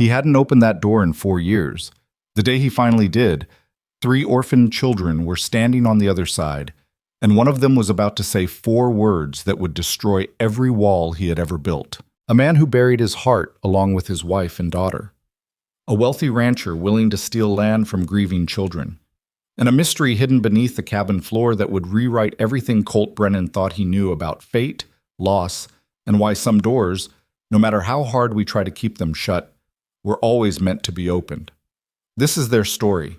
He hadn't opened that door in 4 years. The day he finally did, 3 orphaned children were standing on the other side, and one of them was about to say 4 words that would destroy every wall he had ever built. A man who buried his heart along with his wife and daughter. A wealthy rancher willing to steal land from grieving children. And a mystery hidden beneath the cabin floor that would rewrite everything Colt Brennan thought he knew about fate, loss, and why some doors, no matter how hard we try to keep them shut, were always meant to be opened. This is their story.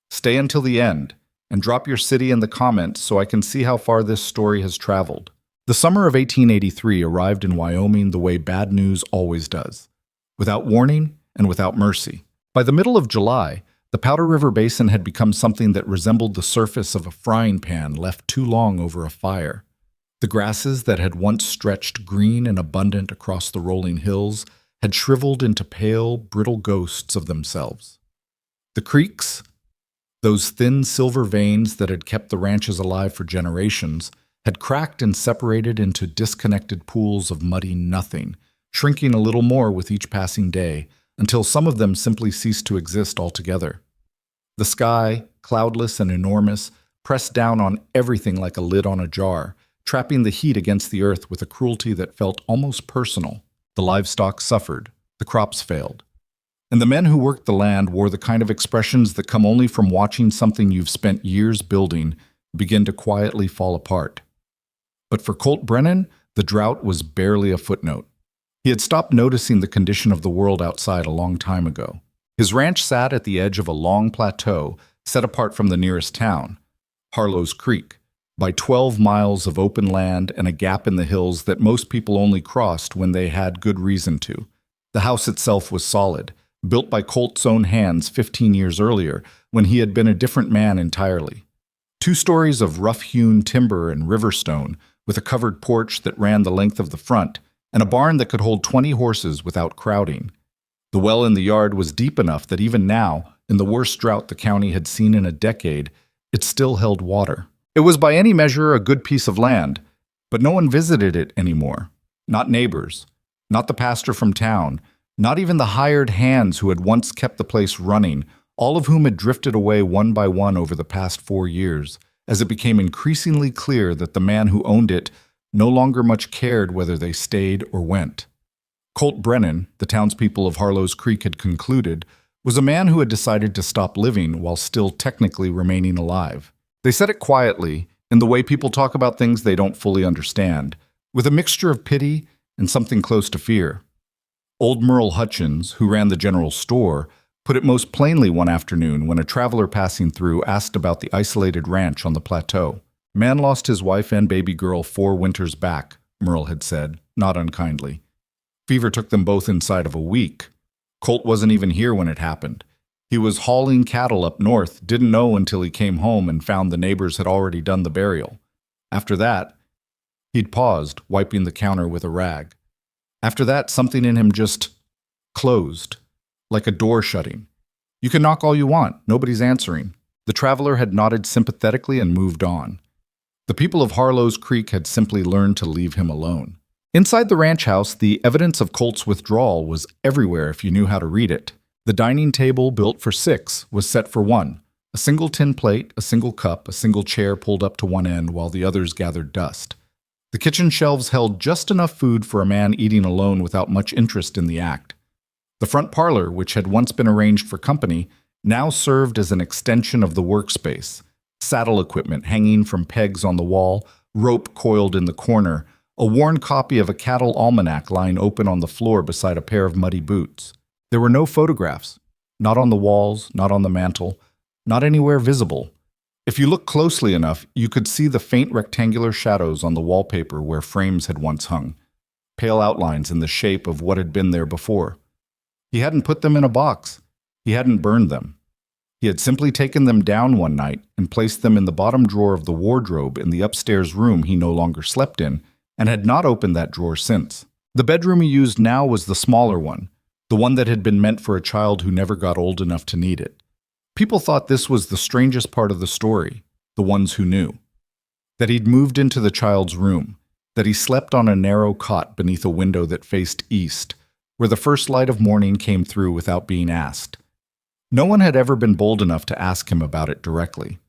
Stay until the end, and drop your city in the comments so I can see how far this story has traveled. The summer of 1883 arrived in Wyoming the way bad news always does, without warning and without mercy. By the middle of July, the Powder River Basin had become something that resembled the surface of a frying pan left too long over a fire. The grasses that had once stretched green and abundant across the rolling hills had shriveled into pale, brittle ghosts of themselves. The creeks, those thin silver veins that had kept the ranches alive for generations, had cracked and separated into disconnected pools of muddy nothing, shrinking a little more with each passing day, until some of them simply ceased to exist altogether. The sky, cloudless and enormous, pressed down on everything like a lid on a jar, trapping the heat against the earth with a cruelty that felt almost personal. The livestock suffered, the crops failed. And the men who worked the land wore the kind of expressions that come only from watching something you've spent years building begin to quietly fall apart. But for Colt Brennan, the drought was barely a footnote. He had stopped noticing the condition of the world outside a long time ago. His ranch sat at the edge of a long plateau set apart from the nearest town, Harlow's Creek, by 12 miles of open land and a gap in the hills that most people only crossed when they had good reason to. The house itself was solid, built by Colt's own hands 15 years earlier, when he had been a different man entirely. 2 stories of rough-hewn timber and river stone, with a covered porch that ran the length of the front, and a barn that could hold 20 horses without crowding. The well in the yard was deep enough that even now, in the worst drought the county had seen in a decade, it still held water. It was by any measure a good piece of land, but no one visited it anymore. Not neighbors, not the pastor from town, not even the hired hands who had once kept the place running, all of whom had drifted away one by one over the past 4 years, as it became increasingly clear that the man who owned it no longer much cared whether they stayed or went. Colt Brennan, the townspeople of Harlow's Creek had concluded, was a man who had decided to stop living while still technically remaining alive. They said it quietly, in the way people talk about things they don't fully understand, with a mixture of pity and something close to fear. Old Merle Hutchins, who ran the general store, put it most plainly one afternoon when a traveler passing through asked about the isolated ranch on the plateau. Man lost his wife and baby girl 4 winters back, Merle had said, not unkindly. Fever took them both inside of a week. Colt wasn't even here when it happened. He was hauling cattle up north, didn't know until he came home and found the neighbors had already done the burial. After that, he'd paused, wiping the counter with a rag. After that, something in him just closed, like a door shutting. You can knock all you want, nobody's answering. The traveler had nodded sympathetically and moved on. The people of Harlow's Creek had simply learned to leave him alone. Inside the ranch house, the evidence of Colt's withdrawal was everywhere if you knew how to read it. The dining table, built for 6, was set for 1. A single tin plate, a single cup, a single chair pulled up to one end while the others gathered dust. The kitchen shelves held just enough food for a man eating alone without much interest in the act. The front parlor, which had once been arranged for company, now served as an extension of the workspace. Saddle equipment hanging from pegs on the wall, rope coiled in the corner, a worn copy of a cattle almanac lying open on the floor beside a pair of muddy boots. There were no photographs, not on the walls, not on the mantel, not anywhere visible. If you looked closely enough, you could see the faint rectangular shadows on the wallpaper where frames had once hung, pale outlines in the shape of what had been there before. He hadn't put them in a box. He hadn't burned them. He had simply taken them down one night and placed them in the bottom drawer of the wardrobe in the upstairs room he no longer slept in, and had not opened that drawer since. The bedroom he used now was the smaller one, the one that had been meant for a child who never got old enough to need it. People thought this was the strangest part of the story, the ones who knew. That he'd moved into the child's room, that he slept on a narrow cot beneath a window that faced east, where the first light of morning came through without being asked. No one had ever been bold enough to ask him about it directly.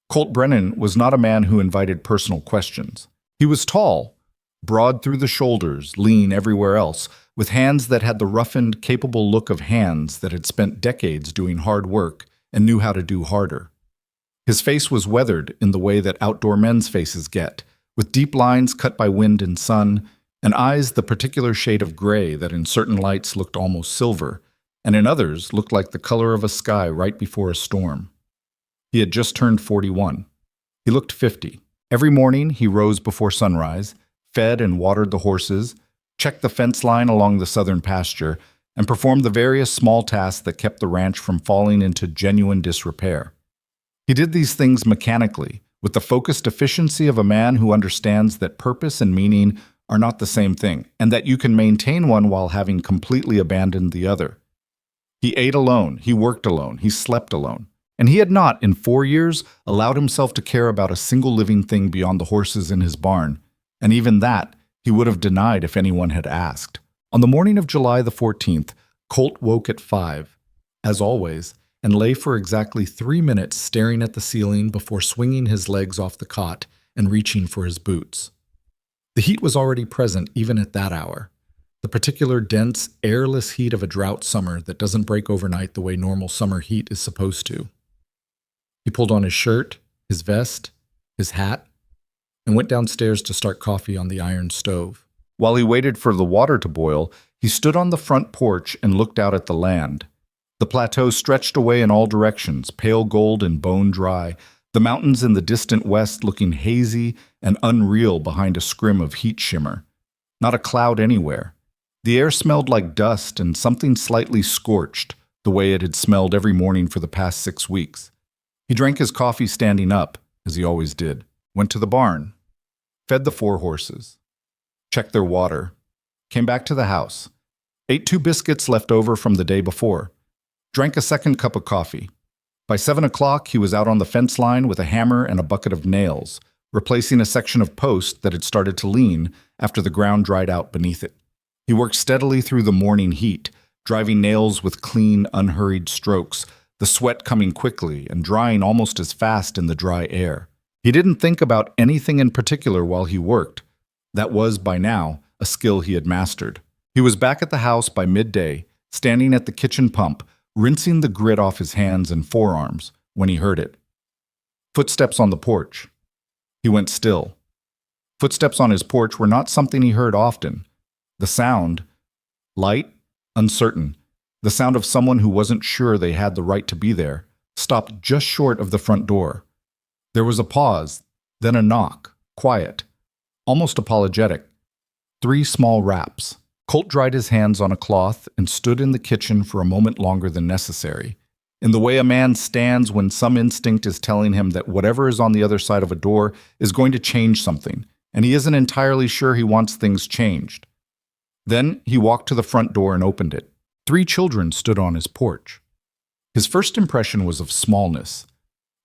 Colt Brennan was not a man who invited personal questions. He was tall, broad through the shoulders, lean everywhere else, with hands that had the roughened, capable look of hands that had spent decades doing hard work and knew how to do harder. His face was weathered in the way that outdoor men's faces get, with deep lines cut by wind and sun, and eyes the particular shade of gray that in certain lights looked almost silver, and in others looked like the color of a sky right before a storm. He had just turned 41. He looked 50. Every morning he rose before sunrise, fed and watered the horses, checked the fence line along the southern pasture, and performed the various small tasks that kept the ranch from falling into genuine disrepair. He did these things mechanically, with the focused efficiency of a man who understands that purpose and meaning are not the same thing, and that you can maintain one while having completely abandoned the other. He ate alone, he worked alone, he slept alone, and he had not, in 4 years, allowed himself to care about a single living thing beyond the horses in his barn, and even that he would have denied if anyone had asked. On the morning of July the 14th, Colt woke at 5, as always, and lay for exactly 3 minutes staring at the ceiling before swinging his legs off the cot and reaching for his boots. The heat was already present even at that hour, the particular dense, airless heat of a drought summer that doesn't break overnight the way normal summer heat is supposed to. He pulled on his shirt, his vest, his hat, and went downstairs to start coffee on the iron stove. While he waited for the water to boil, he stood on the front porch and looked out at the land. The plateau stretched away in all directions, pale gold and bone dry, the mountains in the distant west looking hazy and unreal behind a scrim of heat shimmer. Not a cloud anywhere. The air smelled like dust and something slightly scorched, the way it had smelled every morning for the past 6 weeks. He drank his coffee standing up, as he always did, went to the barn, fed the 4 horses, checked their water, came back to the house, ate 2 biscuits left over from the day before, drank a second cup of coffee. By 7 o'clock, he was out on the fence line with a hammer and a bucket of nails, replacing a section of post that had started to lean after the ground dried out beneath it. He worked steadily through the morning heat, driving nails with clean, unhurried strokes, the sweat coming quickly and drying almost as fast in the dry air. He didn't think about anything in particular while he worked. That was, by now, a skill he had mastered. He was back at the house by midday, standing at the kitchen pump, rinsing the grit off his hands and forearms, when he heard it. Footsteps on the porch. He went still. Footsteps on his porch were not something he heard often. The sound, light, uncertain, the sound of someone who wasn't sure they had the right to be there, stopped just short of the front door. There was a pause, then a knock, quiet, almost apologetic. 3 small raps. Colt dried his hands on a cloth and stood in the kitchen for a moment longer than necessary, in the way a man stands when some instinct is telling him that whatever is on the other side of a door is going to change something, and he isn't entirely sure he wants things changed. Then he walked to the front door and opened it. 3 children stood on his porch. His first impression was of smallness.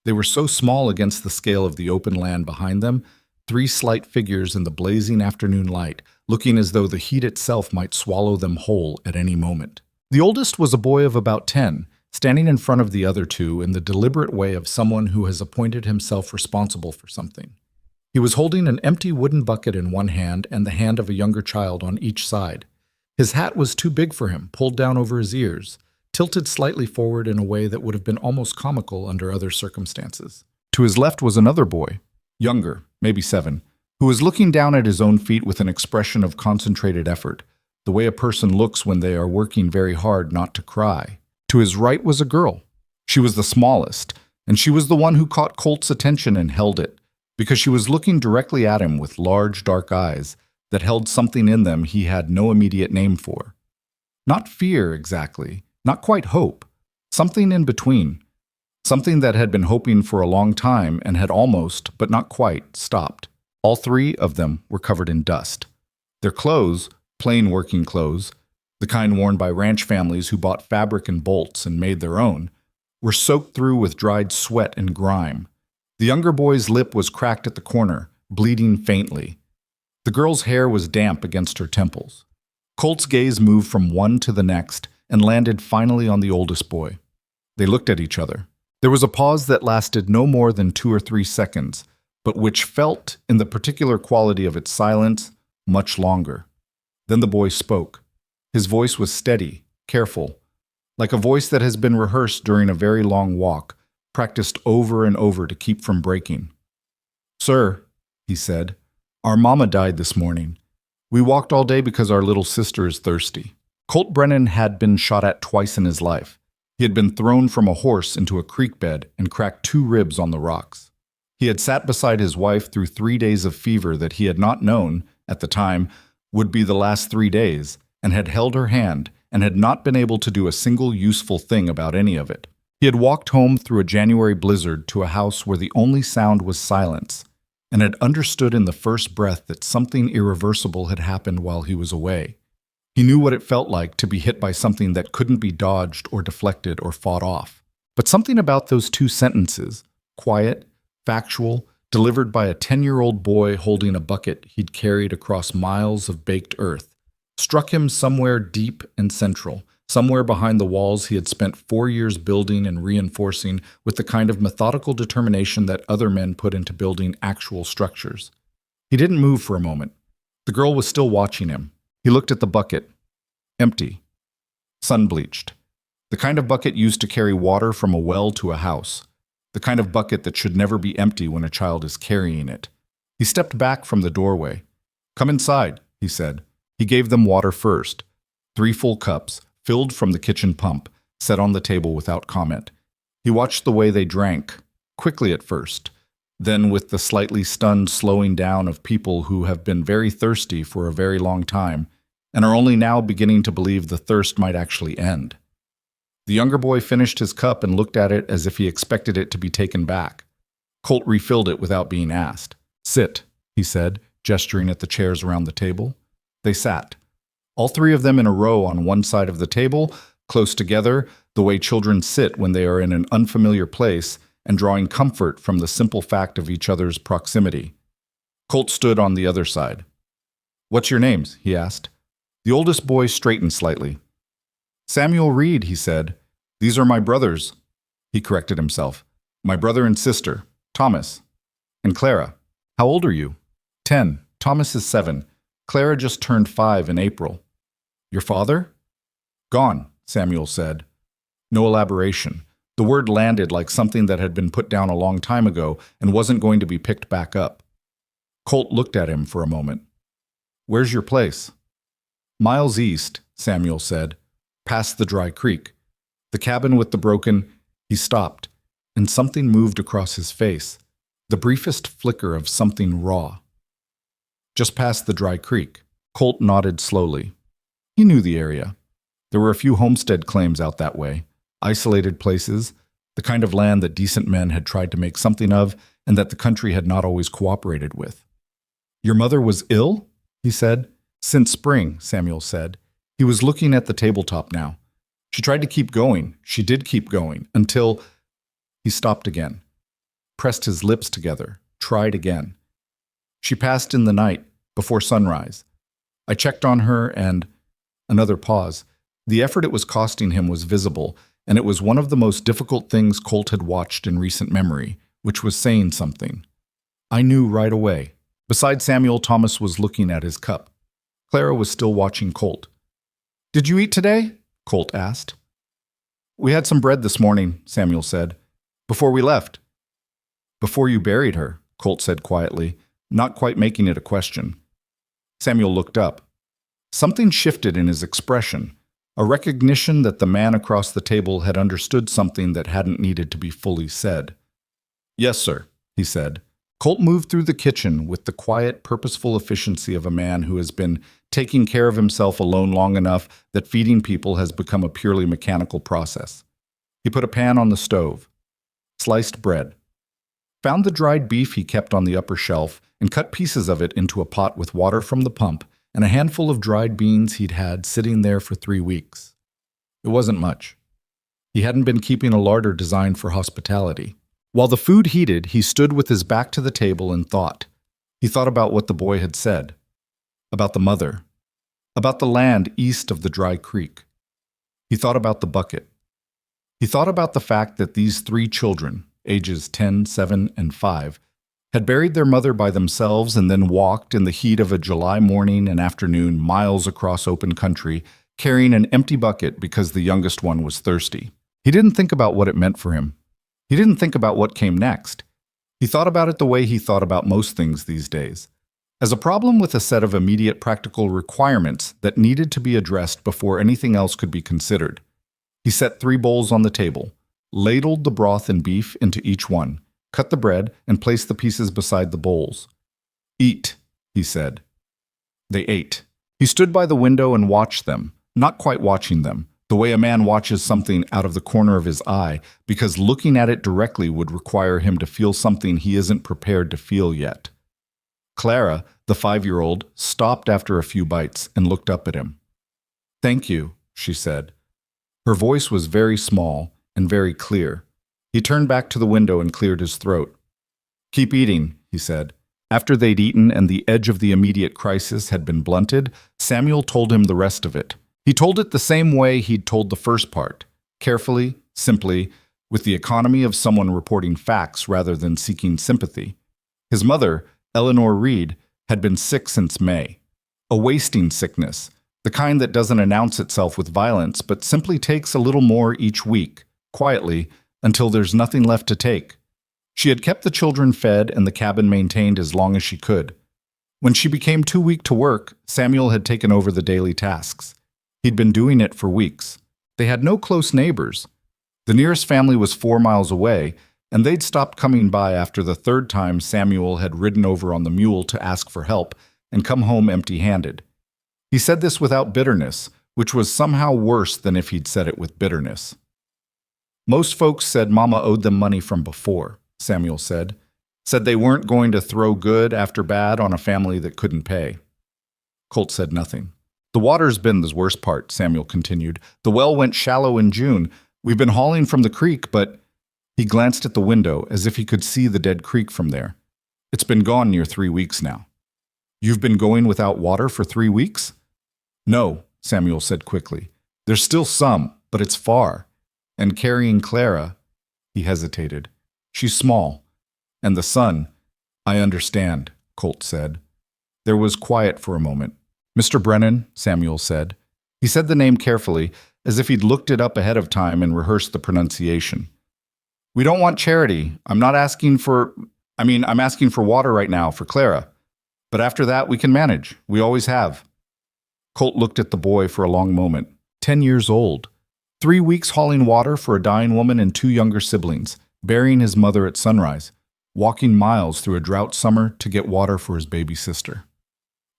They were so small against the scale of the open land behind them, 3 slight figures in the blazing afternoon light, looking as though the heat itself might swallow them whole at any moment. The oldest was a boy of about 10, standing in front of the other 2 in the deliberate way of someone who has appointed himself responsible for something. He was holding an empty wooden bucket in one hand and the hand of a younger child on each side. His hat was too big for him, pulled down over his ears, tilted slightly forward in a way that would have been almost comical under other circumstances. To his left was another boy, younger, maybe 7, who was looking down at his own feet with an expression of concentrated effort, the way a person looks when they are working very hard not to cry. To his right was a girl. She was the smallest, and she was the one who caught Colt's attention and held it, because she was looking directly at him with large, dark eyes that held something in them he had no immediate name for. Not fear, exactly, not quite hope, something in between, something that had been hoping for a long time and had almost, but not quite, stopped. All 3 of them were covered in dust. Their clothes, plain working clothes, the kind worn by ranch families who bought fabric and bolts and made their own, were soaked through with dried sweat and grime. The younger boy's lip was cracked at the corner, bleeding faintly. The girl's hair was damp against her temples. Colt's gaze moved from one to the next and landed finally on the oldest boy. They looked at each other. There was a pause that lasted no more than 2 or 3 seconds, but which felt, in the particular quality of its silence, much longer. Then the boy spoke. His voice was steady, careful, like a voice that has been rehearsed during a very long walk, practiced over and over to keep from breaking. "Sir," he said, "our mama died this morning. We walked all day because our little sister is thirsty." Colt Brennan had been shot at twice in his life. He had been thrown from a horse into a creek bed and cracked 2 ribs on the rocks. He had sat beside his wife through 3 days of fever that he had not known, at the time, would be the last 3 days, and had held her hand and had not been able to do a single useful thing about any of it. He had walked home through a January blizzard to a house where the only sound was silence, and had understood in the first breath that something irreversible had happened while he was away. He knew what it felt like to be hit by something that couldn't be dodged or deflected or fought off. But something about those 2 sentences, quiet, factual, delivered by a 10-year-old boy holding a bucket he'd carried across miles of baked earth, struck him somewhere deep and central, somewhere behind the walls he had spent 4 years building and reinforcing with the kind of methodical determination that other men put into building actual structures. He didn't move for a moment. The girl was still watching him. He looked at the bucket. Empty. Sun-bleached. The kind of bucket used to carry water from a well to a house. The kind of bucket that should never be empty when a child is carrying it. He stepped back from the doorway. "Come inside," he said. He gave them water first. 3 full cups, filled from the kitchen pump, set on the table without comment. He watched the way they drank, quickly at first, then with the slightly stunned slowing down of people who have been very thirsty for a very long time, and are only now beginning to believe the thirst might actually end. The younger boy finished his cup and looked at it as if he expected it to be taken back. Colt refilled it without being asked. "Sit," he said, gesturing at the chairs around the table. They sat, all 3 of them in a row on one side of the table, close together, the way children sit when they are in an unfamiliar place and drawing comfort from the simple fact of each other's proximity. Colt stood on the other side. "What's your names?" he asked. The oldest boy straightened slightly. "Samuel Reed," he said. "These are my brothers." He corrected himself. "My brother and sister, Thomas. And Clara. How old are you?" 10. Thomas is 7. Clara just turned 5 in April. "Your father?" "Gone," Samuel said. No elaboration. The word landed like something that had been put down a long time ago and wasn't going to be picked back up. Colt looked at him for a moment. "Where's your place?" "Miles east," Samuel said, "past the dry creek. The cabin with the broken—" He stopped, and something moved across his face, the briefest flicker of something raw. "Just past the dry creek." Colt nodded slowly. He knew the area. There were a few homestead claims out that way, isolated places, the kind of land that decent men had tried to make something of and that the country had not always cooperated with. "Your mother was ill?" he said. "Since spring," Samuel said. He was looking at the tabletop now. "She tried to keep going. She did keep going, until—" He stopped again, pressed his lips together, tried again. "She passed in the night, before sunrise. I checked on her and—" Another pause. The effort it was costing him was visible, and it was one of the most difficult things Colt had watched in recent memory, which was saying something. "I knew right away." Beside Samuel, Thomas was looking at his cup. Clara was still watching Colt. "Did you eat today?" Colt asked. "We had some bread this morning," Samuel said. "Before we left." "Before you buried her," Colt said quietly, not quite making it a question. Samuel looked up. Something shifted in his expression, a recognition that the man across the table had understood something that hadn't needed to be fully said. "Yes, sir," he said. Colt moved through the kitchen with the quiet, purposeful efficiency of a man who has been taking care of himself alone long enough that feeding people has become a purely mechanical process. He put a pan on the stove, sliced bread, found the dried beef he kept on the upper shelf, and cut pieces of it into a pot with water from the pump and a handful of dried beans he'd had sitting there for 3 weeks. It wasn't much. He hadn't been keeping a larder designed for hospitality. While the food heated, he stood with his back to the table and thought. He thought about what the boy had said, about the mother, about the land east of the dry creek. He thought about the bucket. He thought about the fact that these 3 children, ages 10, 7, and 5, had buried their mother by themselves and then walked in the heat of a July morning and afternoon miles across open country, carrying an empty bucket because the youngest one was thirsty. He didn't think about what it meant for him. He didn't think about what came next. He thought about it the way he thought about most things these days, as a problem with a set of immediate practical requirements that needed to be addressed before anything else could be considered. He set 3 bowls on the table, ladled the broth and beef into each one, cut the bread, and placed the pieces beside the bowls. "Eat," he said. They ate. He stood by the window and watched them, not quite watching them, the way a man watches something out of the corner of his eye, because looking at it directly would require him to feel something he isn't prepared to feel yet. Clara, the 5-year-old, stopped after a few bites and looked up at him. "Thank you," she said. Her voice was very small and very clear. He turned back to the window and cleared his throat. "Keep eating," he said. After they'd eaten and the edge of the immediate crisis had been blunted, Samuel told him the rest of it. He told it the same way he'd told the first part, carefully, simply, with the economy of someone reporting facts rather than seeking sympathy. His mother, Eleanor Reed, had been sick since May. A wasting sickness, the kind that doesn't announce itself with violence but simply takes a little more each week, quietly, until there's nothing left to take. She had kept the children fed and the cabin maintained as long as she could. When she became too weak to work, Samuel had taken over the daily tasks. He'd been doing it for weeks. They had no close neighbors. The nearest family was 4 miles away, and they'd stopped coming by after the 3rd time Samuel had ridden over on the mule to ask for help and come home empty-handed. He said this without bitterness, which was somehow worse than if he'd said it with bitterness. "Most folks said Mama owed them money from before," Samuel said. "Said they weren't going to throw good after bad on a family that couldn't pay." Colt said nothing. "The water's been the worst part," Samuel continued. "The well went shallow in June. We've been hauling from the creek, but—" He glanced at the window as if he could see the dead creek from there. "It's been gone near 3 weeks now." "You've been going without water for 3 weeks?" "No," Samuel said quickly. "There's still some, but it's far. And carrying Clara—" He hesitated. "She's small. And the son—" "I understand," Colt said. There was quiet for a moment. "Mr. Brennan," Samuel said. He said the name carefully, as if he'd looked it up ahead of time and rehearsed the pronunciation. "We don't want charity. I'm asking for water right now for Clara. But after that, we can manage. We always have." Colt looked at the boy for a long moment. 10 years old. 3 weeks hauling water for a dying woman and 2 younger siblings, burying his mother at sunrise, walking miles through a drought summer to get water for his baby sister.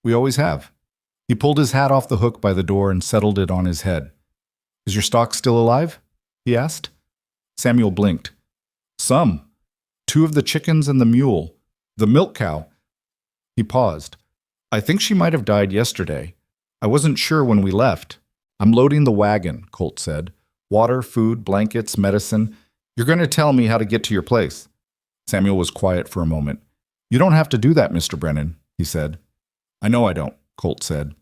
"We always have." He pulled his hat off the hook by the door and settled it on his head. "Is your stock still alive?" he asked. Samuel blinked. "Some. 2 of the chickens and the mule. The milk cow." He paused. "I think she might have died yesterday. I wasn't sure when we left." "I'm loading the wagon," Colt said. "Water, food, blankets, medicine. You're going to tell me how to get to your place." Samuel was quiet for a moment. "You don't have to do that, Mr. Brennan," he said. "I know I don't," Colt said.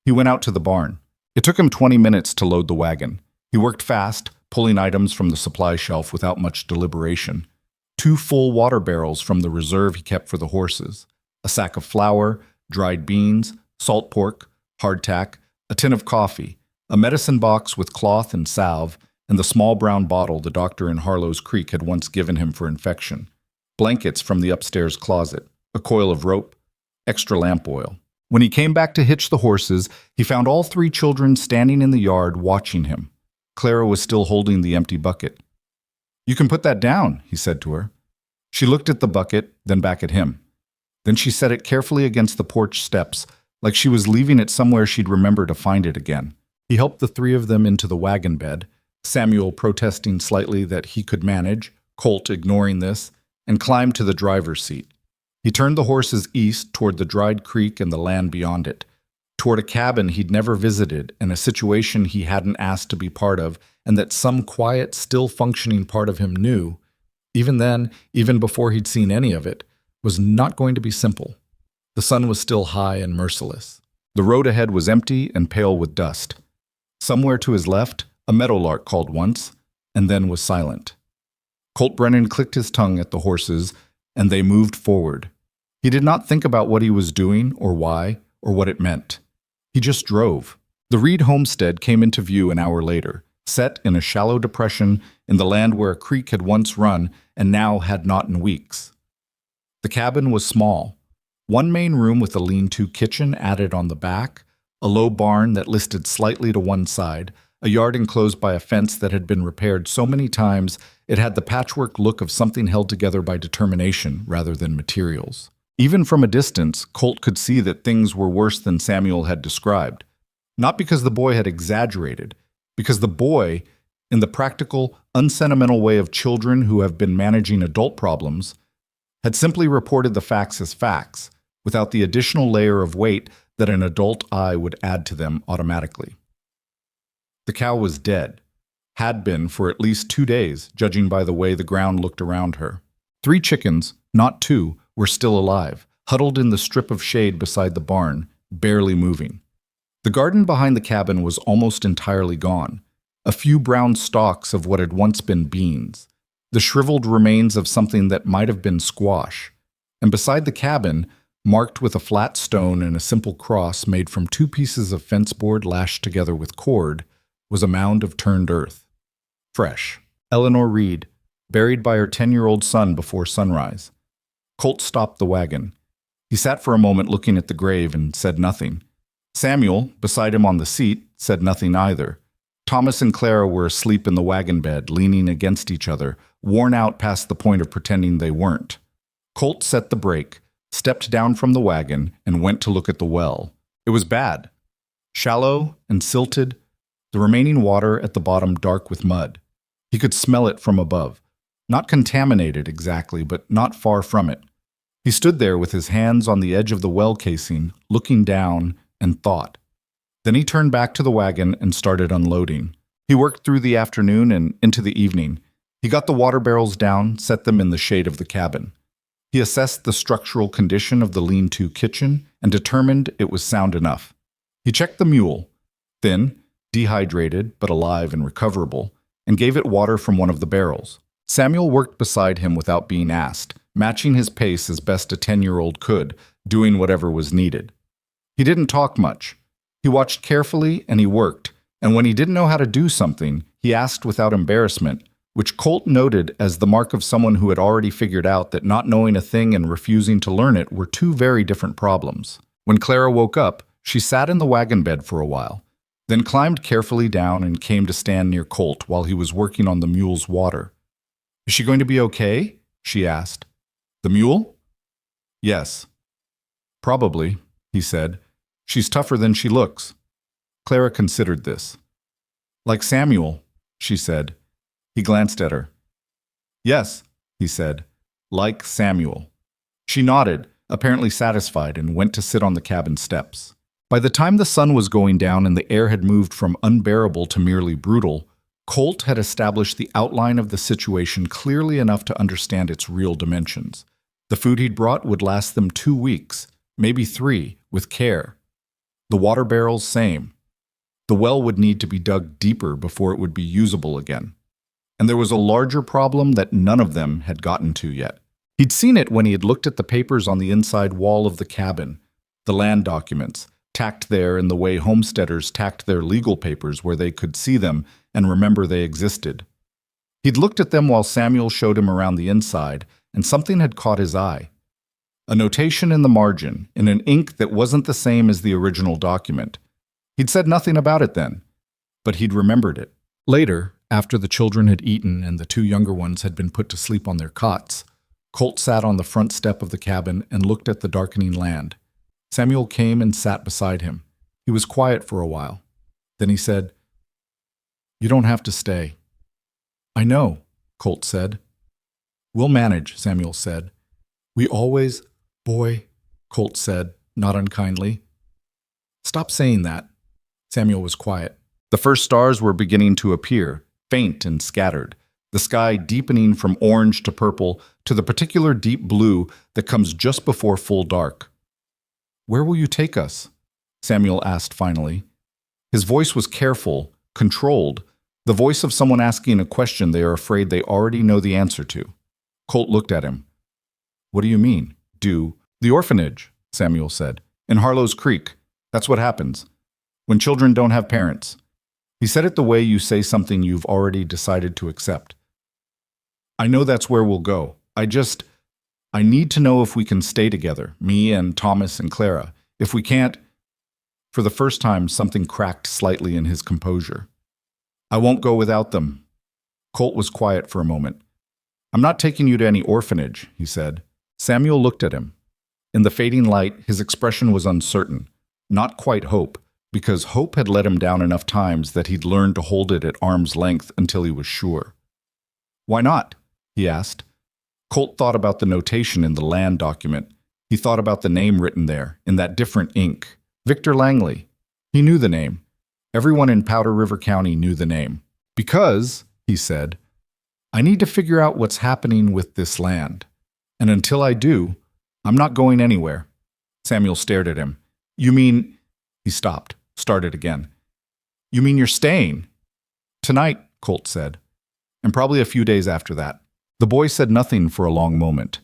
He went out to the barn. It took him 20 minutes to load the wagon. He worked fast, pulling items from the supply shelf without much deliberation. 2 full water barrels from the reserve he kept for the horses, a sack of flour, dried beans, salt pork, hardtack, a tin of coffee, a medicine box with cloth and salve, and the small brown bottle the doctor in Harlow's Creek had once given him for infection, blankets from the upstairs closet, a coil of rope, extra lamp oil. When he came back to hitch the horses, he found all 3 children standing in the yard watching him. Clara was still holding the empty bucket. "You can put that down," he said to her. She looked at the bucket, then back at him. Then she set it carefully against the porch steps, like she was leaving it somewhere she'd remember to find it again. He helped the 3 of them into the wagon bed, Samuel protesting slightly that he could manage, Colt ignoring this, and climbed to the driver's seat. He turned the horses east toward the dried creek and the land beyond it, toward a cabin he'd never visited and a situation he hadn't asked to be part of, and that some quiet, still functioning part of him knew, even then, even before he'd seen any of it, was not going to be simple. The sun was still high and merciless. The road ahead was empty and pale with dust. Somewhere to his left, a meadowlark called once, and then was silent. Colt Brennan clicked his tongue at the horses, and they moved forward. He did not think about what he was doing or why or what it meant. He just drove. The Reed homestead came into view an hour later, set in a shallow depression in the land where a creek had once run and now had not in weeks. The cabin was small. One main room with a lean-to kitchen added on the back, a low barn that listed slightly to one side, a yard enclosed by a fence that had been repaired so many times it had the patchwork look of something held together by determination rather than materials. Even from a distance, Colt could see that things were worse than Samuel had described. Not because the boy had exaggerated, because the boy, in the practical, unsentimental way of children who have been managing adult problems, had simply reported the facts as facts, without the additional layer of weight that an adult eye would add to them automatically. The cow was dead, had been for at least 2 days, judging by the way the ground looked around her. 3 chickens, not 2, were still alive, huddled in the strip of shade beside the barn, barely moving. The garden behind the cabin was almost entirely gone. A few brown stalks of what had once been beans, the shriveled remains of something that might have been squash. And beside the cabin, marked with a flat stone and a simple cross made from 2 pieces of fence board lashed together with cord, was a mound of turned earth. Fresh. Eleanor Reed, buried by her 10-year-old son before sunrise. Colt stopped the wagon. He sat for a moment looking at the grave and said nothing. Samuel, beside him on the seat, said nothing either. Thomas and Clara were asleep in the wagon bed, leaning against each other, worn out past the point of pretending they weren't. Colt set the brake, stepped down from the wagon, and went to look at the well. It was bad. Shallow and silted, the remaining water at the bottom dark with mud. He could smell it from above. Not contaminated exactly, but not far from it. He stood there with his hands on the edge of the well casing, looking down, and thought. Then he turned back to the wagon and started unloading. He worked through the afternoon and into the evening. He got the water barrels down, set them in the shade of the cabin. He assessed the structural condition of the lean-to kitchen and determined it was sound enough. He checked the mule, thin, dehydrated, but alive and recoverable, and gave it water from one of the barrels. Samuel worked beside him without being asked, matching his pace as best a 10-year-old could, doing whatever was needed. He didn't talk much. He watched carefully and he worked, and when he didn't know how to do something, he asked without embarrassment, which Colt noted as the mark of someone who had already figured out that not knowing a thing and refusing to learn it were 2 very different problems. When Clara woke up, she sat in the wagon bed for a while, then climbed carefully down and came to stand near Colt while he was working on the mule's water. "Is she going to be okay?" she asked. "The mule?" "Yes." "Probably," he said. "She's tougher than she looks." Clara considered this. "Like Samuel," she said. He glanced at her. "Yes," he said, "like Samuel." She nodded, apparently satisfied, and went to sit on the cabin steps. By the time the sun was going down and the air had moved from unbearable to merely brutal, Colt had established the outline of the situation clearly enough to understand its real dimensions. The food he'd brought would last them 2 weeks, maybe 3, with care. The water barrels, same. The well would need to be dug deeper before it would be usable again. And there was a larger problem that none of them had gotten to yet. He'd seen it when he had looked at the papers on the inside wall of the cabin, the land documents, tacked there in the way homesteaders tacked their legal papers where they could see them and remember they existed. He'd looked at them while Samuel showed him around the inside, and something had caught his eye. A notation in the margin, in an ink that wasn't the same as the original document. He'd said nothing about it then, but he'd remembered it. Later, after the children had eaten and the 2 younger ones had been put to sleep on their cots, Colt sat on the front step of the cabin and looked at the darkening land. Samuel came and sat beside him. He was quiet for a while. Then he said, "You don't have to stay." "I know," Colt said. "We'll manage," Samuel said. "We always..." "Boy," Colt said, not unkindly. "Stop saying that." Samuel was quiet. The first stars were beginning to appear, faint and scattered, the sky deepening from orange to purple to the particular deep blue that comes just before full dark. "Where will you take us?" Samuel asked finally. His voice was careful, controlled, the voice of someone asking a question they are afraid they already know the answer to. Colt looked at him. What do you mean? The orphanage, Samuel said. In Harlow's Creek. That's what happens. When children don't have parents. He said it the way you say something you've already decided to accept. I know that's where we'll go. I need to know if we can stay together, me and Thomas and Clara. If we can't... For the first time, something cracked slightly in his composure. I won't go without them. Colt was quiet for a moment. I'm not taking you to any orphanage, he said. Samuel looked at him. In the fading light, his expression was uncertain, not quite hope, because hope had let him down enough times that he'd learned to hold it at arm's length until he was sure. Why not? He asked. Colt thought about the notation in the land document. He thought about the name written there, in that different ink. Victor Langley. He knew the name. Everyone in Powder River County knew the name. Because, he said, I need to figure out what's happening with this land. And until I do, I'm not going anywhere. Samuel stared at him. You mean... He stopped, started again. You mean you're staying? Tonight, Colt said. And probably a few days after that. The boy said nothing for a long moment.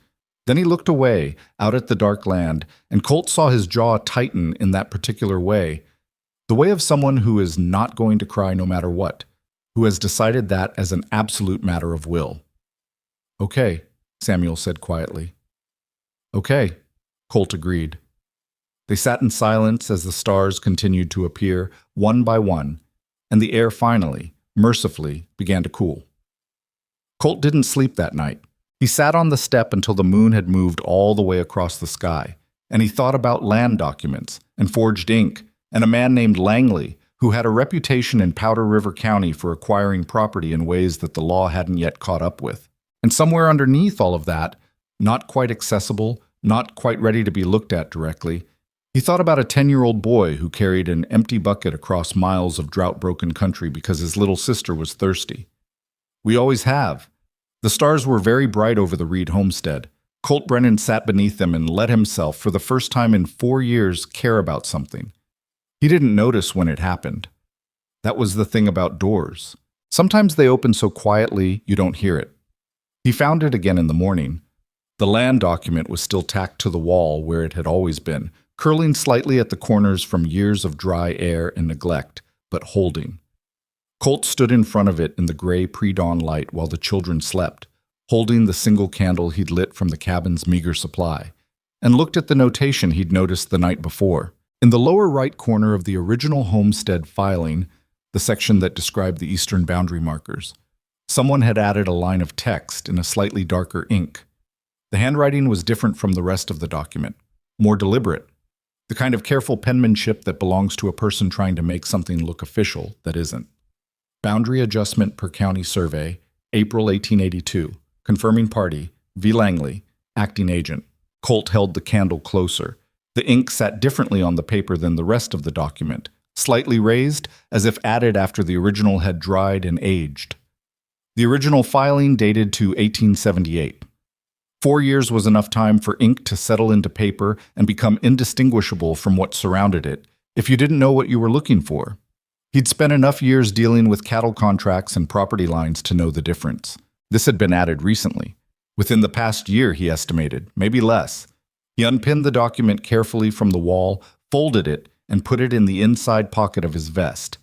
Then he looked away, out at the dark land, and Colt saw his jaw tighten in that particular way. The way of someone who is not going to cry no matter what, who has decided that as an absolute matter of will. Okay, Samuel said quietly. Okay, Colt agreed. They sat in silence as the stars continued to appear, one by one, and the air finally, mercifully, began to cool. Colt didn't sleep that night. He sat on the step until the moon had moved all the way across the sky, and he thought about land documents and forged ink and a man named Langley who had a reputation in Powder River County for acquiring property in ways that the law hadn't yet caught up with. And somewhere underneath all of that, not quite accessible, not quite ready to be looked at directly, he thought about a 10-year-old boy who carried an empty bucket across miles of drought-broken country because his little sister was thirsty. We always have. The stars were very bright over the Reed homestead. Colt Brennan sat beneath them and let himself, for the first time in 4 years, care about something. He didn't notice when it happened. That was the thing about doors. Sometimes they open so quietly you don't hear it. He found it again in the morning. The land document was still tacked to the wall where it had always been, curling slightly at the corners from years of dry air and neglect, but holding. Colt stood in front of it in the gray pre-dawn light while the children slept, holding the single candle he'd lit from the cabin's meager supply, and looked at the notation he'd noticed the night before. In the lower right corner of the original homestead filing, the section that described the eastern boundary markers, someone had added a line of text in a slightly darker ink. The handwriting was different from the rest of the document, more deliberate, the kind of careful penmanship that belongs to a person trying to make something look official that isn't. Boundary Adjustment per County Survey, April 1882. Confirming party, V. Langley, acting agent. Colt held the candle closer. The ink sat differently on the paper than the rest of the document, slightly raised, as if added after the original had dried and aged. The original filing dated to 1878. 4 years was enough time for ink to settle into paper and become indistinguishable from what surrounded it, if you didn't know what you were looking for. He'd spent enough years dealing with cattle contracts and property lines to know the difference. This had been added recently. Within the past year, he estimated, maybe less. He unpinned the document carefully from the wall, folded it, and put it in the inside pocket of his vest.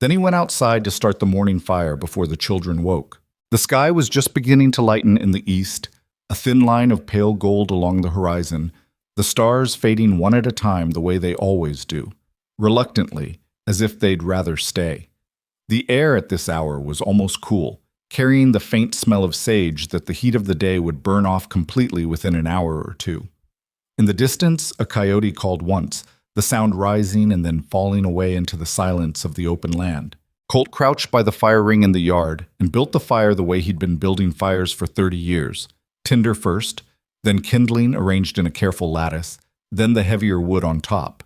Then he went outside to start the morning fire before the children woke. The sky was just beginning to lighten in the east, a thin line of pale gold along the horizon, the stars fading one at a time the way they always do, reluctantly, as if they'd rather stay. The air at this hour was almost cool, carrying the faint smell of sage that the heat of the day would burn off completely within an hour or two. In the distance, a coyote called once, the sound rising and then falling away into the silence of the open land. Colt crouched by the fire ring in the yard and built the fire the way he'd been building fires for 30 years. Tinder first, then kindling arranged in a careful lattice, then the heavier wood on top.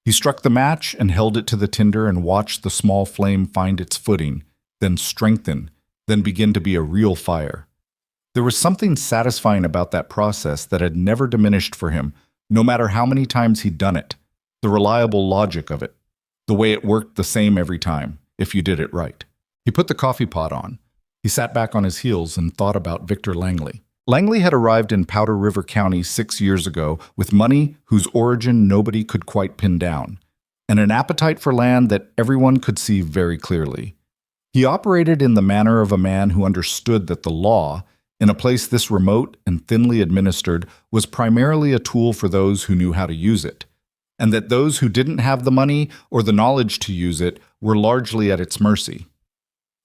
He struck the match and held it to the tinder and watched the small flame find its footing, then strengthen, then begin to be a real fire. There was something satisfying about that process that had never diminished for him, no matter how many times he'd done it. the reliable logic of it, the way it worked the same every time, if you did it right. He put the coffee pot on. He sat back on his heels and thought about Victor Langley. Langley had arrived in Powder River County 6 years ago with money whose origin nobody could quite pin down, and an appetite for land that everyone could see very clearly. He operated in the manner of a man who understood that the law, in a place this remote and thinly administered, was primarily a tool for those who knew how to use it, and that those who didn't have the money or the knowledge to use it were largely at its mercy.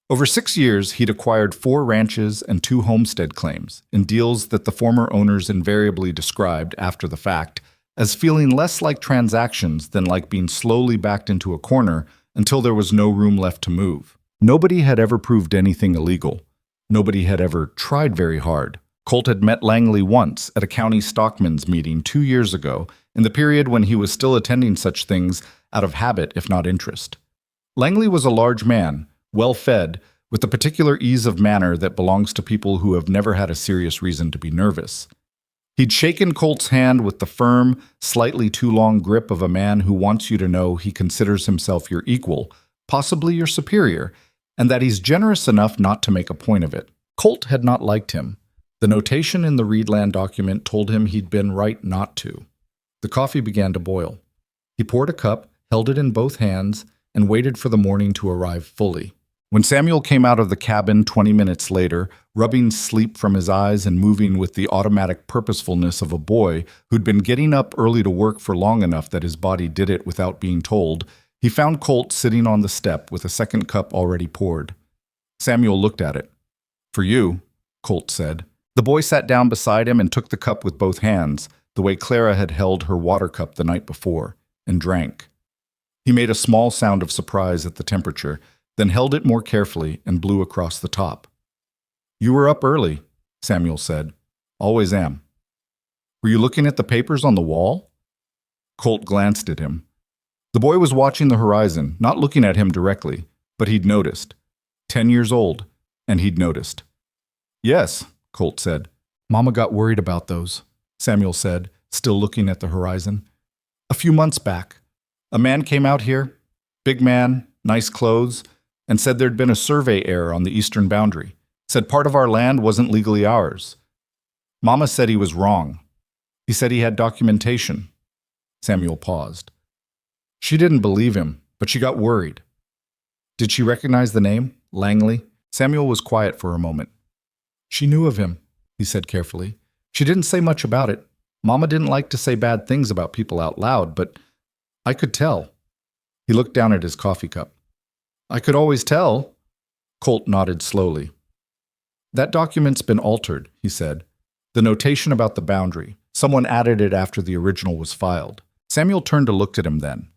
Over 6 years, he'd acquired 4 ranches and 2 homestead claims in deals that the former owners invariably described, after the fact, as feeling less like transactions than like being slowly backed into a corner until there was no room left to move. Nobody had ever proved anything illegal. Nobody had ever tried very hard. Colt had met Langley once at a county stockman's meeting 2 years ago, in the period when he was still attending such things out of habit if not interest. Langley was a large man, well-fed, with the particular ease of manner that belongs to people who have never had a serious reason to be nervous. He'd shaken Colt's hand with the firm, slightly too long grip of a man who wants you to know he considers himself your equal, possibly your superior, and that he's generous enough not to make a point of it. Colt had not liked him. The notation in the Reedland document told him he'd been right not to. The coffee began to boil. He poured a cup, held it in both hands, and waited for the morning to arrive fully. When Samuel came out of the cabin 20 minutes later, rubbing sleep from his eyes and moving with the automatic purposefulness of a boy who'd been getting up early to work for long enough that his body did it without being told, he found Colt sitting on the step with a second cup already poured. Samuel looked at it. "For you," Colt said. The boy sat down beside him and took the cup with both hands, the way Clara had held her water cup the night before, and drank. He made a small sound of surprise at the temperature, then held it more carefully and blew across the top. "You were up early," Samuel said. "Always am." "Were you looking at the papers on the wall?" Colt glanced at him. The boy was watching the horizon, not looking at him directly, but he'd noticed. 10 years old, and he'd noticed. "Yes," Colt said. "Mama got worried about those," Samuel said, still looking at the horizon. "A few months back, a man came out here, big man, nice clothes, and said there'd been a survey error on the eastern boundary. Said part of our land wasn't legally ours. Mama said he was wrong. He said he had documentation." Samuel paused. She didn't believe him, but she got worried. "Did she recognize the name, Langley?" Samuel was quiet for a moment. "She knew of him," he said carefully. "She didn't say much about it. Mama didn't like to say bad things about people out loud, but I could tell." He looked down at his coffee cup. "I could always tell." Colt nodded slowly. "That document's been altered," he said. "The notation about the boundary. Someone added it after the original was filed." Samuel turned to look at him then.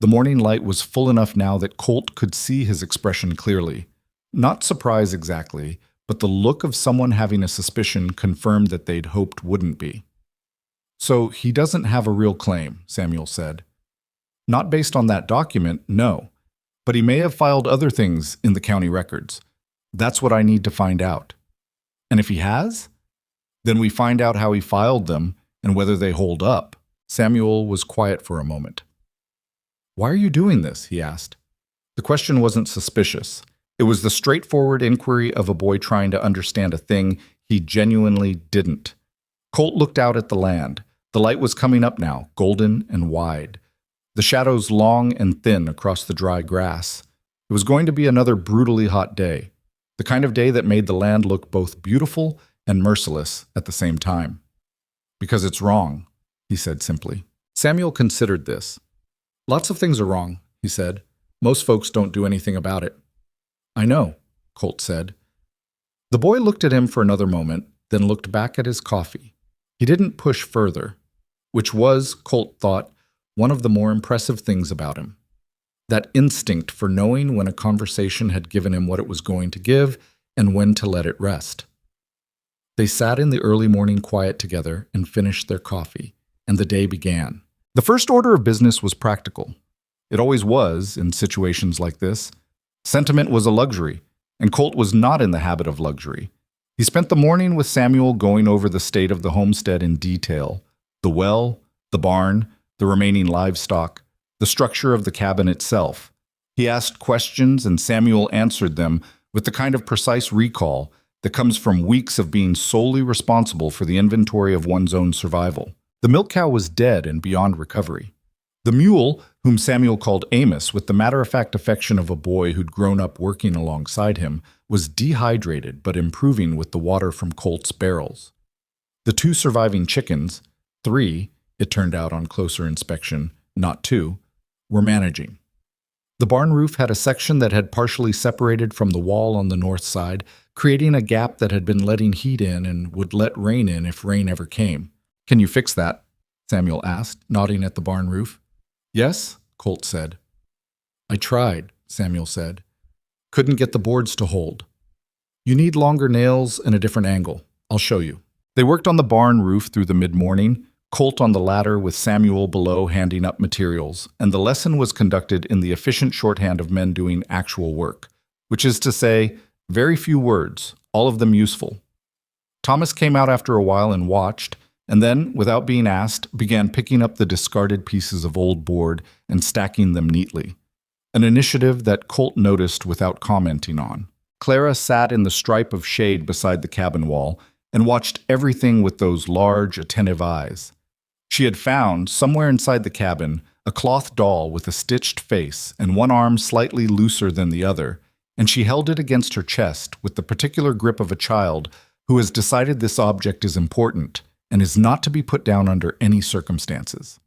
The morning light was full enough now that Colt could see his expression clearly. Not surprise exactly, but the look of someone having a suspicion confirmed that they'd hoped wouldn't be. "So he doesn't have a real claim," Samuel said. "Not based on that document, no. But he may have filed other things in the county records. That's what I need to find out. And if he has, then we find out how he filed them and whether they hold up." Samuel was quiet for a moment. "Why are you doing this?" he asked. The question wasn't suspicious. It was the straightforward inquiry of a boy trying to understand a thing he genuinely didn't. Colt looked out at the land. The light was coming up now, golden and wide. The shadows long and thin across the dry grass. It was going to be another brutally hot day, the kind of day that made the land look both beautiful and merciless at the same time. "Because it's wrong," he said simply. Samuel considered this. "Lots of things are wrong," he said. "Most folks don't do anything about it." "I know," Colt said. The boy looked at him for another moment, then looked back at his coffee. He didn't push further, which was, Colt thought, one of the more impressive things about him. That instinct for knowing when a conversation had given him what it was going to give and when to let it rest. They sat in the early morning quiet together and finished their coffee, and the day began. The first order of business was practical. It always was in situations like this. Sentiment was a luxury, and Colt was not in the habit of luxury. He spent the morning with Samuel going over the state of the homestead in detail: the well, the barn, the remaining livestock, the structure of the cabin itself. He asked questions and Samuel answered them with the kind of precise recall that comes from weeks of being solely responsible for the inventory of one's own survival. The milk cow was dead and beyond recovery. The mule, whom Samuel called Amos with the matter-of-fact affection of a boy who'd grown up working alongside him, was dehydrated but improving with the water from Colt's barrels. The 2 surviving chickens, 3, it turned out on closer inspection, not 2, were managing. The barn roof had a section that had partially separated from the wall on the north side, creating a gap that had been letting heat in and would let rain in if rain ever came. "Can you fix that?" Samuel asked, nodding at the barn roof. "Yes," Colt said. "I tried," Samuel said. "Couldn't get the boards to hold. You need longer nails and a different angle. I'll show you." They worked on the barn roof through the mid-morning, Colt on the ladder with Samuel below handing up materials, and the lesson was conducted in the efficient shorthand of men doing actual work, which is to say, very few words, all of them useful. Thomas came out after a while and watched, and then, without being asked, began picking up the discarded pieces of old board and stacking them neatly, an initiative that Colt noticed without commenting on. Clara sat in the stripe of shade beside the cabin wall and watched everything with those large, attentive eyes. She had found, somewhere inside the cabin, a cloth doll with a stitched face and one arm slightly looser than the other, and she held it against her chest with the particular grip of a child who has decided this object is important and is not to be put down under any circumstances.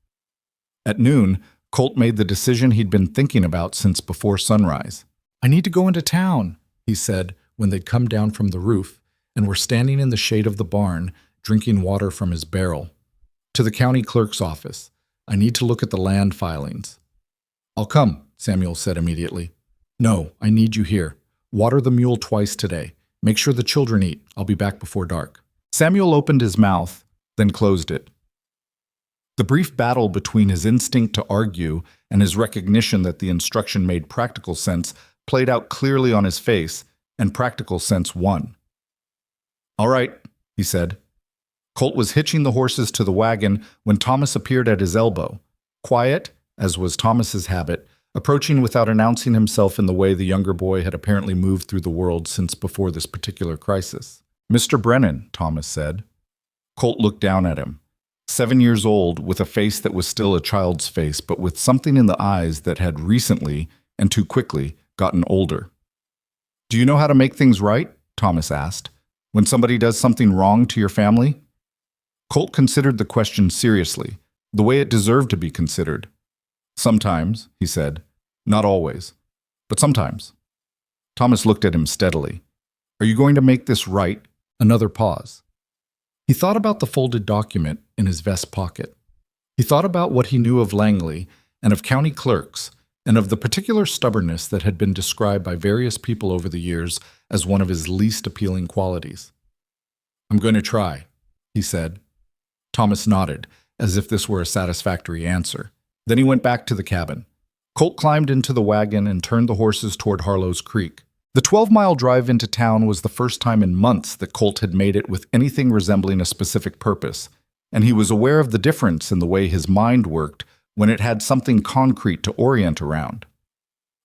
At noon, Colt made the decision he'd been thinking about since before sunrise. "I need to go into town," he said when they'd come down from the roof and were standing in the shade of the barn, drinking water from his barrel. "To the county clerk's office. I need to look at the land filings." "I'll come," Samuel said immediately. "No, I need you here. Water the mule twice today. Make sure the children eat. I'll be back before dark." Samuel opened his mouth, then closed it. The brief battle between his instinct to argue and his recognition that the instruction made practical sense played out clearly on his face, and practical sense won. "All right," he said. Colt was hitching the horses to the wagon when Thomas appeared at his elbow, quiet, as was Thomas's habit, approaching without announcing himself in the way the younger boy had apparently moved through the world since before this particular crisis. "Mr. Brennan," Thomas said. Colt looked down at him. 7 years old, with a face that was still a child's face, but with something in the eyes that had recently, and too quickly, gotten older. "Do you know how to make things right?" Thomas asked. "When somebody does something wrong to your family?" Colt considered the question seriously, the way it deserved to be considered. "Sometimes," he said. "Not always, but sometimes." Thomas looked at him steadily. "Are you going to make this right?" Another pause. He thought about the folded document in his vest pocket. He thought about what he knew of Langley and of county clerks, and of the particular stubbornness that had been described by various people over the years as one of his least appealing qualities. "I'm going to try," he said. Thomas nodded, as if this were a satisfactory answer. Then he went back to the cabin. Colt climbed into the wagon and turned the horses toward Harlow's Creek. The 12-mile drive into town was the first time in months that Colt had made it with anything resembling a specific purpose, and he was aware of the difference in the way his mind worked when it had something concrete to orient around.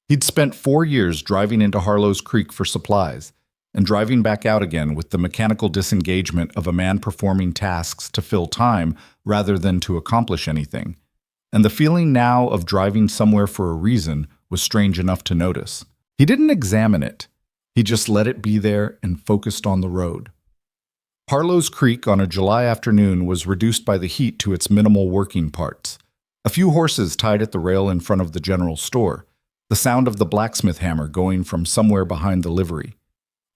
He'd spent 4 years driving into Harlow's Creek for supplies, and driving back out again with the mechanical disengagement of a man performing tasks to fill time rather than to accomplish anything. And the feeling now of driving somewhere for a reason was strange enough to notice. He didn't examine it. He just let it be there and focused on the road. Harlow's Creek on a July afternoon was reduced by the heat to its minimal working parts. A few horses tied at the rail in front of the general store, the sound of the blacksmith hammer going from somewhere behind the livery.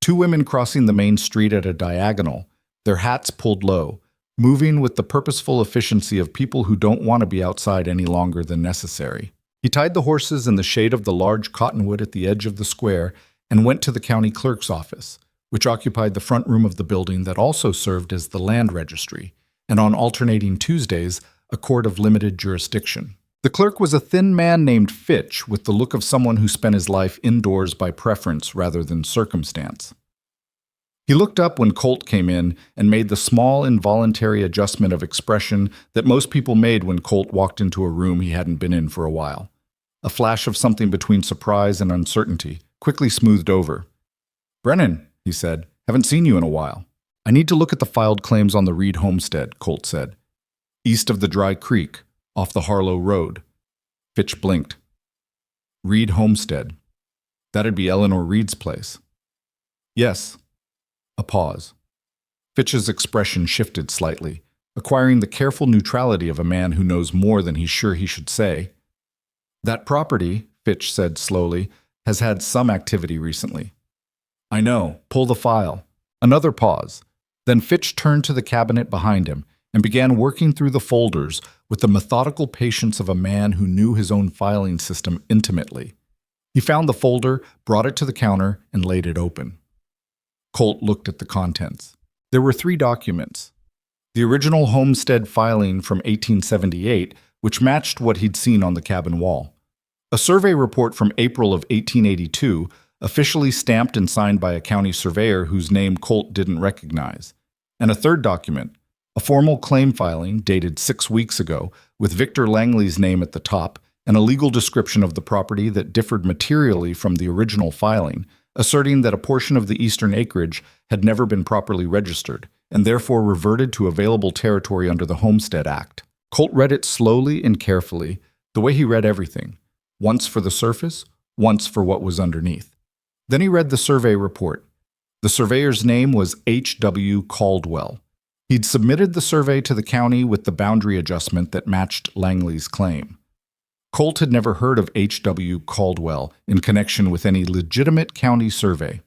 2 women crossing the main street at a diagonal, their hats pulled low, moving with the purposeful efficiency of people who don't want to be outside any longer than necessary. He tied the horses in the shade of the large cottonwood at the edge of the square and went to the county clerk's office, which occupied the front room of the building that also served as the land registry, and on alternating Tuesdays, a court of limited jurisdiction. The clerk was a thin man named Fitch, with the look of someone who spent his life indoors by preference rather than circumstance. He looked up when Colt came in and made the small, involuntary adjustment of expression that most people made when Colt walked into a room he hadn't been in for a while. A flash of something between surprise and uncertainty, quickly smoothed over. "Brennan," he said, "haven't seen you in a while." "I need to look at the filed claims on the Reed homestead," Colt said. "East of the Dry Creek, off the Harlow Road." Fitch blinked. "Reed homestead. That'd be Eleanor Reed's place." "Yes." A pause. Fitch's expression shifted slightly, acquiring the careful neutrality of a man who knows more than he's sure he should say. "That property," Fitch said slowly, "has had some activity recently." "I know. Pull the file." Another pause. Then Fitch turned to the cabinet behind him and began working through the folders with the methodical patience of a man who knew his own filing system intimately. He found the folder, brought it to the counter, and laid it open. Colt looked at the contents. There were 3 documents. The original homestead filing from 1878, which matched what he'd seen on the cabin wall. A survey report from April of 1882, officially stamped and signed by a county surveyor whose name Colt didn't recognize. And a 3rd document, a formal claim filing dated 6 weeks ago, with Victor Langley's name at the top, and a legal description of the property that differed materially from the original filing, asserting that a portion of the eastern acreage had never been properly registered, and therefore reverted to available territory under the Homestead Act. Colt read it slowly and carefully, the way he read everything, once for the surface, once for what was underneath. Then he read the survey report. The surveyor's name was H.W. Caldwell. He'd submitted the survey to the county with the boundary adjustment that matched Langley's claim. Colt had never heard of H.W. Caldwell in connection with any legitimate county survey.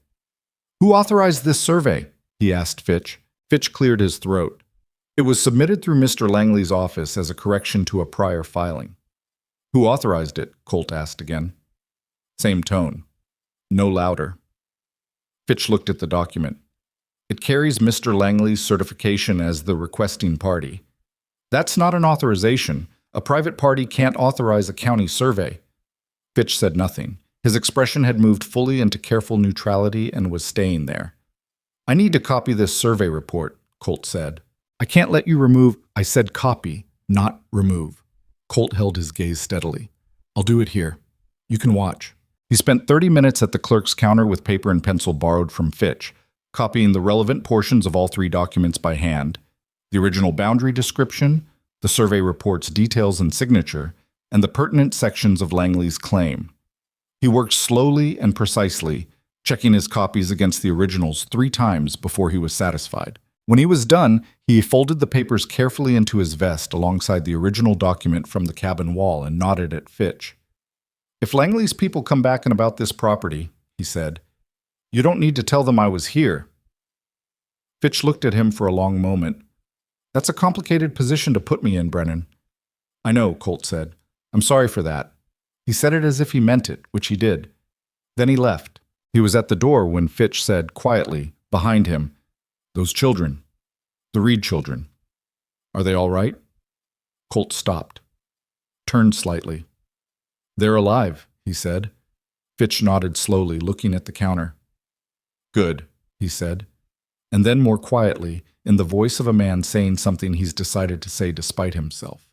"Who authorized this survey?" he asked Fitch. Fitch cleared his throat. "It was submitted through Mr. Langley's office as a correction to a prior filing." "Who authorized it?" Colt asked again. Same tone. No louder. Fitch looked at the document. "It carries Mr. Langley's certification as the requesting party." "That's not an authorization. A private party can't authorize a county survey." Fitch said nothing. His expression had moved fully into careful neutrality and was staying there. "I need to copy this survey report," Colt said. "I can't let you remove—" "I said copy, not remove." Colt held his gaze steadily. "I'll do it here. You can watch." He spent 30 minutes at the clerk's counter with paper and pencil borrowed from Fitch, copying the relevant portions of all 3 documents by hand: the original boundary description, the survey report's details and signature, and the pertinent sections of Langley's claim. He worked slowly and precisely, checking his copies against the originals 3 times before he was satisfied. When he was done, he folded the papers carefully into his vest alongside the original document from the cabin wall and nodded at Fitch. "If Langley's people come back in about this property," he said, "you don't need to tell them I was here." Fitch looked at him for a long moment. "That's a complicated position to put me in, Brennan." "I know," Colt said. "I'm sorry for that." He said it as if he meant it, which he did. Then he left. He was at the door when Fitch said quietly, behind him, "Those children, the Reed children, are they all right?" Colt stopped, turned slightly. "They're alive," he said. Fitch nodded slowly, looking at the counter. "Good," he said. And then more quietly, in the voice of a man saying something he's decided to say despite himself.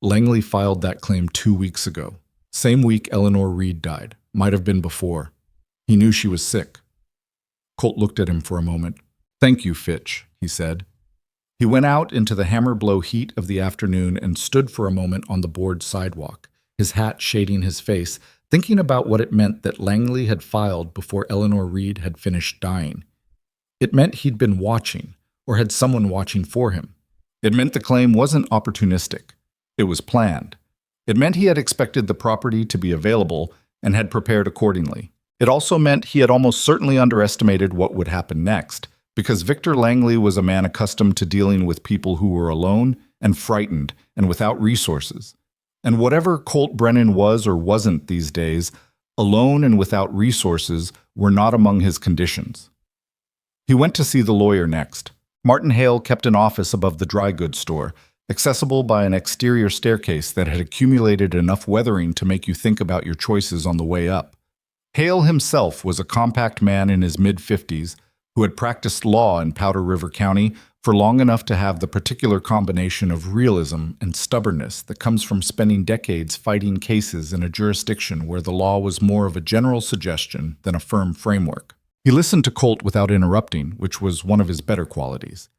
"Langley filed that claim 2 weeks ago. Same week Eleanor Reed died. Might have been before. He knew she was sick." Colt looked at him for a moment. "Thank you, Fitch," he said. He went out into the hammer-blow heat of the afternoon and stood for a moment on the board sidewalk, his hat shading his face, thinking about what it meant that Langley had filed before Eleanor Reed had finished dying. It meant he'd been watching, or had someone watching for him. It meant the claim wasn't opportunistic. It was planned. It meant he had expected the property to be available and had prepared accordingly. It also meant he had almost certainly underestimated what would happen next, because Victor Langley was a man accustomed to dealing with people who were alone and frightened and without resources. And whatever Colt Brennan was or wasn't these days, alone and without resources were not among his conditions. He went to see the lawyer next. Martin Hale kept an office above the dry goods store, accessible by an exterior staircase that had accumulated enough weathering to make you think about your choices on the way up. Hale himself was a compact man in his mid-50s, who had practiced law in Powder River County for long enough to have the particular combination of realism and stubbornness that comes from spending decades fighting cases in a jurisdiction where the law was more of a general suggestion than a firm framework. He listened to Colt without interrupting, which was one of his better qualities.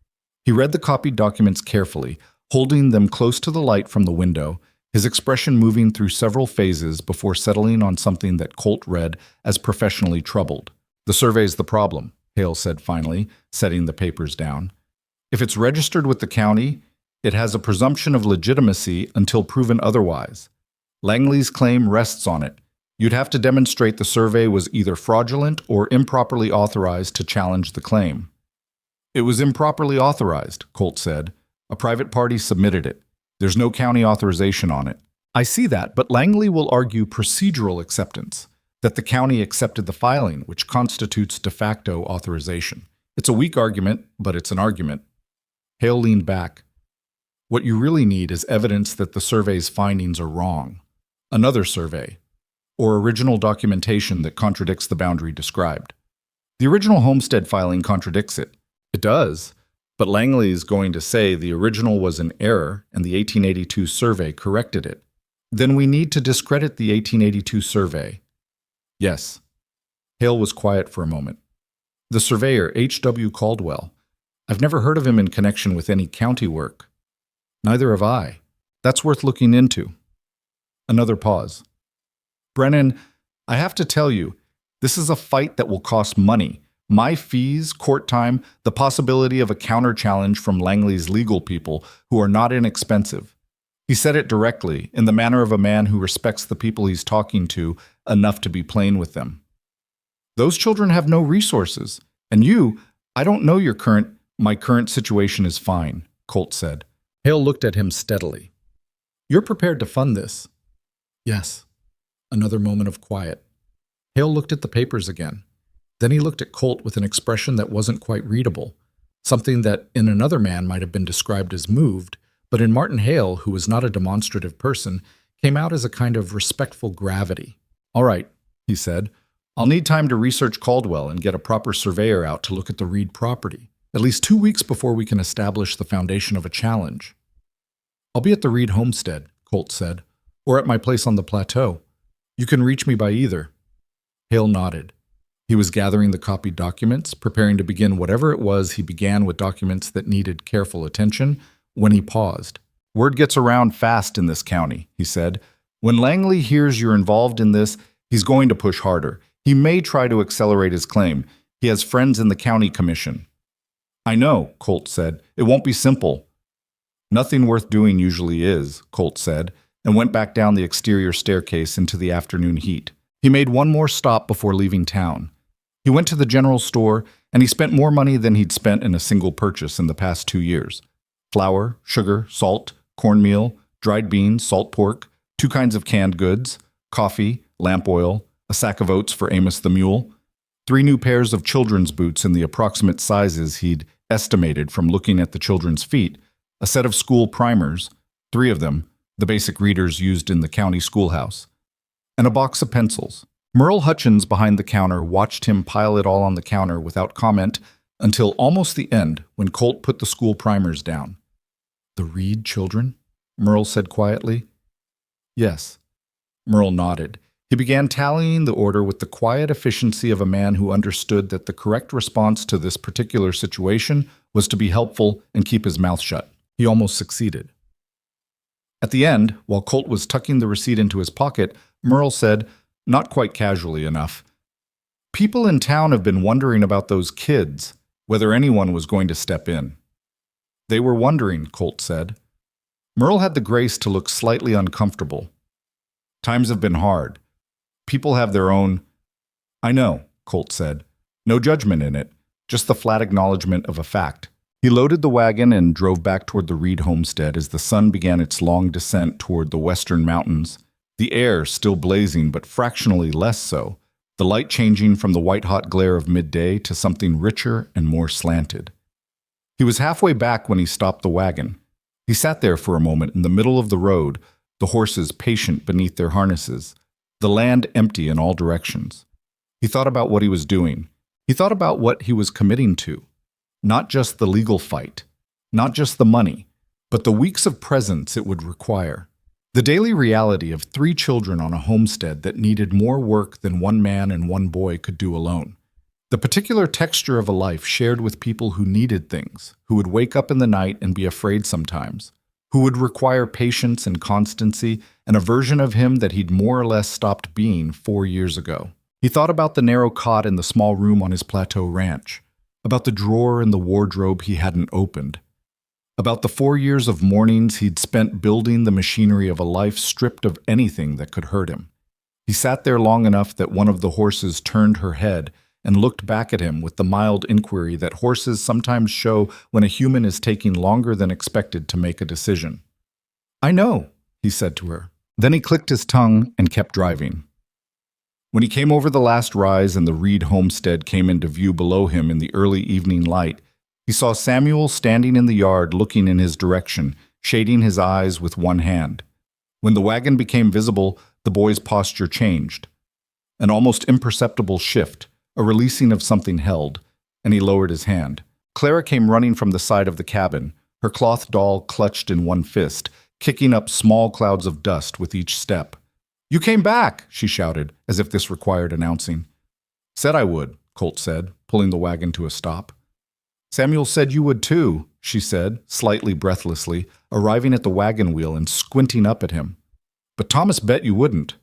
He read the copied documents carefully, holding them close to the light from the window, his expression moving through several phases before settling on something that Colt read as professionally troubled. "The survey's the problem," Hale said finally, setting the papers down. "If it's registered with the county, it has a presumption of legitimacy until proven otherwise. Langley's claim rests on it. You'd have to demonstrate the survey was either fraudulent or improperly authorized to challenge the claim." "It was improperly authorized," Colt said. "A private party submitted it. There's no county authorization on it." "I see that, but Langley will argue procedural acceptance, that the county accepted the filing, which constitutes de facto authorization. It's a weak argument, but it's an argument." Hale leaned back. "What you really need is evidence that the survey's findings are wrong. Another survey, or original documentation that contradicts the boundary described. The original homestead filing contradicts it." "It does, but Langley is going to say the original was an error and the 1882 survey corrected it." "Then we need to discredit the 1882 survey." "Yes." Hale was quiet for a moment. "The surveyor, H.W. Caldwell. I've never heard of him in connection with any county work." "Neither have I. That's worth looking into." Another pause. "Brennan, I have to tell you, this is a fight that will cost money. My fees, court time, the possibility of a counter-challenge from Langley's legal people, who are not inexpensive." He said it directly, in the manner of a man who respects the people he's talking to enough to be plain with them. "Those children have no resources. And you, I don't know your current—" "My current situation is fine," Colt said. Hale looked at him steadily. "You're prepared to fund this?" "Yes." Another moment of quiet. Hale looked at the papers again. Then he looked at Colt with an expression that wasn't quite readable, something that in another man might have been described as moved, but in Martin Hale, who was not a demonstrative person, came out as a kind of respectful gravity. "All right," he said. "I'll need time to research Caldwell and get a proper surveyor out to look at the Reed property, at least 2 weeks before we can establish the foundation of a challenge." "I'll be at the Reed homestead," Colt said, "or at my place on the plateau. You can reach me by either." Hale nodded. He was gathering the copied documents, preparing to begin whatever it was he began with documents that needed careful attention, when he paused. "Word gets around fast in this county," he said. "When Langley hears you're involved in this, he's going to push harder. He may try to accelerate his claim. He has friends in the county commission." "I know," Colt said. "It won't be simple." "Nothing worth doing usually is," Colt said, and went back down the exterior staircase into the afternoon heat. He made one more stop before leaving town. He went to the general store, and he spent more money than he'd spent in a single purchase in the past 2 years. Flour, sugar, salt, cornmeal, dried beans, salt pork, 2 kinds of canned goods, coffee, lamp oil, a sack of oats for Amos the mule, 3 new pairs of children's boots in the approximate sizes he'd estimated from looking at the children's feet, a set of school primers, 3 of them, the basic readers used in the county schoolhouse, and a box of pencils. Merle Hutchins behind the counter watched him pile it all on the counter without comment until almost the end, when Colt put the school primers down. "The Reed children?" Merle said quietly. "Yes." Merle nodded. He began tallying the order with the quiet efficiency of a man who understood that the correct response to this particular situation was to be helpful and keep his mouth shut. He almost succeeded. At the end, while Colt was tucking the receipt into his pocket, Merle said, not quite casually enough, "People in town have been wondering about those kids, whether anyone was going to step in." "They were wondering," Colt said. Merle had the grace to look slightly uncomfortable. "Times have been hard. People have their own—" "I know," Colt said. "No judgment in it, just the flat acknowledgement of a fact." He loaded the wagon and drove back toward the Reed homestead as the sun began its long descent toward the western mountains, the air still blazing but fractionally less so, the light changing from the white-hot glare of midday to something richer and more slanted. He was halfway back when he stopped the wagon. He sat there for a moment in the middle of the road, the horses patient beneath their harnesses, the land empty in all directions. He thought about what he was doing, He thought about what he was committing to. Not just the legal fight, not just the money, but the weeks of presence it would require. The daily reality of 3 children on a homestead that needed more work than one man and one boy could do alone. The particular texture of a life shared with people who needed things, who would wake up in the night and be afraid sometimes, who would require patience and constancy, and a version of him that he'd more or less stopped being 4 years ago. He thought about the narrow cot in the small room on his plateau ranch, about the drawer in the wardrobe he hadn't opened, about the 4 years of mornings he'd spent building the machinery of a life stripped of anything that could hurt him. He sat there long enough that one of the horses turned her head and looked back at him with the mild inquiry that horses sometimes show when a human is taking longer than expected to make a decision. "I know," he said to her. Then he clicked his tongue and kept driving. When he came over the last rise and the Reed homestead came into view below him in the early evening light, he saw Samuel standing in the yard looking in his direction, shading his eyes with one hand. When the wagon became visible, the boy's posture changed. An almost imperceptible shift, a releasing of something held, and he lowered his hand. Clara came running from the side of the cabin, her cloth doll clutched in one fist, kicking up small clouds of dust with each step. "You came back!" she shouted, as if this required announcing. "Said I would," Colt said, pulling the wagon to a stop. "Samuel said you would too," she said, slightly breathlessly, arriving at the wagon wheel and squinting up at him. "But Thomas bet you wouldn't."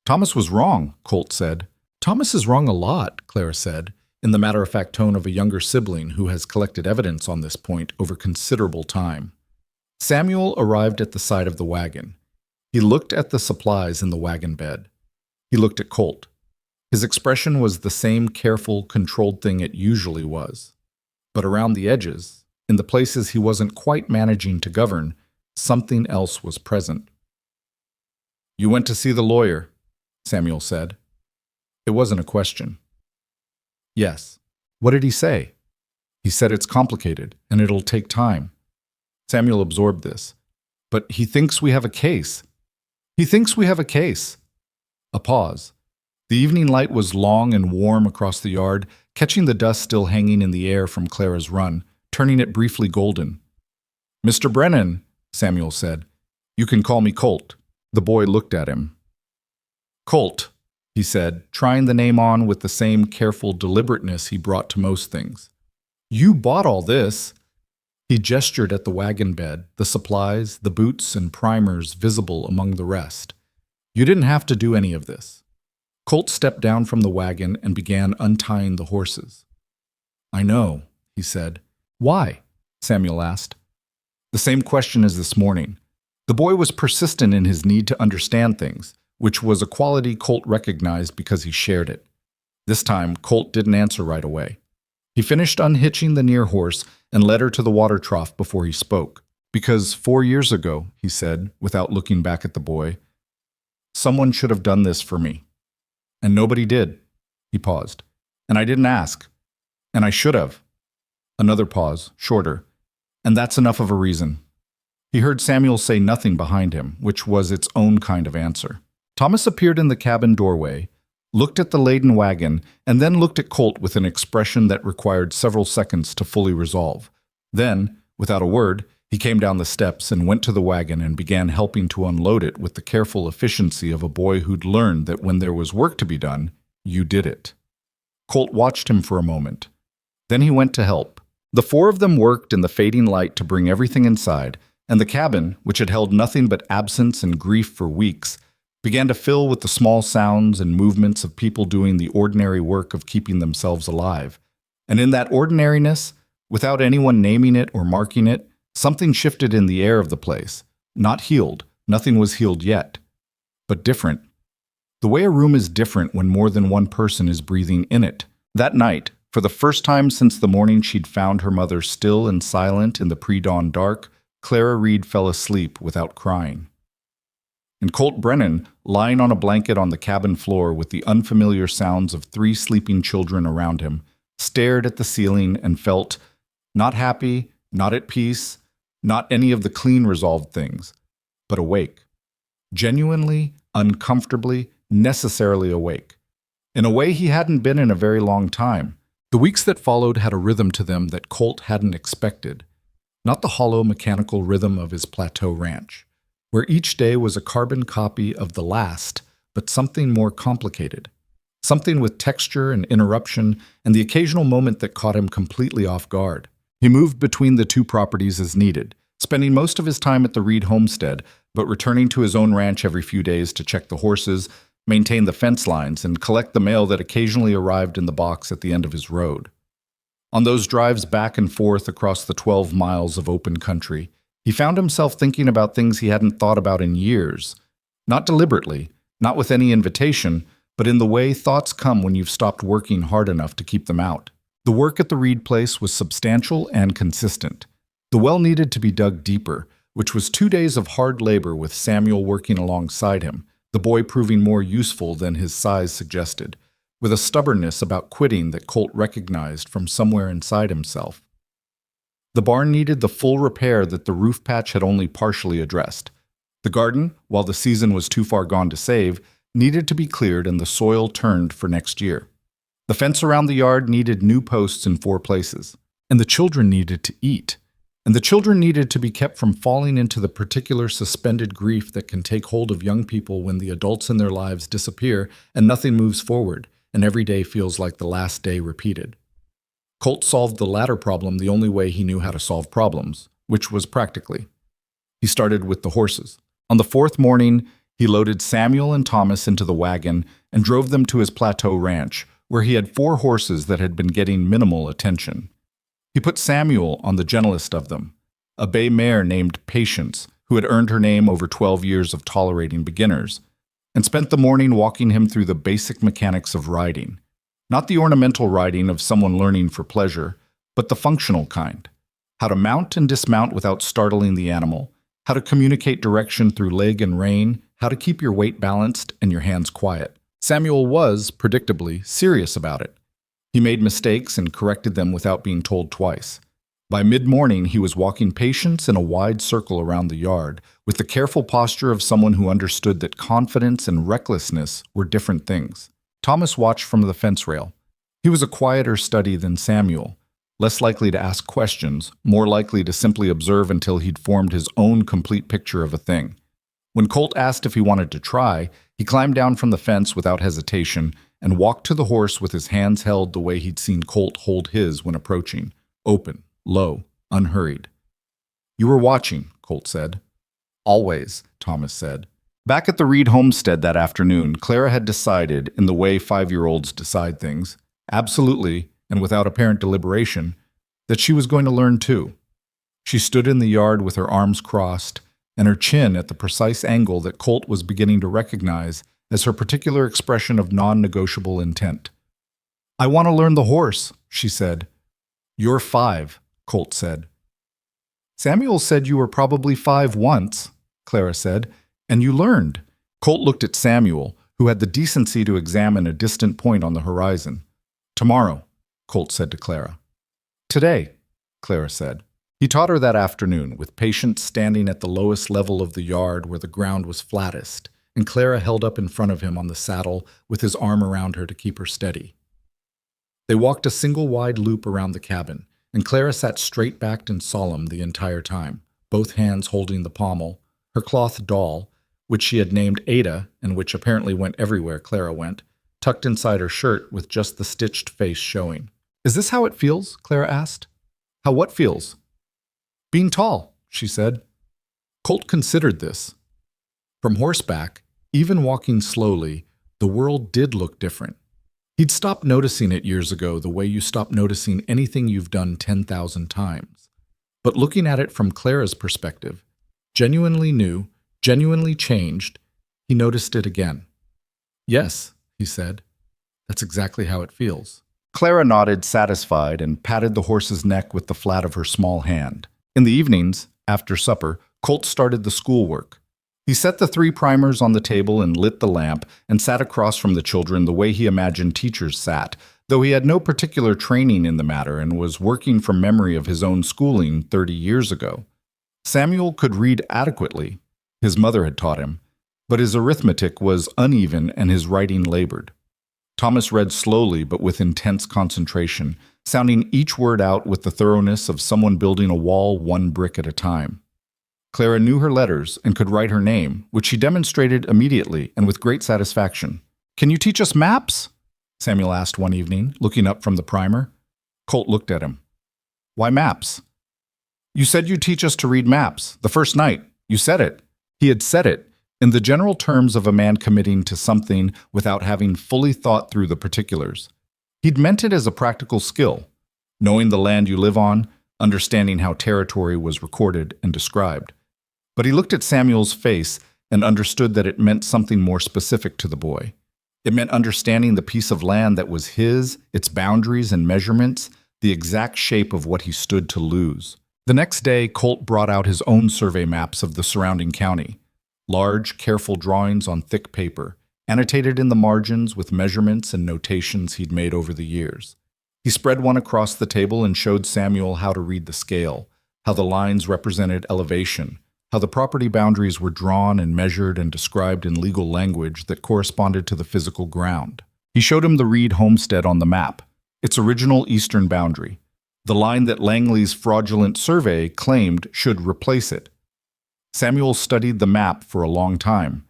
"Thomas was wrong," Colt said. "Thomas is wrong a lot," Clara said, in the matter-of-fact tone of a younger sibling who has collected evidence on this point over considerable time. Samuel arrived at the side of the wagon. He looked at the supplies in the wagon bed. He looked at Colt. His expression was the same careful, controlled thing it usually was. But around the edges, in the places he wasn't quite managing to govern, something else was present. "You went to see the lawyer," Samuel said. It wasn't a question. "Yes." "What did he say?" "He said it's complicated, and it'll take time." Samuel absorbed this. "But he thinks we have a case." "He thinks we have a case." A pause. The evening light was long and warm across the yard, catching the dust still hanging in the air from Clara's run, turning it briefly golden. "Mr. Brennan," Samuel said. "You can call me Colt." The boy looked at him. "Colt," he said, trying the name on with the same careful deliberateness he brought to most things. "You bought all this." He gestured at the wagon bed, the supplies, the boots and primers visible among the rest. "You didn't have to do any of this." Colt stepped down from the wagon and began untying the horses. "I know," he said. "Why?" Samuel asked. The same question as this morning. The boy was persistent in his need to understand things, which was a quality Colt recognized because he shared it. This time, Colt didn't answer right away. He finished unhitching the near horse and led her to the water trough before he spoke. "Because 4 years ago," he said, without looking back at the boy, "someone should have done this for me. And nobody did." He paused. "And I didn't ask. And I should have." Another pause, shorter. "And that's enough of a reason." He heard Samuel say nothing behind him, which was its own kind of answer. Thomas appeared in the cabin doorway, looked at the laden wagon, and then looked at Colt with an expression that required several seconds to fully resolve. Then, without a word, he came down the steps and went to the wagon and began helping to unload it with the careful efficiency of a boy who'd learned that when there was work to be done, you did it. Colt watched him for a moment. Then he went to help. The 4 of them worked in the fading light to bring everything inside, and the cabin, which had held nothing but absence and grief for weeks, began to fill with the small sounds and movements of people doing the ordinary work of keeping themselves alive. And in that ordinariness, without anyone naming it or marking it, something shifted in the air of the place. Not healed, nothing was healed yet, but different. The way a room is different when more than one person is breathing in it. That night, for the first time since the morning she'd found her mother still and silent in the pre-dawn dark, Clara Reed fell asleep without crying. And Colt Brennan, lying on a blanket on the cabin floor with the unfamiliar sounds of 3 sleeping children around him, stared at the ceiling and felt not happy, not at peace, not any of the clean resolved things, but awake. Genuinely, uncomfortably, necessarily awake. In a way he hadn't been in a very long time, The weeks that followed had a rhythm to them that Colt hadn't expected, not the hollow mechanical rhythm of his plateau ranch, where each day was a carbon copy of the last, but something more complicated, something with texture and interruption and the occasional moment that caught him completely off guard. He moved between the two properties as needed, spending most of his time at the Reed homestead, but returning to his own ranch every few days to check the horses, maintain the fence lines, and collect the mail that occasionally arrived in the box at the end of his road. On those drives back and forth across the 12 miles of open country, he found himself thinking about things he hadn't thought about in years. Not deliberately, not with any invitation, but in the way thoughts come when you've stopped working hard enough to keep them out. The work at the Reed place was substantial and consistent. The well needed to be dug deeper, which was 2 days of hard labor with Samuel working alongside him, the boy proving more useful than his size suggested, with a stubbornness about quitting that Colt recognized from somewhere inside himself. The barn needed the full repair that the roof patch had only partially addressed. The garden, while the season was too far gone to save, needed to be cleared and the soil turned for next year. The fence around the yard needed new posts in 4 places, and the children needed to eat. And the children needed to be kept from falling into the particular suspended grief that can take hold of young people when the adults in their lives disappear and nothing moves forward, and every day feels like the last day repeated. Colt solved the latter problem the only way he knew how to solve problems, which was practically. He started with the horses. On the 4th morning, he loaded Samuel and Thomas into the wagon and drove them to his plateau ranch, where he had 4 horses that had been getting minimal attention. He put Samuel on the gentlest of them, a bay mare named Patience, who had earned her name over 12 years of tolerating beginners, and spent the morning walking him through the basic mechanics of riding. Not the ornamental riding of someone learning for pleasure, but the functional kind. How to mount and dismount without startling the animal, how to communicate direction through leg and rein, how to keep your weight balanced and your hands quiet. Samuel was, predictably, serious about it. He made mistakes and corrected them without being told twice. By mid-morning, he was walking Patience in a wide circle around the yard, with the careful posture of someone who understood that confidence and recklessness were different things. Thomas watched from the fence rail. He was a quieter study than Samuel, less likely to ask questions, more likely to simply observe until he'd formed his own complete picture of a thing. When Colt asked if he wanted to try, he climbed down from the fence without hesitation and walked to the horse with his hands held the way he'd seen Colt hold his when approaching, open, low, unhurried. "You were watching," Colt said. "Always," Thomas said. Back at the Reed homestead that afternoon, Clara had decided, in the way 5-year-olds decide things, absolutely and without apparent deliberation, that she was going to learn too. She stood in the yard with her arms crossed and her chin at the precise angle that Colt was beginning to recognize as her particular expression of non-negotiable intent. "I want to learn the horse," she said. "You're 5, Colt said. "Samuel said you were probably 5 once," Clara said, "and you learned." Colt looked at Samuel, who had the decency to examine a distant point on the horizon. "Tomorrow," Colt said to Clara. "Today," Clara said. He taught her that afternoon, with Patience standing at the lowest level of the yard where the ground was flattest, and Clara held up in front of him on the saddle with his arm around her to keep her steady. They walked a single wide loop around the cabin, and Clara sat straight-backed and solemn the entire time, both hands holding the pommel, her cloth doll, which she had named Ada and which apparently went everywhere Clara went, tucked inside her shirt with just the stitched face showing. "Is this how it feels?" Clara asked. "How what feels?" "Being tall," she said. Colt considered this. From horseback, even walking slowly, the world did look different. He'd stopped noticing it years ago the way you stop noticing anything you've done 10,000 times. But looking at it from Clara's perspective, genuinely new, genuinely changed, he noticed it again. "Yes," he said, "that's exactly how it feels." Clara nodded, satisfied, and patted the horse's neck with the flat of her small hand. In the evenings, after supper, Colt started the schoolwork. He set the 3 primers on the table and lit the lamp and sat across from the children the way he imagined teachers sat, though he had no particular training in the matter and was working from memory of his own schooling 30 years ago. Samuel could read adequately, his mother had taught him, but his arithmetic was uneven and his writing labored. Thomas read slowly but with intense concentration, sounding each word out with the thoroughness of someone building a wall one brick at a time. Clara knew her letters and could write her name, which she demonstrated immediately and with great satisfaction. "Can you teach us maps?" Samuel asked one evening, looking up from the primer. Colt looked at him. "Why maps?" "You said you'd teach us to read maps, the first night. You said it." He had said it in the general terms of a man committing to something without having fully thought through the particulars. He'd meant it as a practical skill, knowing the land you live on, understanding how territory was recorded and described. But he looked at Samuel's face and understood that it meant something more specific to the boy. It meant understanding the piece of land that was his, its boundaries and measurements, the exact shape of what he stood to lose. The next day, Colt brought out his own survey maps of the surrounding county. Large, careful drawings on thick paper, annotated in the margins with measurements and notations he'd made over the years. He spread one across the table and showed Samuel how to read the scale, how the lines represented elevation, how the property boundaries were drawn and measured and described in legal language that corresponded to the physical ground. He showed him the Reed homestead on the map, its original eastern boundary, the line that Langley's fraudulent survey claimed should replace it. Samuel studied the map for a long time.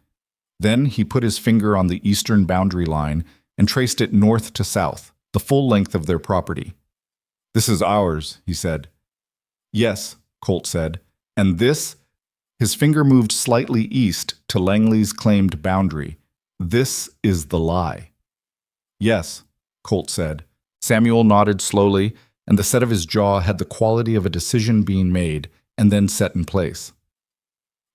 Then he put his finger on the eastern boundary line and traced it north to south, the full length of their property. "This is ours," he said. "Yes," Colt said, "and this?" His finger moved slightly east to Langley's claimed boundary. "This is the lie." "Yes," Colt said. Samuel nodded slowly, and the set of his jaw had the quality of a decision being made and then set in place.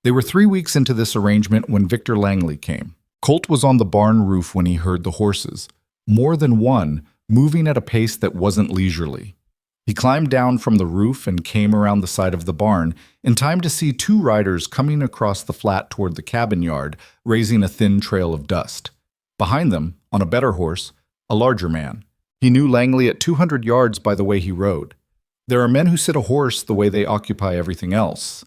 They were 3 weeks into this arrangement when Victor Langley came. Colt was on the barn roof when he heard the horses, more than one, moving at a pace that wasn't leisurely. He climbed down from the roof and came around the side of the barn, in time to see 2 riders coming across the flat toward the cabin yard, raising a thin trail of dust. Behind them, on a better horse, a larger man. He knew Langley at 200 yards by the way he rode. There are men who sit a horse the way they occupy everything else,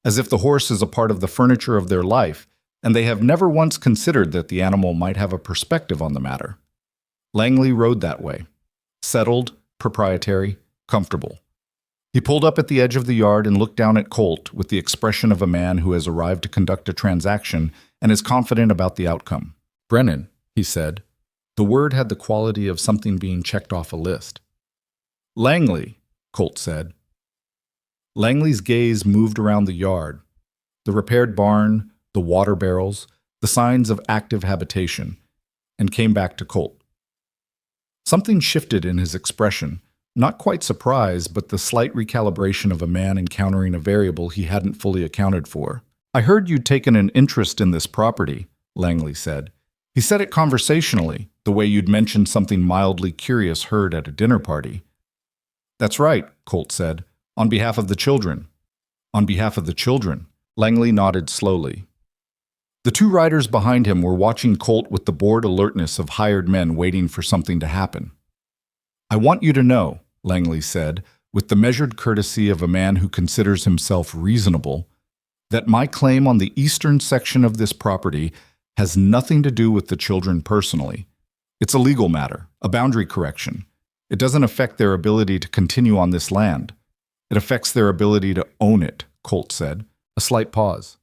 as if the horse is a part of the furniture of their life, and they have never once considered that the animal might have a perspective on the matter. Langley rode that way, settled, proprietary, comfortable. He pulled up at the edge of the yard and looked down at Colt with the expression of a man who has arrived to conduct a transaction and is confident about the outcome. "Brennan," he said. The word had the quality of something being checked off a list. "Langley," Colt said. Langley's gaze moved around the yard, the repaired barn, the water barrels, the signs of active habitation, and came back to Colt. Something shifted in his expression, not quite surprise, but the slight recalibration of a man encountering a variable he hadn't fully accounted for. "I heard you'd taken an interest in this property," Langley said. He said it conversationally, the way you'd mentioned something mildly curious heard at a dinner party. "That's right," Colt said. "On behalf of the children." "On behalf of the children," Langley nodded slowly. The 2 riders behind him were watching Colt with the bored alertness of hired men waiting for something to happen. "I want you to know," Langley said, with the measured courtesy of a man who considers himself reasonable, "that my claim on the eastern section of this property has nothing to do with the children personally. It's a legal matter, a boundary correction. It doesn't affect their ability to continue on this land. It affects their ability to own it," Colt said. A slight pause.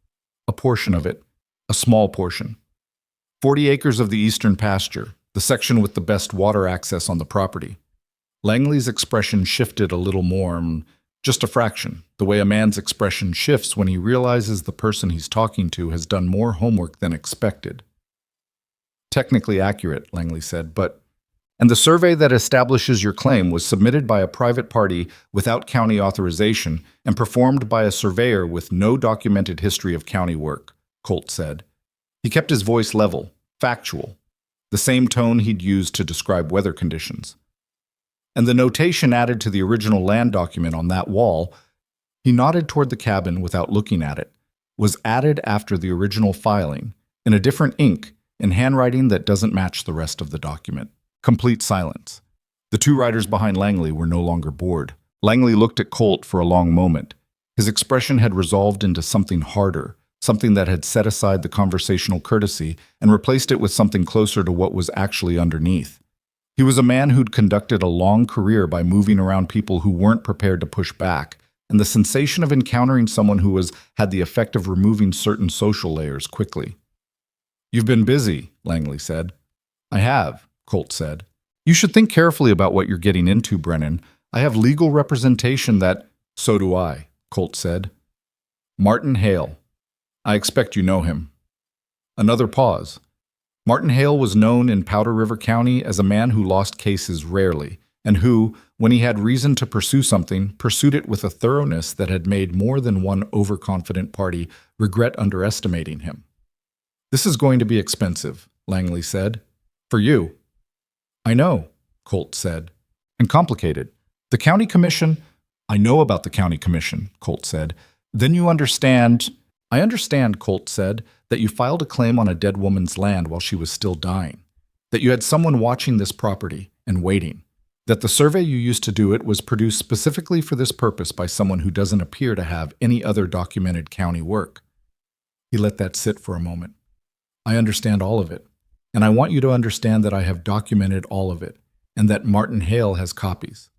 "A portion of it. A small portion. 40 acres of the eastern pasture, the section with the best water access on the property." Langley's expression shifted a little more, just a fraction, the way a man's expression shifts when he realizes the person he's talking to has done more homework than expected. "Technically accurate," Langley said, and the survey that establishes your claim was submitted by a private party without county authorization and performed by a surveyor with no documented history of county work," Colt said. He kept his voice level, factual, the same tone he'd used to describe weather conditions. "And the notation added to the original land document on that wall," he nodded toward the cabin without looking at it, "was added after the original filing, in a different ink, in handwriting that doesn't match the rest of the document." Complete silence. The 2 riders behind Langley were no longer bored. Langley looked at Colt for a long moment. His expression had resolved into something harder, something that had set aside the conversational courtesy and replaced it with something closer to what was actually underneath. He was a man who'd conducted a long career by moving around people who weren't prepared to push back, and the sensation of encountering someone who had the effect of removing certain social layers quickly. "You've been busy," Langley said. "I have," Colt said. "You should think carefully about what you're getting into, Brennan. I have legal representation that—" "So do I," Colt said. "Martin Hale. I expect you know him." Another pause. Martin Hale was known in Powder River County as a man who lost cases rarely, and who, when he had reason to pursue something, pursued it with a thoroughness that had made more than one overconfident party regret underestimating him. "This is going to be expensive," Langley said. "For you." "I know," Colt said. "And complicated. The county commission—" "I know about the county commission," Colt said. "Then you understand—" "I understand," Colt said, "that you filed a claim on a dead woman's land while she was still dying. That you had someone watching this property and waiting. That the survey you used to do it was produced specifically for this purpose by someone who doesn't appear to have any other documented county work." He let that sit for a moment. "I understand all of it. And I want you to understand that I have documented all of it, and that Martin Hale has copies."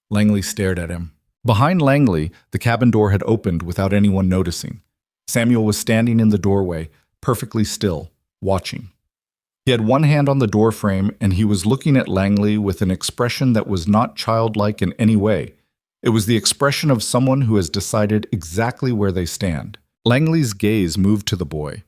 Langley stared at him. Behind Langley, the cabin door had opened without anyone noticing. Samuel was standing in the doorway, perfectly still, watching. He had one hand on the doorframe, and he was looking at Langley with an expression that was not childlike in any way. It was the expression of someone who has decided exactly where they stand. Langley's gaze moved to the boy.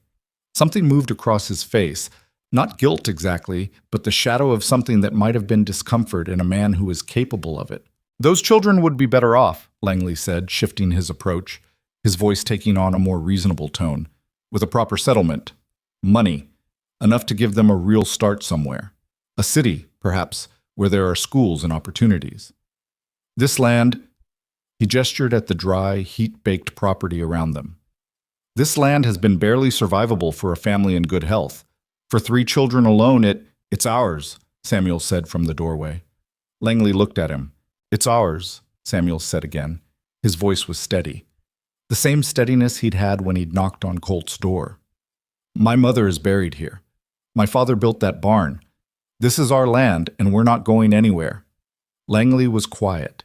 Something moved across his face, not guilt exactly, but the shadow of something that might have been discomfort in a man who was capable of it. "Those children would be better off," Langley said, shifting his approach, his voice taking on a more reasonable tone, "with a proper settlement. Money. Enough to give them a real start somewhere. A city, perhaps, where there are schools and opportunities. This land—" He gestured at the dry, heat-baked property around them. "This land has been barely survivable for a family in good health. For 3 children alone, it's ours," Samuel said from the doorway. Langley looked at him. "It's ours," Samuel said again. His voice was steady. The same steadiness he'd had when he'd knocked on Colt's door. "My mother is buried here. My father built that barn. This is our land, and we're not going anywhere." Langley was quiet.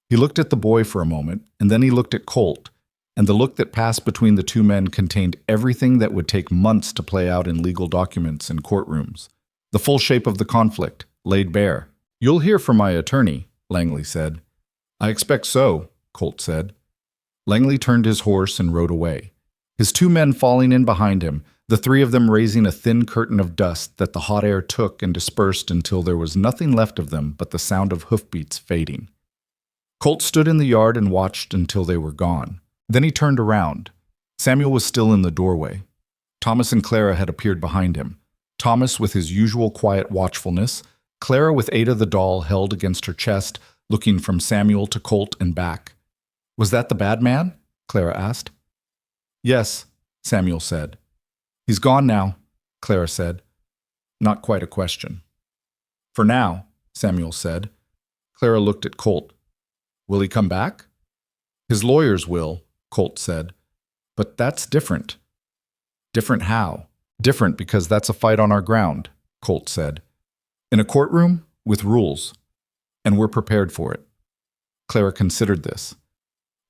He looked at the boy for a moment, and then he looked at Colt, and the look that passed between the two men contained everything that would take months to play out in legal documents and courtrooms. The full shape of the conflict, laid bare. "You'll hear from my attorney," Langley said. "I expect so," Colt said. Langley turned his horse and rode away, his 2 men falling in behind him, the 3 of them raising a thin curtain of dust that the hot air took and dispersed until there was nothing left of them but the sound of hoofbeats fading. Colt stood in the yard and watched until they were gone. Then he turned around. Samuel was still in the doorway. Thomas and Clara had appeared behind him. Thomas with his usual quiet watchfulness, Clara with Ada the doll held against her chest, looking from Samuel to Colt and back. "Was that the bad man?" Clara asked. "Yes," Samuel said. "He's gone now," Clara said. Not quite a question. "For now," Samuel said. Clara looked at Colt. "Will he come back?" "His lawyers will," Colt said. "But that's different." "Different how?" "Different because that's a fight on our ground," Colt said. "In a courtroom, with rules. And we're prepared for it." Clara considered this.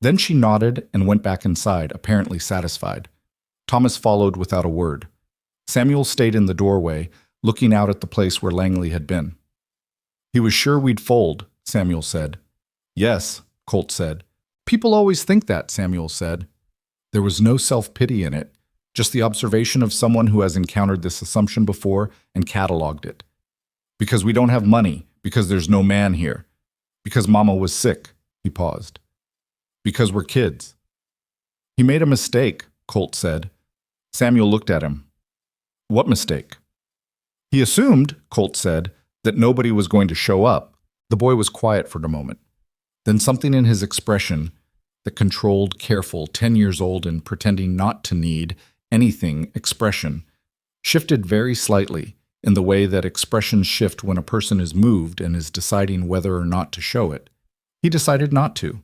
Then she nodded and went back inside, apparently satisfied. Thomas followed without a word. Samuel stayed in the doorway, looking out at the place where Langley had been. "He was sure we'd fold," Samuel said. "Yes," Colt said. "People always think that," Samuel said. There was no self-pity in it, just the observation of someone who has encountered this assumption before and cataloged it. "Because we don't have money, because there's no man here, because Mama was sick," he paused. "Because we're kids." "He made a mistake," Colt said. Samuel looked at him. "What mistake?" "He assumed," Colt said, "that nobody was going to show up." The boy was quiet for a moment. Then something in his expression, the controlled, careful, 10 years old and pretending not to need anything expression, shifted very slightly in the way that expressions shift when a person is moved and is deciding whether or not to show it. He decided not to,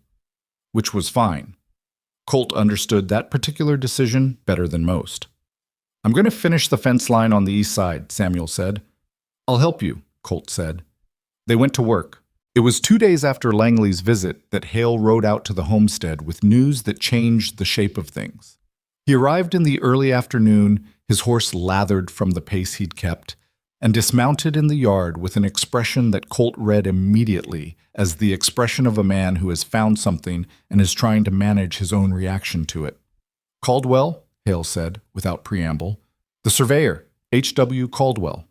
which was fine. Colt understood that particular decision better than most. "I'm going to finish the fence line on the east side," Samuel said. "I'll help you," Colt said. They went to work. It was 2 days after Langley's visit that Hale rode out to the homestead with news that changed the shape of things. He arrived in the early afternoon, his horse lathered from the pace he'd kept, and dismounted in the yard with an expression that Colt read immediately as the expression of a man who has found something and is trying to manage his own reaction to it. "Caldwell," Hale said, without preamble. "The surveyor, H.W. Caldwell."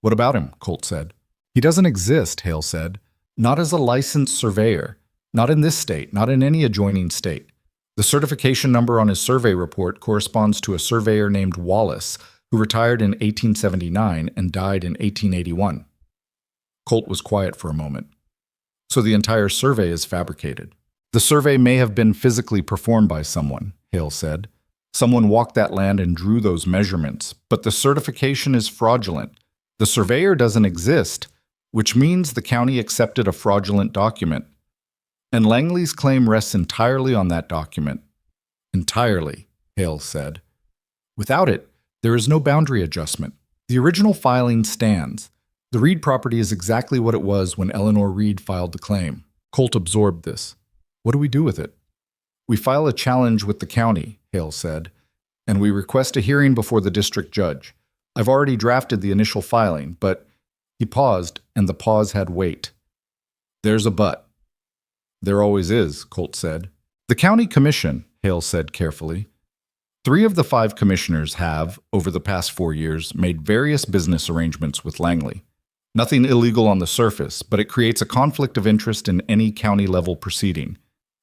"What about him?" Colt said. "He doesn't exist," Hale said. "Not as a licensed surveyor. Not in this state, not in any adjoining state. The certification number on his survey report corresponds to a surveyor named Wallace, who retired in 1879 and died in 1881. Colt was quiet for a moment. "So the entire survey is fabricated." "The survey may have been physically performed by someone," Hale said. "Someone walked that land and drew those measurements, but the certification is fraudulent. The surveyor doesn't exist, which means the county accepted a fraudulent document. And Langley's claim rests entirely on that document." "Entirely," Hale said. "Without it, there is no boundary adjustment. The original filing stands. The Reed property is exactly what it was when Eleanor Reed filed the claim." Colt absorbed this. "What do we do with it?" "We file a challenge with the county," Hale said, "and we request a hearing before the district judge. I've already drafted the initial filing, but—" He paused, and the pause had weight. "There's a but." "There always is," Colt said. "The county commission," Hale said carefully. 3 of the 5 commissioners have, over the past 4 years, made various business arrangements with Langley. Nothing illegal on the surface, but it creates a conflict of interest in any county-level proceeding.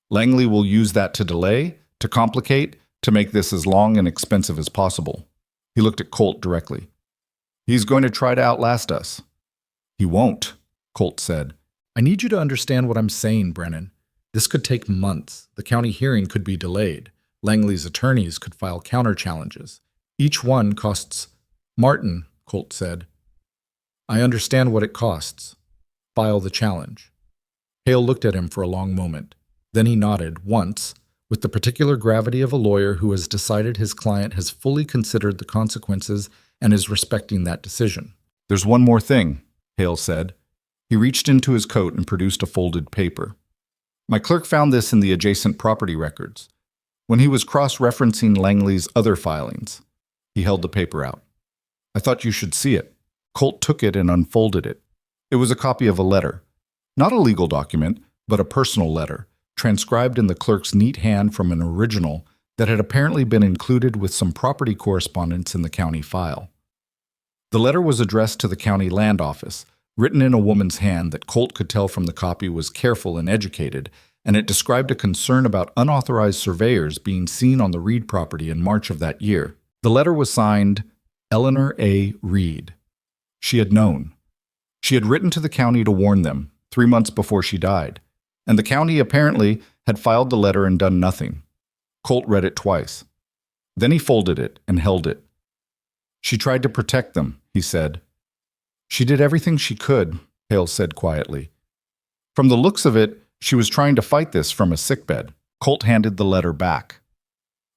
Langley will use that to delay, to complicate, to make this as long and expensive as possible. He looked at Colt directly. "He's going to try to outlast us." "He won't," Colt said. "I need you to understand what I'm saying, Brennan. This could take months. The county hearing could be delayed. Langley's attorneys could file counter-challenges. Each one costs—" "Martin," Colt said. "I understand what it costs. File the challenge." Hale looked at him for a long moment. Then he nodded, once, with the particular gravity of a lawyer who has decided his client has fully considered the consequences and is respecting that decision. "There's one more thing," Hale said. He reached into his coat and produced a folded paper. "My clerk found this in the adjacent property records, when he was cross-referencing Langley's other filings." He held the paper out. "I thought you should see it." Colt took it and unfolded it. It was a copy of a letter. Not a legal document, but a personal letter, transcribed in the clerk's neat hand from an original that had apparently been included with some property correspondence in the county file. The letter was addressed to the county land office, written in a woman's hand that Colt could tell from the copy was careful and educated, and it described a concern about unauthorized surveyors being seen on the Reed property in March of that year. The letter was signed Eleanor A. Reed. She had known. She had written to the county to warn them 3 months before she died, and the county apparently had filed the letter and done nothing. Colt read it twice. Then he folded it and held it. "She tried to protect them," he said. "She did everything she could," Hale said quietly. "From the looks of it, she was trying to fight this from a sickbed." Colt handed the letter back.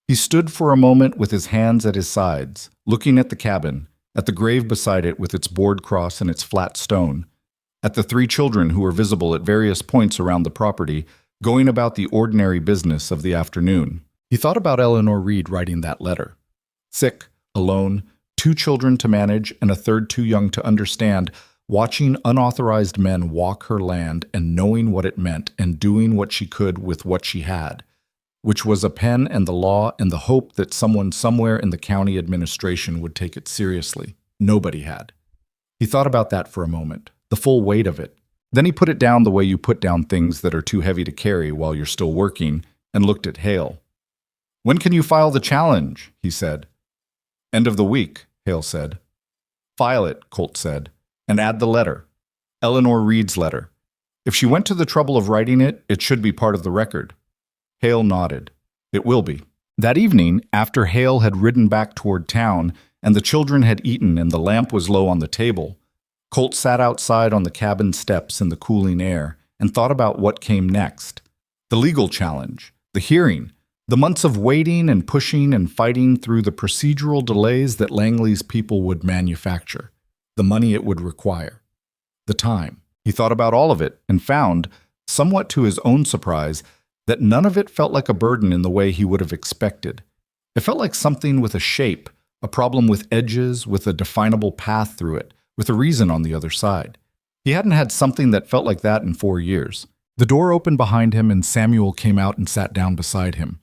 He stood for a moment with his hands at his sides, looking at the cabin, at the grave beside it with its board cross and its flat stone, at the 3 children who were visible at various points around the property, going about the ordinary business of the afternoon. He thought about Eleanor Reed writing that letter. Sick, alone, 2 children to manage and a third too young to understand, watching unauthorized men walk her land and knowing what it meant and doing what she could with what she had, which was a pen and the law and the hope that someone somewhere in the county administration would take it seriously. Nobody had. He thought about that for a moment, the full weight of it. Then he put it down the way you put down things that are too heavy to carry while you're still working, and looked at Hale. "When can you file the challenge?" he said. "End of the week," Hale said. "File it," Colt said, "and add the letter. Eleanor Reed's letter. If she went to the trouble of writing it, it should be part of the record." Hale nodded. "It will be." That evening, after Hale had ridden back toward town and the children had eaten and the lamp was low on the table, Colt sat outside on the cabin steps in the cooling air and thought about what came next. The legal challenge, the hearing, The months of waiting and pushing and fighting through the procedural delays that Langley's people would manufacture, the money it would require, the time. He thought about all of it and found, somewhat to his own surprise, that none of it felt like a burden in the way he would have expected. It felt like something with a shape, a problem with edges, with a definable path through it, with a reason on the other side. He hadn't had something that felt like that in 4 years. The door opened behind him and Samuel came out and sat down beside him,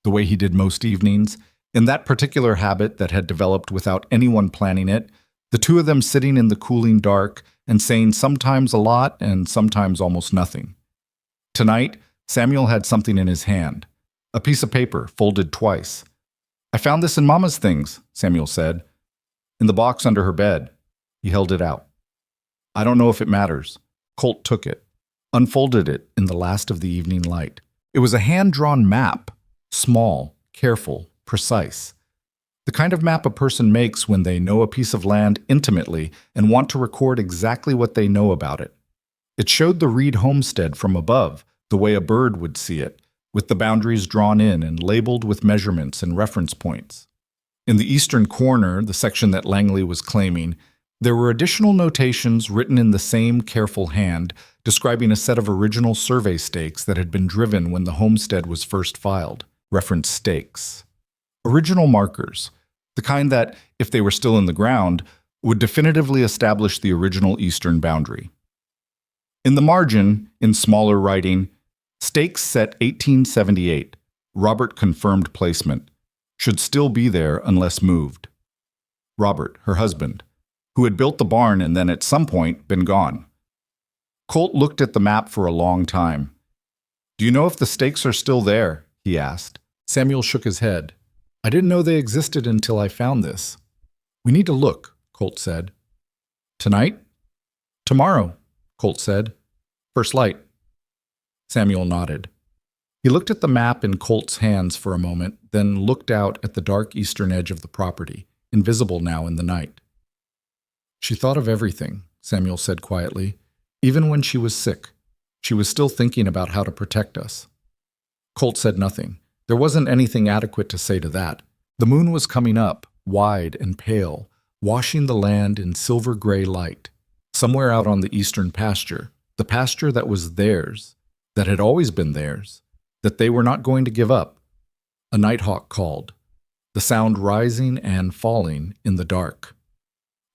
the way he did most evenings, in that particular habit that had developed without anyone planning it, the two of them sitting in the cooling dark and saying sometimes a lot and sometimes almost nothing. Tonight, Samuel had something in his hand, a piece of paper folded twice. "I found this in Mama's things," Samuel said. "In the box under her bed." He held it out. "I don't know if it matters." Colt took it, unfolded it in the last of the evening light. It was a hand-drawn map, small, careful, precise. The kind of map a person makes when they know a piece of land intimately and want to record exactly what they know about it. It showed the Reed homestead from above, the way a bird would see it, with the boundaries drawn in and labeled with measurements and reference points. In the eastern corner, the section that Langley was claiming, there were additional notations written in the same careful hand, describing a set of original survey stakes that had been driven when the homestead was first filed, reference stakes. Original markers, the kind that, if they were still in the ground, would definitively establish the original eastern boundary. In the margin, in smaller writing, "Stakes set 1878, Robert confirmed placement, should still be there unless moved." Robert, her husband, who had built the barn and then at some point been gone. Colt looked at the map for a long time. "Do you know if the stakes are still there?" he asked. Samuel shook his head. "I didn't know they existed until I found this." "We need to look," Colt said. "Tonight?" "Tomorrow," Colt said. "First light." Samuel nodded. He looked at the map in Colt's hands for a moment, then looked out at the dark eastern edge of the property, invisible now in the night. "She thought of everything," Samuel said quietly. "Even when she was sick, she was still thinking about how to protect us." Colt said nothing. There wasn't anything adequate to say to that. The moon was coming up, wide and pale, washing the land in silver-gray light. Somewhere out on the eastern pasture, the pasture that was theirs, that had always been theirs, that they were not going to give up, a nighthawk called, the sound rising and falling in the dark.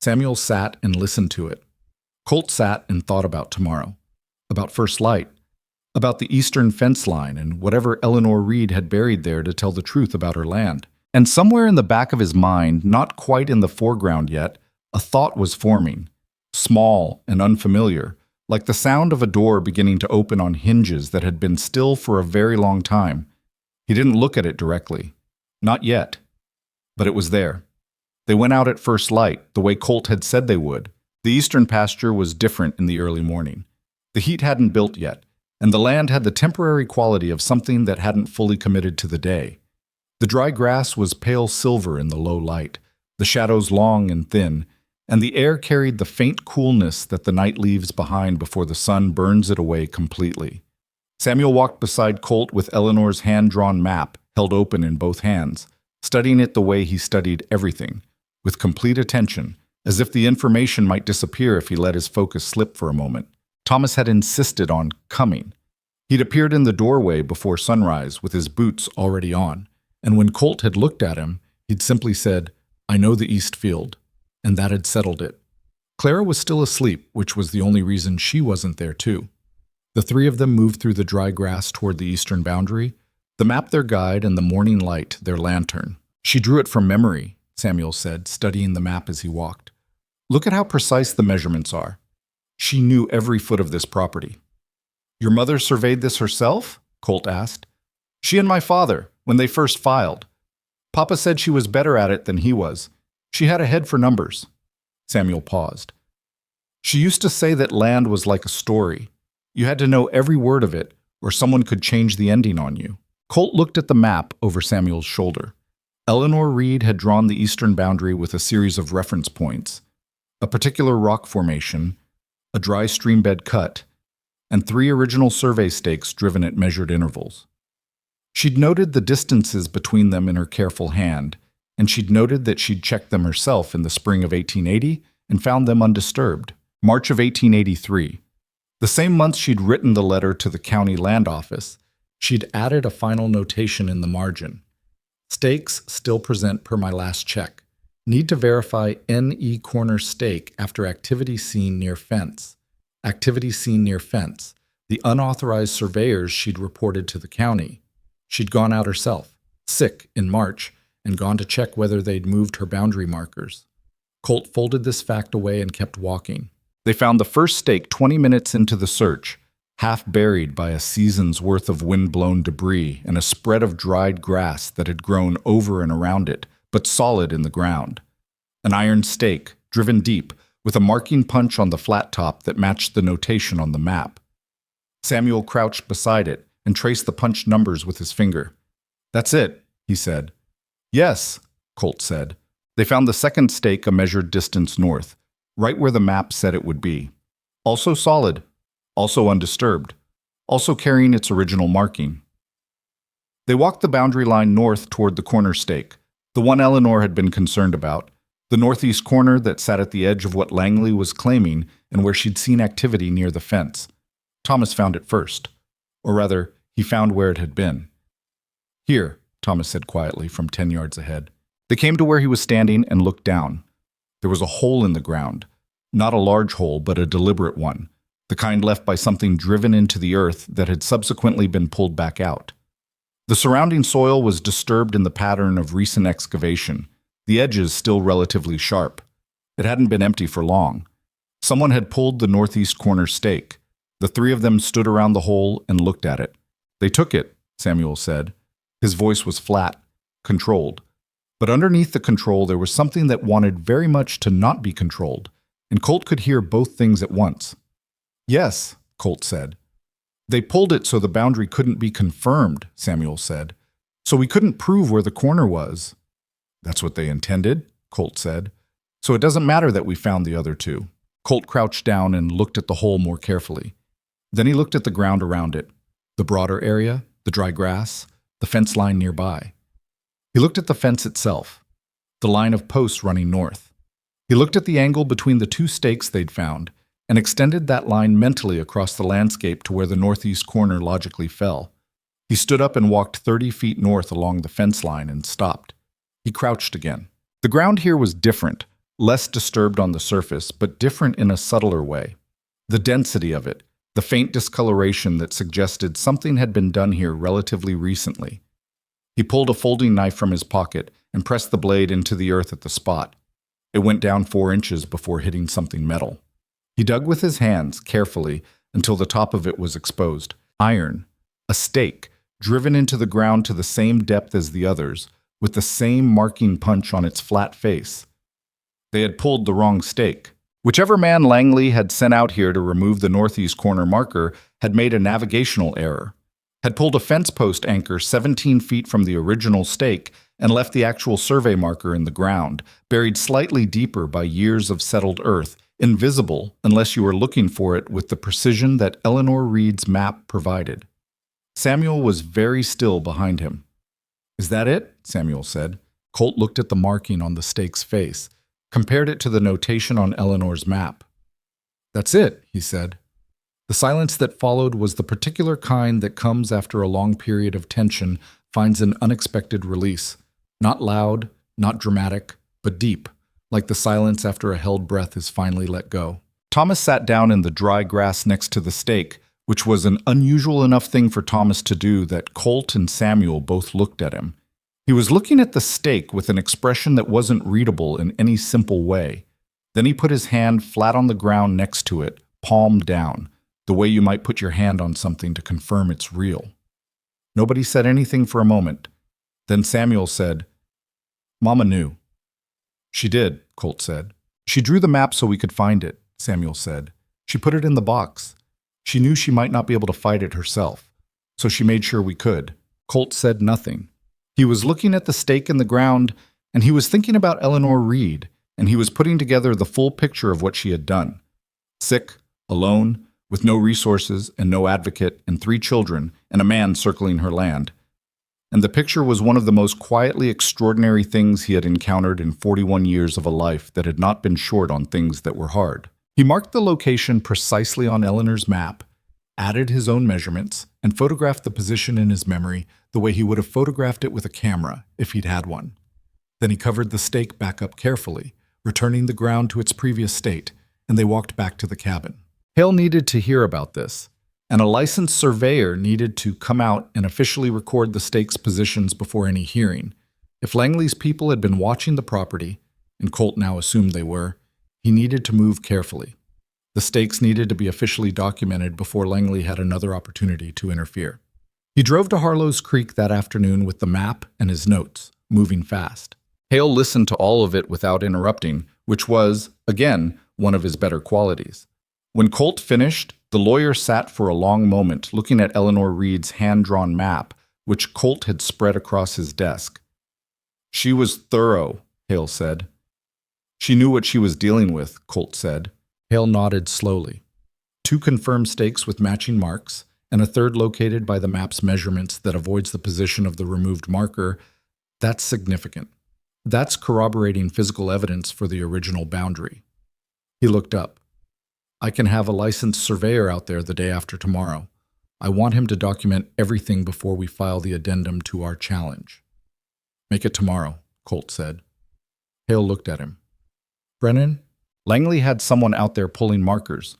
Samuel sat and listened to it. Colt sat and thought about tomorrow, about first light, about the eastern fence line and whatever Eleanor Reed had buried there to tell the truth about her land. And somewhere in the back of his mind, not quite in the foreground yet, a thought was forming, small and unfamiliar, like the sound of a door beginning to open on hinges that had been still for a very long time. He didn't look at it directly. Not yet. But it was there. They went out at first light, the way Colt had said they would. The eastern pasture was different in the early morning. The heat hadn't built yet, and the land had the temporary quality of something that hadn't fully committed to the day. The dry grass was pale silver in the low light, the shadows long and thin, and the air carried the faint coolness that the night leaves behind before the sun burns it away completely. Samuel walked beside Colt with Eleanor's hand-drawn map held open in both hands, studying it the way he studied everything, with complete attention, as if the information might disappear if he let his focus slip for a moment. Thomas had insisted on coming. He'd appeared in the doorway before sunrise with his boots already on, and when Colt had looked at him, he'd simply said, "I know the east field," and that had settled it. Clara was still asleep, which was the only reason she wasn't there too. The three of them moved through the dry grass toward the eastern boundary, the map their guide and the morning light their lantern. "She drew it from memory," Samuel said, studying the map as he walked. "Look at how precise the measurements are. She knew every foot of this property." "Your mother surveyed this herself?" Colt asked. "She and my father, when they first filed. Papa said she was better at it than he was. She had a head for numbers." Samuel paused. "She used to say that land was like a story. You had to know every word of it, or someone could change the ending on you." Colt looked at the map over Samuel's shoulder. Eleanor Reed had drawn the eastern boundary with a series of reference points, a particular rock formation, a dry streambed cut, and 3 original survey stakes driven at measured intervals. She'd noted the distances between them in her careful hand, and she'd noted that she'd checked them herself in the spring of 1880 and found them undisturbed. March of 1883. The same month she'd written the letter to the county land office, she'd added a final notation in the margin. Stakes still present per my last check. Need to verify NE corner stake after activity seen near fence. Activity seen near fence. The unauthorized surveyors she'd reported to the county. She'd gone out herself, sick, in March, and gone to check whether they'd moved her boundary markers. Colt folded this fact away and kept walking. They found the first stake 20 minutes into the search, half buried by a season's worth of wind-blown debris and a spread of dried grass that had grown over and around it, but solid in the ground. An iron stake, driven deep, with a marking punch on the flat top that matched the notation on the map. Samuel crouched beside it and traced the punched numbers with his finger. "That's it," he said. "Yes," Colt said. They found the second stake a measured distance north, right where the map said it would be. Also solid, also undisturbed, also carrying its original marking. They walked the boundary line north toward the corner stake, the one Eleanor had been concerned about, the northeast corner that sat at the edge of what Langley was claiming and where she'd seen activity near the fence. Thomas found it first. Or rather, he found where it had been. "Here," Thomas said quietly from 10 yards ahead. They came to where he was standing and looked down. There was a hole in the ground. Not a large hole, but a deliberate one, the kind left by something driven into the earth that had subsequently been pulled back out. The surrounding soil was disturbed in the pattern of recent excavation, the edges still relatively sharp. It hadn't been empty for long. Someone had pulled the northeast corner stake. The three of them stood around the hole and looked at it. "They took it," Samuel said. His voice was flat, controlled. But underneath the control there was something that wanted very much to not be controlled, and Colt could hear both things at once. "Yes," Colt said. "They pulled it so the boundary couldn't be confirmed," Samuel said. "So we couldn't prove where the corner was." "That's what they intended," Colt said. "So it doesn't matter that we found the other two." Colt crouched down and looked at the hole more carefully. Then he looked at the ground around it, the broader area, the dry grass, the fence line nearby. He looked at the fence itself, the line of posts running north. He looked at the angle between the two stakes they'd found and extended that line mentally across the landscape to where the northeast corner logically fell. He stood up and walked 30 feet north along the fence line and stopped. He crouched again. The ground here was different, less disturbed on the surface, but different in a subtler way. The density of it, the faint discoloration that suggested something had been done here relatively recently. He pulled a folding knife from his pocket and pressed the blade into the earth at the spot. It went down 4 inches before hitting something metal. He dug with his hands, carefully, until the top of it was exposed. Iron. A stake, driven into the ground to the same depth as the others, with the same marking punch on its flat face. They had pulled the wrong stake. Whichever man Langley had sent out here to remove the northeast corner marker had made a navigational error, had pulled a fence post anchor 17 feet from the original stake and left the actual survey marker in the ground, buried slightly deeper by years of settled earth, invisible unless you were looking for it with the precision that Eleanor Reed's map provided. Samuel was very still behind him. "Is that it?" Samuel said. Colt looked at the marking on the stake's face, compared it to the notation on Eleanor's map. "That's it," he said. The silence that followed was the particular kind that comes after a long period of tension finds an unexpected release. Not loud, not dramatic, but deep, like the silence after a held breath is finally let go. Thomas sat down in the dry grass next to the stake, which was an unusual enough thing for Thomas to do that Colt and Samuel both looked at him. He was looking at the stake with an expression that wasn't readable in any simple way. Then he put his hand flat on the ground next to it, palm down, the way you might put your hand on something to confirm it's real. Nobody said anything for a moment. Then Samuel said, "Mama knew." "She did," Colt said. "She drew the map so we could find it," Samuel said. "She put it in the box. She knew she might not be able to fight it herself, so she made sure we could." Colt said nothing. He was looking at the stake in the ground, and he was thinking about Eleanor Reed, and he was putting together the full picture of what she had done. Sick, alone, with no resources and no advocate and 3 children and a man circling her land. and the picture was one of the most quietly extraordinary things he had encountered in 41 years of a life that had not been short on things that were hard. He marked the location precisely on Eleanor's map, added his own measurements, and photographed the position in his memory the way he would have photographed it with a camera if he'd had one. Then he covered the stake back up carefully, returning the ground to its previous state, and they walked back to the cabin. Hale needed to hear about this, and a licensed surveyor needed to come out and officially record the stake's positions before any hearing. If Langley's people had been watching the property, and Colt now assumed they were, he needed to move carefully. The stakes needed to be officially documented before Langley had another opportunity to interfere. He drove to Harlow's Creek that afternoon with the map and his notes, moving fast. Hale listened to all of it without interrupting, which was, again, one of his better qualities. When Colt finished, the lawyer sat for a long moment looking at Eleanor Reed's hand-drawn map, which Colt had spread across his desk. "She was thorough," Hale said. "She knew what she was dealing with," Colt said. Hale nodded slowly. 2 confirmed stakes with matching marks, and a third located by the map's measurements that avoids the position of the removed marker. That's significant. That's corroborating physical evidence for the original boundary. He looked up. "I can have a licensed surveyor out there the day after tomorrow. I want him to document everything before we file the addendum to our challenge." "Make it tomorrow," Colt said. Hale looked at him. "Brennan, Langley had someone out there pulling markers.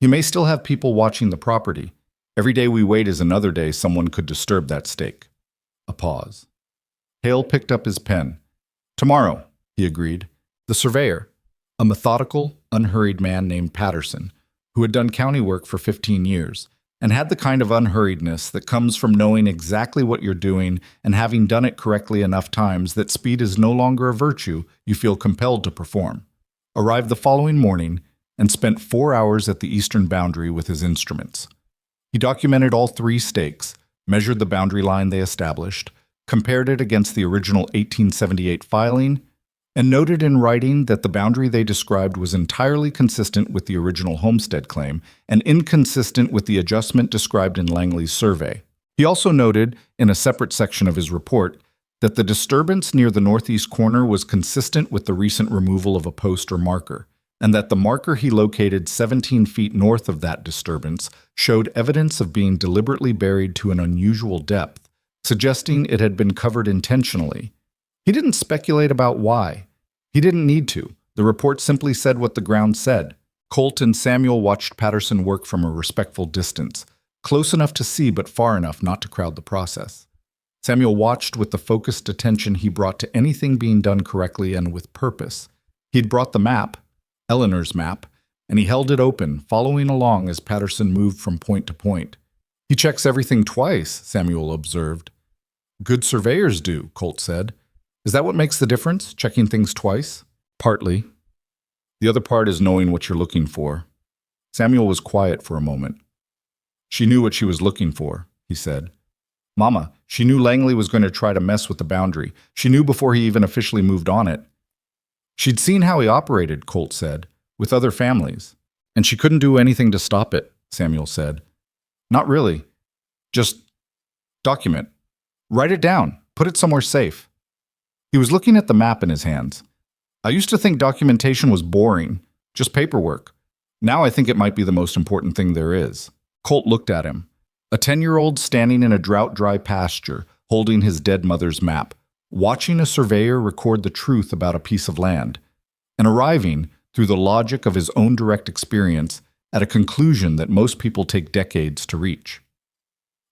He may still have people watching the property. Every day we wait is another day someone could disturb that stake." A pause. Hale picked up his pen. "Tomorrow," he agreed. The surveyor, a methodical, unhurried man named Patterson, who had done county work for 15 years, and had the kind of unhurriedness that comes from knowing exactly what you're doing and having done it correctly enough times that speed is no longer a virtue you feel compelled to perform, arrived the following morning and spent 4 hours at the eastern boundary with his instruments. He documented all 3 stakes, measured the boundary line they established, compared it against the original 1878 filing, and noted in writing that the boundary they described was entirely consistent with the original homestead claim and inconsistent with the adjustment described in Langley's survey. He also noted, in a separate section of his report, that the disturbance near the northeast corner was consistent with the recent removal of a post or marker, and that the marker he located 17 feet north of that disturbance showed evidence of being deliberately buried to an unusual depth, suggesting it had been covered intentionally. He didn't speculate about why. He didn't need to. The report simply said what the ground said. Colt and Samuel watched Patterson work from a respectful distance, close enough to see but far enough not to crowd the process. Samuel watched with the focused attention he brought to anything being done correctly and with purpose. He'd brought the map, Eleanor's map, and he held it open, following along as Patterson moved from point to point. "He checks everything twice," Samuel observed. "Good surveyors do," Colt said. "Is that what makes the difference, checking things twice?" "Partly. The other part is knowing what you're looking for." Samuel was quiet for a moment. "She knew what she was looking for," he said. "Mama, she knew Langley was going to try to mess with the boundary. She knew before he even officially moved on it." "She'd seen how he operated," Colt said, "with other families. And she couldn't do anything to stop it," Samuel said. "Not really. Just document. Write it down. Put it somewhere safe." He was looking at the map in his hands. "I used to think documentation was boring, just paperwork. Now I think it might be the most important thing there is." Colt looked at him. A 10-year-old standing in a drought-dry pasture, holding his dead mother's map, watching a surveyor record the truth about a piece of land, and arriving, through the logic of his own direct experience, at a conclusion that most people take decades to reach.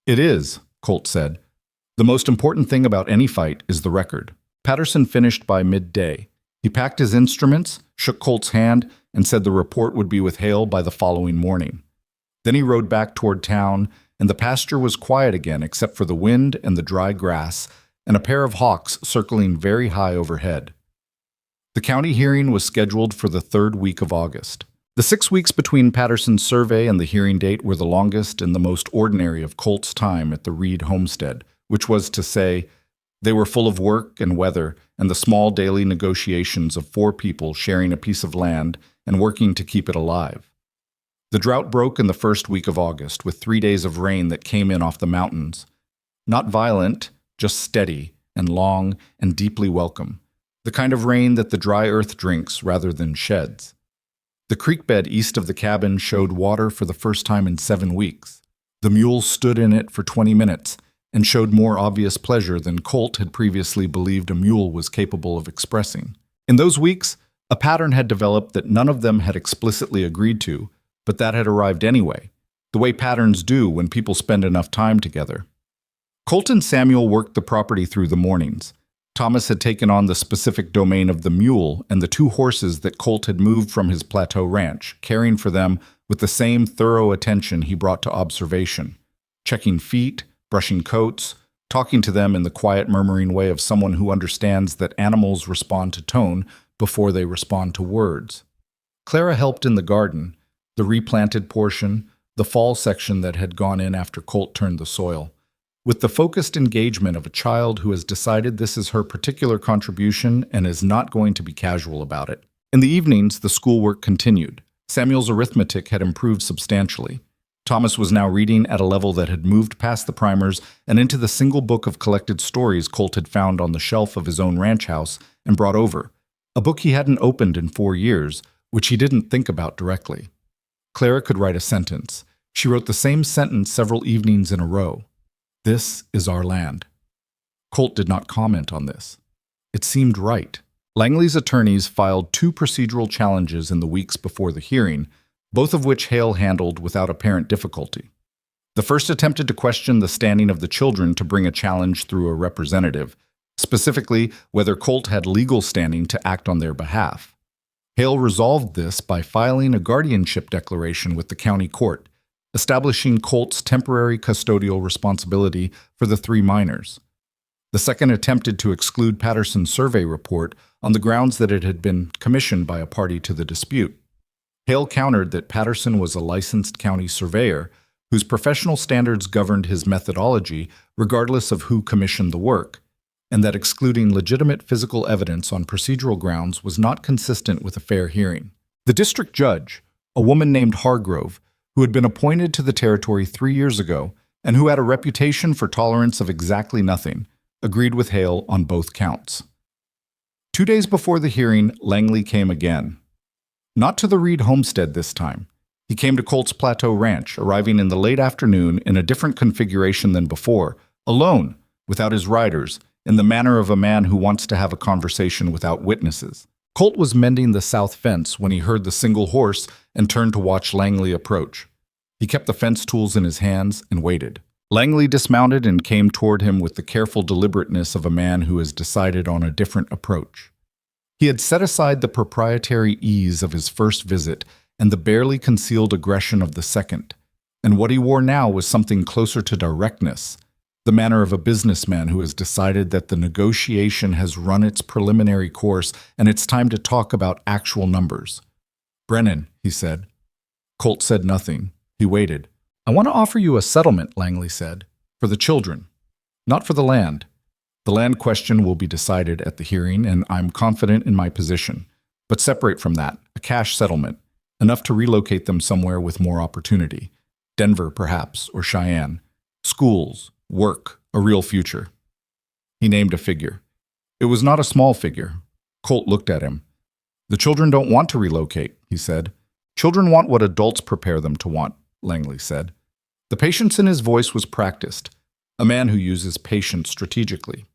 "It is," Colt said. "The most important thing about any fight is the record." Patterson finished by midday. He packed his instruments, shook Colt's hand, and said the report would be with Hale by the following morning. Then he rode back toward town, and the pasture was quiet again except for the wind and the dry grass and a pair of hawks circling very high overhead. The county hearing was scheduled for the 3rd week of August. The 6 weeks between Patterson's survey and the hearing date were the longest and the most ordinary of Colt's time at the Reed homestead, which was to say, they were full of work and weather and the small daily negotiations of 4 people sharing a piece of land and working to keep it alive. The drought broke in the 1st week of August with 3 days of rain that came in off the mountains. Not violent, just steady and long and deeply welcome, the kind of rain that the dry earth drinks rather than sheds. The creek bed east of the cabin showed water for the first time in 7 weeks. The mule stood in it for 20 minutes and showed more obvious pleasure than Colt had previously believed a mule was capable of expressing. In those weeks, a pattern had developed that none of them had explicitly agreed to, but that had arrived anyway, the way patterns do when people spend enough time together. Colt and Samuel worked the property through the mornings. Thomas had taken on the specific domain of the mule and the 2 horses that Colt had moved from his plateau ranch, caring for them with the same thorough attention he brought to observation, checking feet, brushing coats, talking to them in the quiet murmuring way of someone who understands that animals respond to tone before they respond to words. Clara helped in the garden, the replanted portion, the fall section that had gone in after Colt turned the soil, with the focused engagement of a child who has decided this is her particular contribution and is not going to be casual about it. In the evenings, the schoolwork continued. Samuel's arithmetic had improved substantially. Thomas was now reading at a level that had moved past the primers and into the single book of collected stories Colt had found on the shelf of his own ranch house and brought over, a book he hadn't opened in 4 years, which he didn't think about directly. Clara could write a sentence. She wrote the same sentence several evenings in a row. "This is our land." Colt did not comment on this. It seemed right. Langley's attorneys filed 2 procedural challenges in the weeks before the hearing, both of which Hale handled without apparent difficulty. The first attempted to question the standing of the children to bring a challenge through a representative, specifically whether Colt had legal standing to act on their behalf. Hale resolved this by filing a guardianship declaration with the county court, establishing Colt's temporary custodial responsibility for the 3 minors. The second attempted to exclude Patterson's survey report on the grounds that it had been commissioned by a party to the dispute. Hale countered that Patterson was a licensed county surveyor whose professional standards governed his methodology regardless of who commissioned the work, and that excluding legitimate physical evidence on procedural grounds was not consistent with a fair hearing. The district judge, a woman named Hargrove, who had been appointed to the territory 3 years ago and who had a reputation for tolerance of exactly nothing, agreed with Hale on both counts. 2 days before the hearing, Langley came again. Not to the Reed homestead this time. He came to Colt's Plateau Ranch, arriving in the late afternoon in a different configuration than before, alone, without his riders, in the manner of a man who wants to have a conversation without witnesses. Colt was mending the south fence when he heard the single horse and turned to watch Langley approach. He kept the fence tools in his hands and waited. Langley dismounted and came toward him with the careful deliberateness of a man who has decided on a different approach. He had set aside the proprietary ease of his first visit and the barely concealed aggression of the second, and what he wore now was something closer to directness, the manner of a businessman who has decided that the negotiation has run its preliminary course and it's time to talk about actual numbers. "Brennan," he said. Colt said nothing. He waited. "I want to offer you a settlement," Langley said, "for the children, not for the land. The land question will be decided at the hearing, and I'm confident in my position. But separate from that, a cash settlement, enough to relocate them somewhere with more opportunity. Denver, perhaps, or Cheyenne. Schools, work, a real future." He named a figure. It was not a small figure. Colt looked at him. "The children don't want to relocate," he said. "Children want what adults prepare them to want," Langley said. The patience in his voice was practiced, a man who uses patience strategically.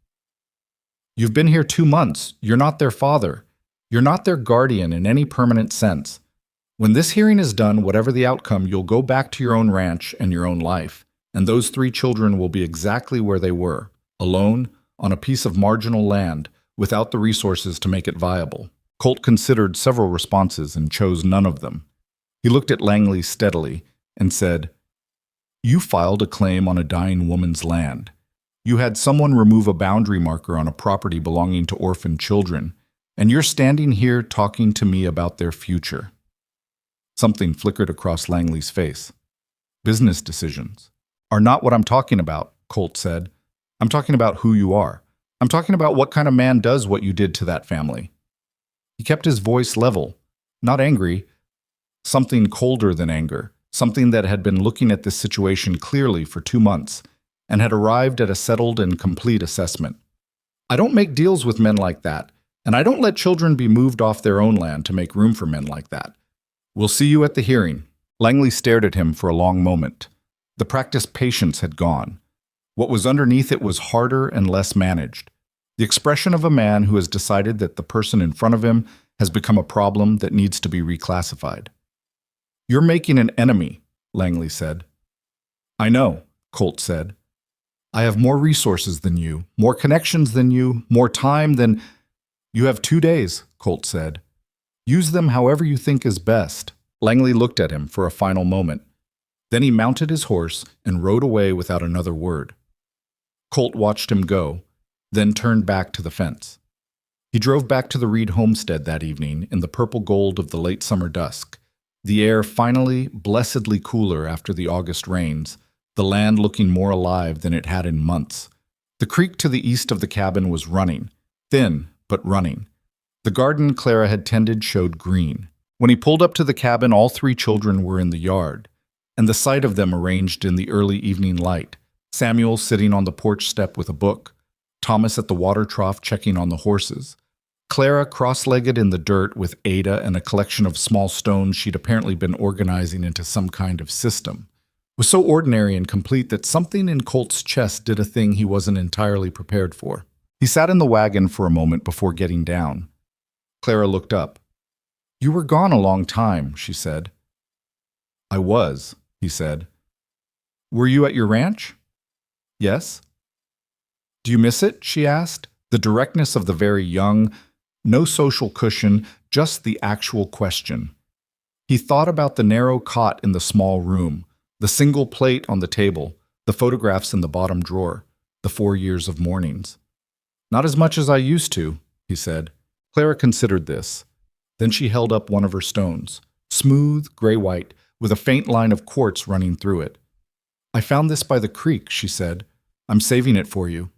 "You've been here 2 months. You're not their father. You're not their guardian in any permanent sense. When this hearing is done, whatever the outcome, you'll go back to your own ranch and your own life, and those 3 children will be exactly where they were, alone, on a piece of marginal land, without the resources to make it viable." Colt considered several responses and chose none of them. He looked at Langley steadily and said, "You filed a claim on a dying woman's land. You had someone remove a boundary marker on a property belonging to orphaned children, and you're standing here talking to me about their future." Something flickered across Langley's face. "Business decisions are not what I'm talking about," Colt said. "I'm talking about who you are. I'm talking about what kind of man does what you did to that family." He kept his voice level, not angry, something colder than anger, something that had been looking at this situation clearly for 2 months. and had arrived at a settled and complete assessment. I don't make deals with men like that, and I don't let children be moved off their own land to make room for men like that. We'll see you at the hearing. Langley stared at him for a long moment. The practiced patience had gone. What was underneath it was harder and less managed. The expression of a man who has decided that the person in front of him has become a problem that needs to be reclassified. You're making an enemy, Langley said. I know, Colt said. I have more resources than you, more connections than you, more time than... You have 2 days, Colt said. Use them however you think is best. Langley looked at him for a final moment. Then he mounted his horse and rode away without another word. Colt watched him go, then turned back to the fence. He drove back to the Reed homestead that evening in the purple gold of the late summer dusk, the air finally blessedly cooler after the August rains, the land looking more alive than it had in months. The creek to the east of the cabin was running, thin but running. The garden Clara had tended showed green. When he pulled up to the cabin, all 3 children were in the yard, and the sight of them arranged in the early evening light, Samuel sitting on the porch step with a book, Thomas at the water trough checking on the horses, Clara cross-legged in the dirt with Ada and a collection of small stones she'd apparently been organizing into some kind of system, was so ordinary and complete that something in Colt's chest did a thing he wasn't entirely prepared for. He sat in the wagon for a moment before getting down. Clara looked up. You were gone a long time, she said. I was, he said. Were you at your ranch? Yes. Do you miss it? She asked. The directness of the very young, no social cushion, just the actual question. He thought about the narrow cot in the small room, the single plate on the table, the photographs in the bottom drawer, the 4 years of mornings. Not as much as I used to, he said. Clara considered this. Then she held up one of her stones, smooth, gray-white, with a faint line of quartz running through it. I found this by the creek, she said. I'm saving it for you.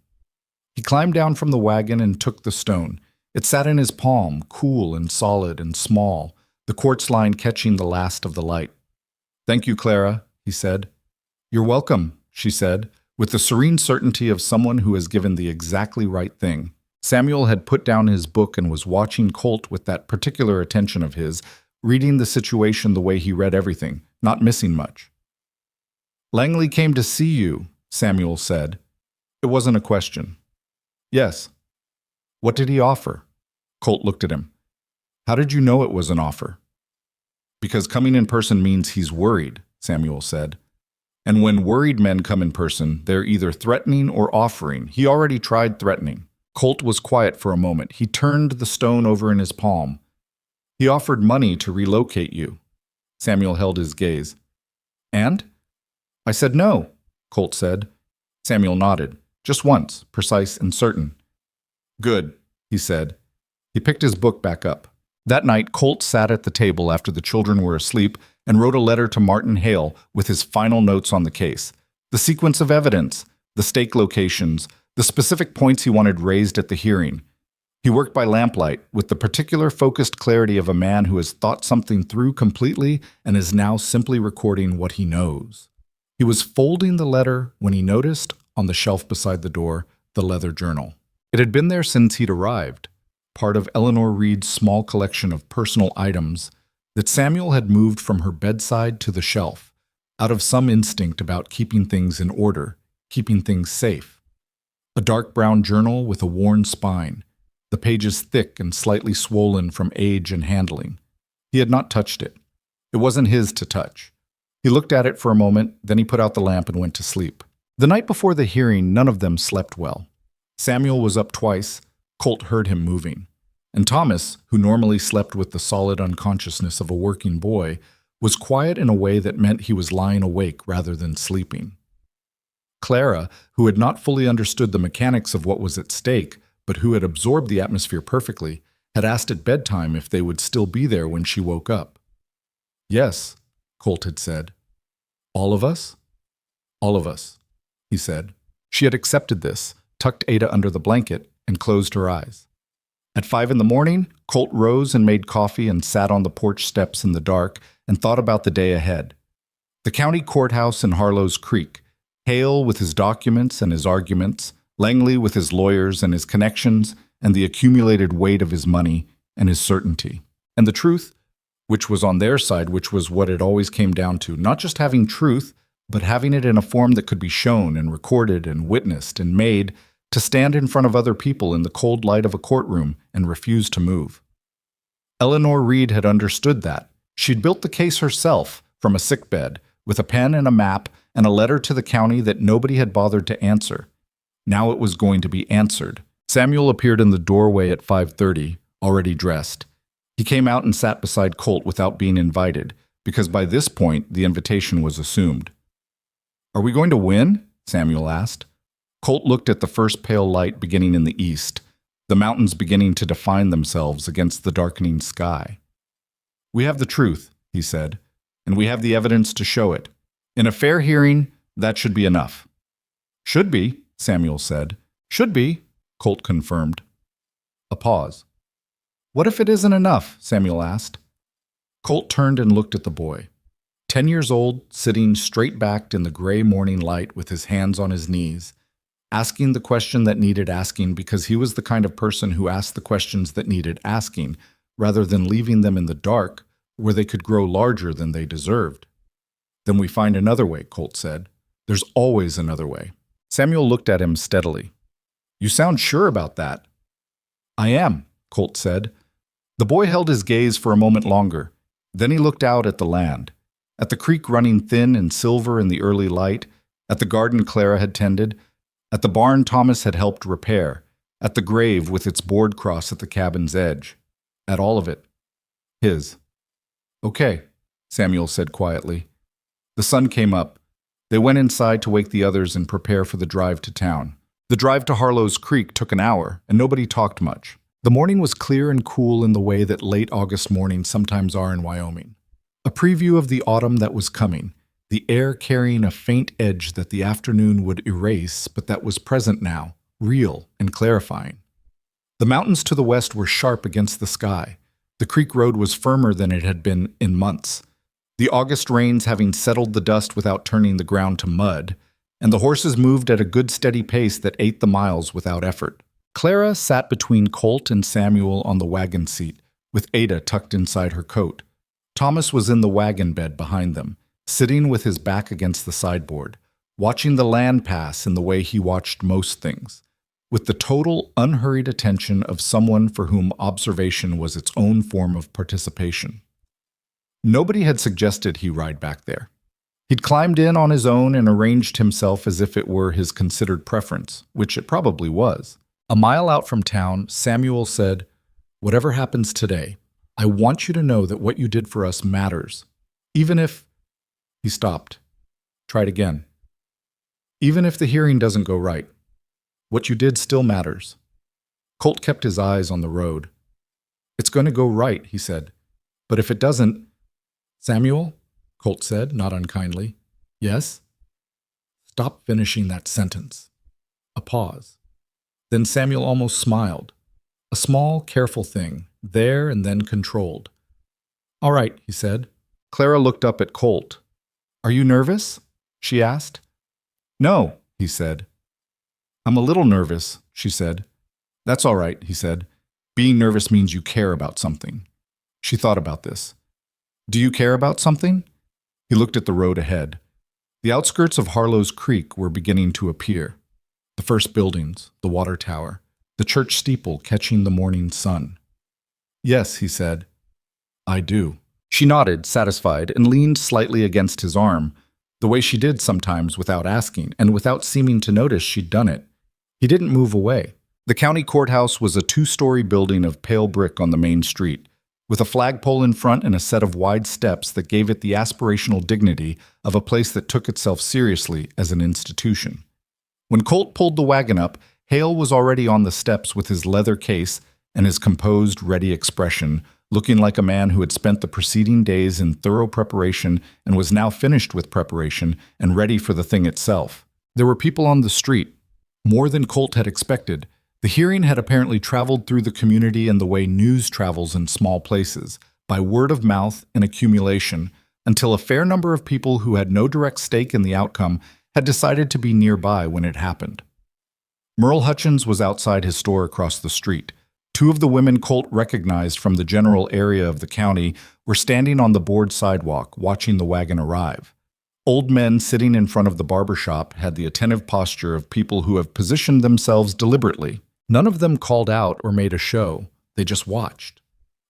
He climbed down from the wagon and took the stone. It sat in his palm, cool and solid and small, the quartz line catching the last of the light. Thank you, Clara, he said. You're welcome, she said, with the serene certainty of someone who has given the exactly right thing. Samuel had put down his book and was watching Colt with that particular attention of his, reading the situation the way he read everything, not missing much. Langley came to see you, Samuel said. It wasn't a question. Yes. What did he offer? Colt looked at him. How did you know it was an offer? Because coming in person means he's worried, Samuel said. And when worried men come in person, they're either threatening or offering. He already tried threatening. Colt was quiet for a moment. He turned the stone over in his palm. He offered money to relocate you. Samuel held his gaze. And? I said no, Colt said. Samuel nodded. Just once, precise and certain. Good, he said. He picked his book back up. That night, Colt sat at the table after the children were asleep and wrote a letter to Martin Hale with his final notes on the case. The sequence of evidence, the stake locations, the specific points he wanted raised at the hearing. He worked by lamplight with the particular focused clarity of a man who has thought something through completely and is now simply recording what he knows. He was folding the letter when he noticed, on the shelf beside the door, the leather journal. It had been there since he'd arrived, part of Eleanor Reed's small collection of personal items that Samuel had moved from her bedside to the shelf, out of some instinct about keeping things in order, keeping things safe. A dark brown journal with a worn spine, the pages thick and slightly swollen from age and handling. He had not touched it. It wasn't his to touch. He looked at it for a moment, then he put out the lamp and went to sleep. The night before the hearing, none of them slept well. Samuel was up twice. Colt heard him moving. And Thomas, who normally slept with the solid unconsciousness of a working boy, was quiet in a way that meant he was lying awake rather than sleeping. Clara, who had not fully understood the mechanics of what was at stake, but who had absorbed the atmosphere perfectly, had asked at bedtime if they would still be there when she woke up. Yes, Colt had said. All of us? All of us, he said. She had accepted this, tucked Ada under the blanket, and closed her eyes. At 5 a.m, Colt rose and made coffee and sat on the porch steps in the dark and thought about the day ahead. The county courthouse in Harlow's Creek, Hale with his documents and his arguments, Langley with his lawyers and his connections and the accumulated weight of his money and his certainty. And the truth, which was on their side, which was what it always came down to, not just having truth, but having it in a form that could be shown and recorded and witnessed and made to stand in front of other people in the cold light of a courtroom and refuse to move. Eleanor Reed had understood that. She'd built the case herself from a sickbed with a pen and a map and a letter to the county that nobody had bothered to answer. Now it was going to be answered. Samuel appeared in the doorway at 5:30, already dressed. He came out and sat beside Colt without being invited, because by this point the invitation was assumed. "Are we going to win?" Samuel asked. Colt looked at the first pale light beginning in the east, the mountains beginning to define themselves against the darkening sky. "We have the truth," he said, "and we have the evidence to show it. In a fair hearing, that should be enough." "Should be," Samuel said. "Should be," Colt confirmed. A pause. "What if it isn't enough?" Samuel asked. Colt turned and looked at the boy. 10 years old, sitting straight-backed in the gray morning light with his hands on his knees, asking the question that needed asking because he was the kind of person who asked the questions that needed asking, rather than leaving them in the dark where they could grow larger than they deserved. "Then we find another way," Colt said. "There's always another way." Samuel looked at him steadily. "You sound sure about that." "I am," Colt said. The boy held his gaze for a moment longer. Then he looked out at the land, at the creek running thin and silver in the early light, at the garden Clara had tended, at the barn Thomas had helped repair, at the grave with its board cross at the cabin's edge, at all of it. His. "Okay," Samuel said quietly. The sun came up. They went inside to wake the others and prepare for the drive to town. The drive to Harlow's Creek took an hour, and nobody talked much. The morning was clear and cool in the way that late August mornings sometimes are in Wyoming. A preview of the autumn that was coming, the air carrying a faint edge that the afternoon would erase, but that was present now, real and clarifying. The mountains to the west were sharp against the sky. The creek road was firmer than it had been in months, the August rains having settled the dust without turning the ground to mud, and the horses moved at a good steady pace that ate the miles without effort. Clara sat between Colt and Samuel on the wagon seat, with Ada tucked inside her coat. Thomas was in the wagon bed behind them, sitting with his back against the sideboard, watching the land pass in the way he watched most things, with the total, unhurried attention of someone for whom observation was its own form of participation. Nobody had suggested he ride back there. He'd climbed in on his own and arranged himself as if it were his considered preference, which it probably was. A mile out from town, Samuel said, "Whatever happens today, I want you to know that what you did for us matters. Even if—" He stopped. Tried again. "Even if the hearing doesn't go right, what you did still matters." Colt kept his eyes on the road. "It's going to go right," he said. "But if it doesn't—" "Samuel," Colt said, not unkindly. "Yes?" "Stop finishing that sentence." A pause. Then Samuel almost smiled. A small, careful thing, there and then controlled. "All right," he said. Clara looked up at Colt. "Are you nervous?" she asked. "No," he said. "I'm a little nervous," she said. "That's all right," he said. "Being nervous means you care about something." She thought about this. "Do you care about something?" He looked at the road ahead. The outskirts of Harlow's Creek were beginning to appear. The first buildings, the water tower, the church steeple catching the morning sun. "Yes," he said. "I do." She nodded, satisfied, and leaned slightly against his arm, the way she did sometimes without asking, and without seeming to notice she'd done it. He didn't move away. The county courthouse was a 2-story building of pale brick on the main street, with a flagpole in front and a set of wide steps that gave it the aspirational dignity of a place that took itself seriously as an institution. When Colt pulled the wagon up, Hale was already on the steps with his leather case and his composed, ready expression, looking like a man who had spent the preceding days in thorough preparation and was now finished with preparation and ready for the thing itself. There were people on the street, more than Colt had expected. The hearing had apparently traveled through the community in the way news travels in small places, by word of mouth and accumulation, until a fair number of people who had no direct stake in the outcome had decided to be nearby when it happened. Merle Hutchins was outside his store across the street. Two of the women Colt recognized from the general area of the county were standing on the board sidewalk, watching the wagon arrive. Old men sitting in front of the barber shop had the attentive posture of people who have positioned themselves deliberately. None of them called out or made a show. They just watched.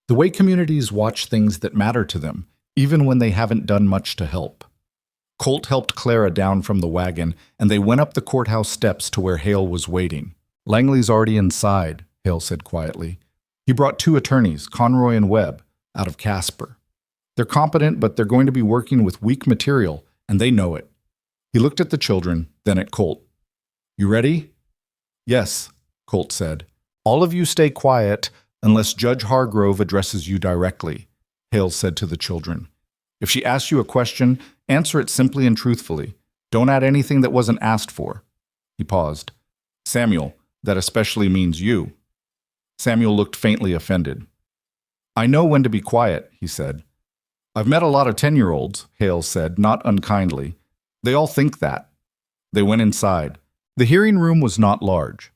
The way communities watch things that matter to them, even when they haven't done much to help. Colt helped Clara down from the wagon, and they went up the courthouse steps to where Hale was waiting. "Langley's already inside," Hale said quietly. "He brought 2 attorneys, Conroy and Webb, out of Casper. They're competent, but they're going to be working with weak material, and they know it." He looked at the children, then at Colt. "You ready?" "Yes," Colt said. "All of you stay quiet unless Judge Hargrove addresses you directly," Hale said to the children. "If she asks you a question, answer it simply and truthfully. Don't add anything that wasn't asked for." He paused. "Samuel, that especially means you." Samuel looked faintly offended. "I know when to be quiet," he said. "I've met a lot of 10-year-olds, Hale said, not unkindly. "They all think that." They went inside. The hearing room was not large.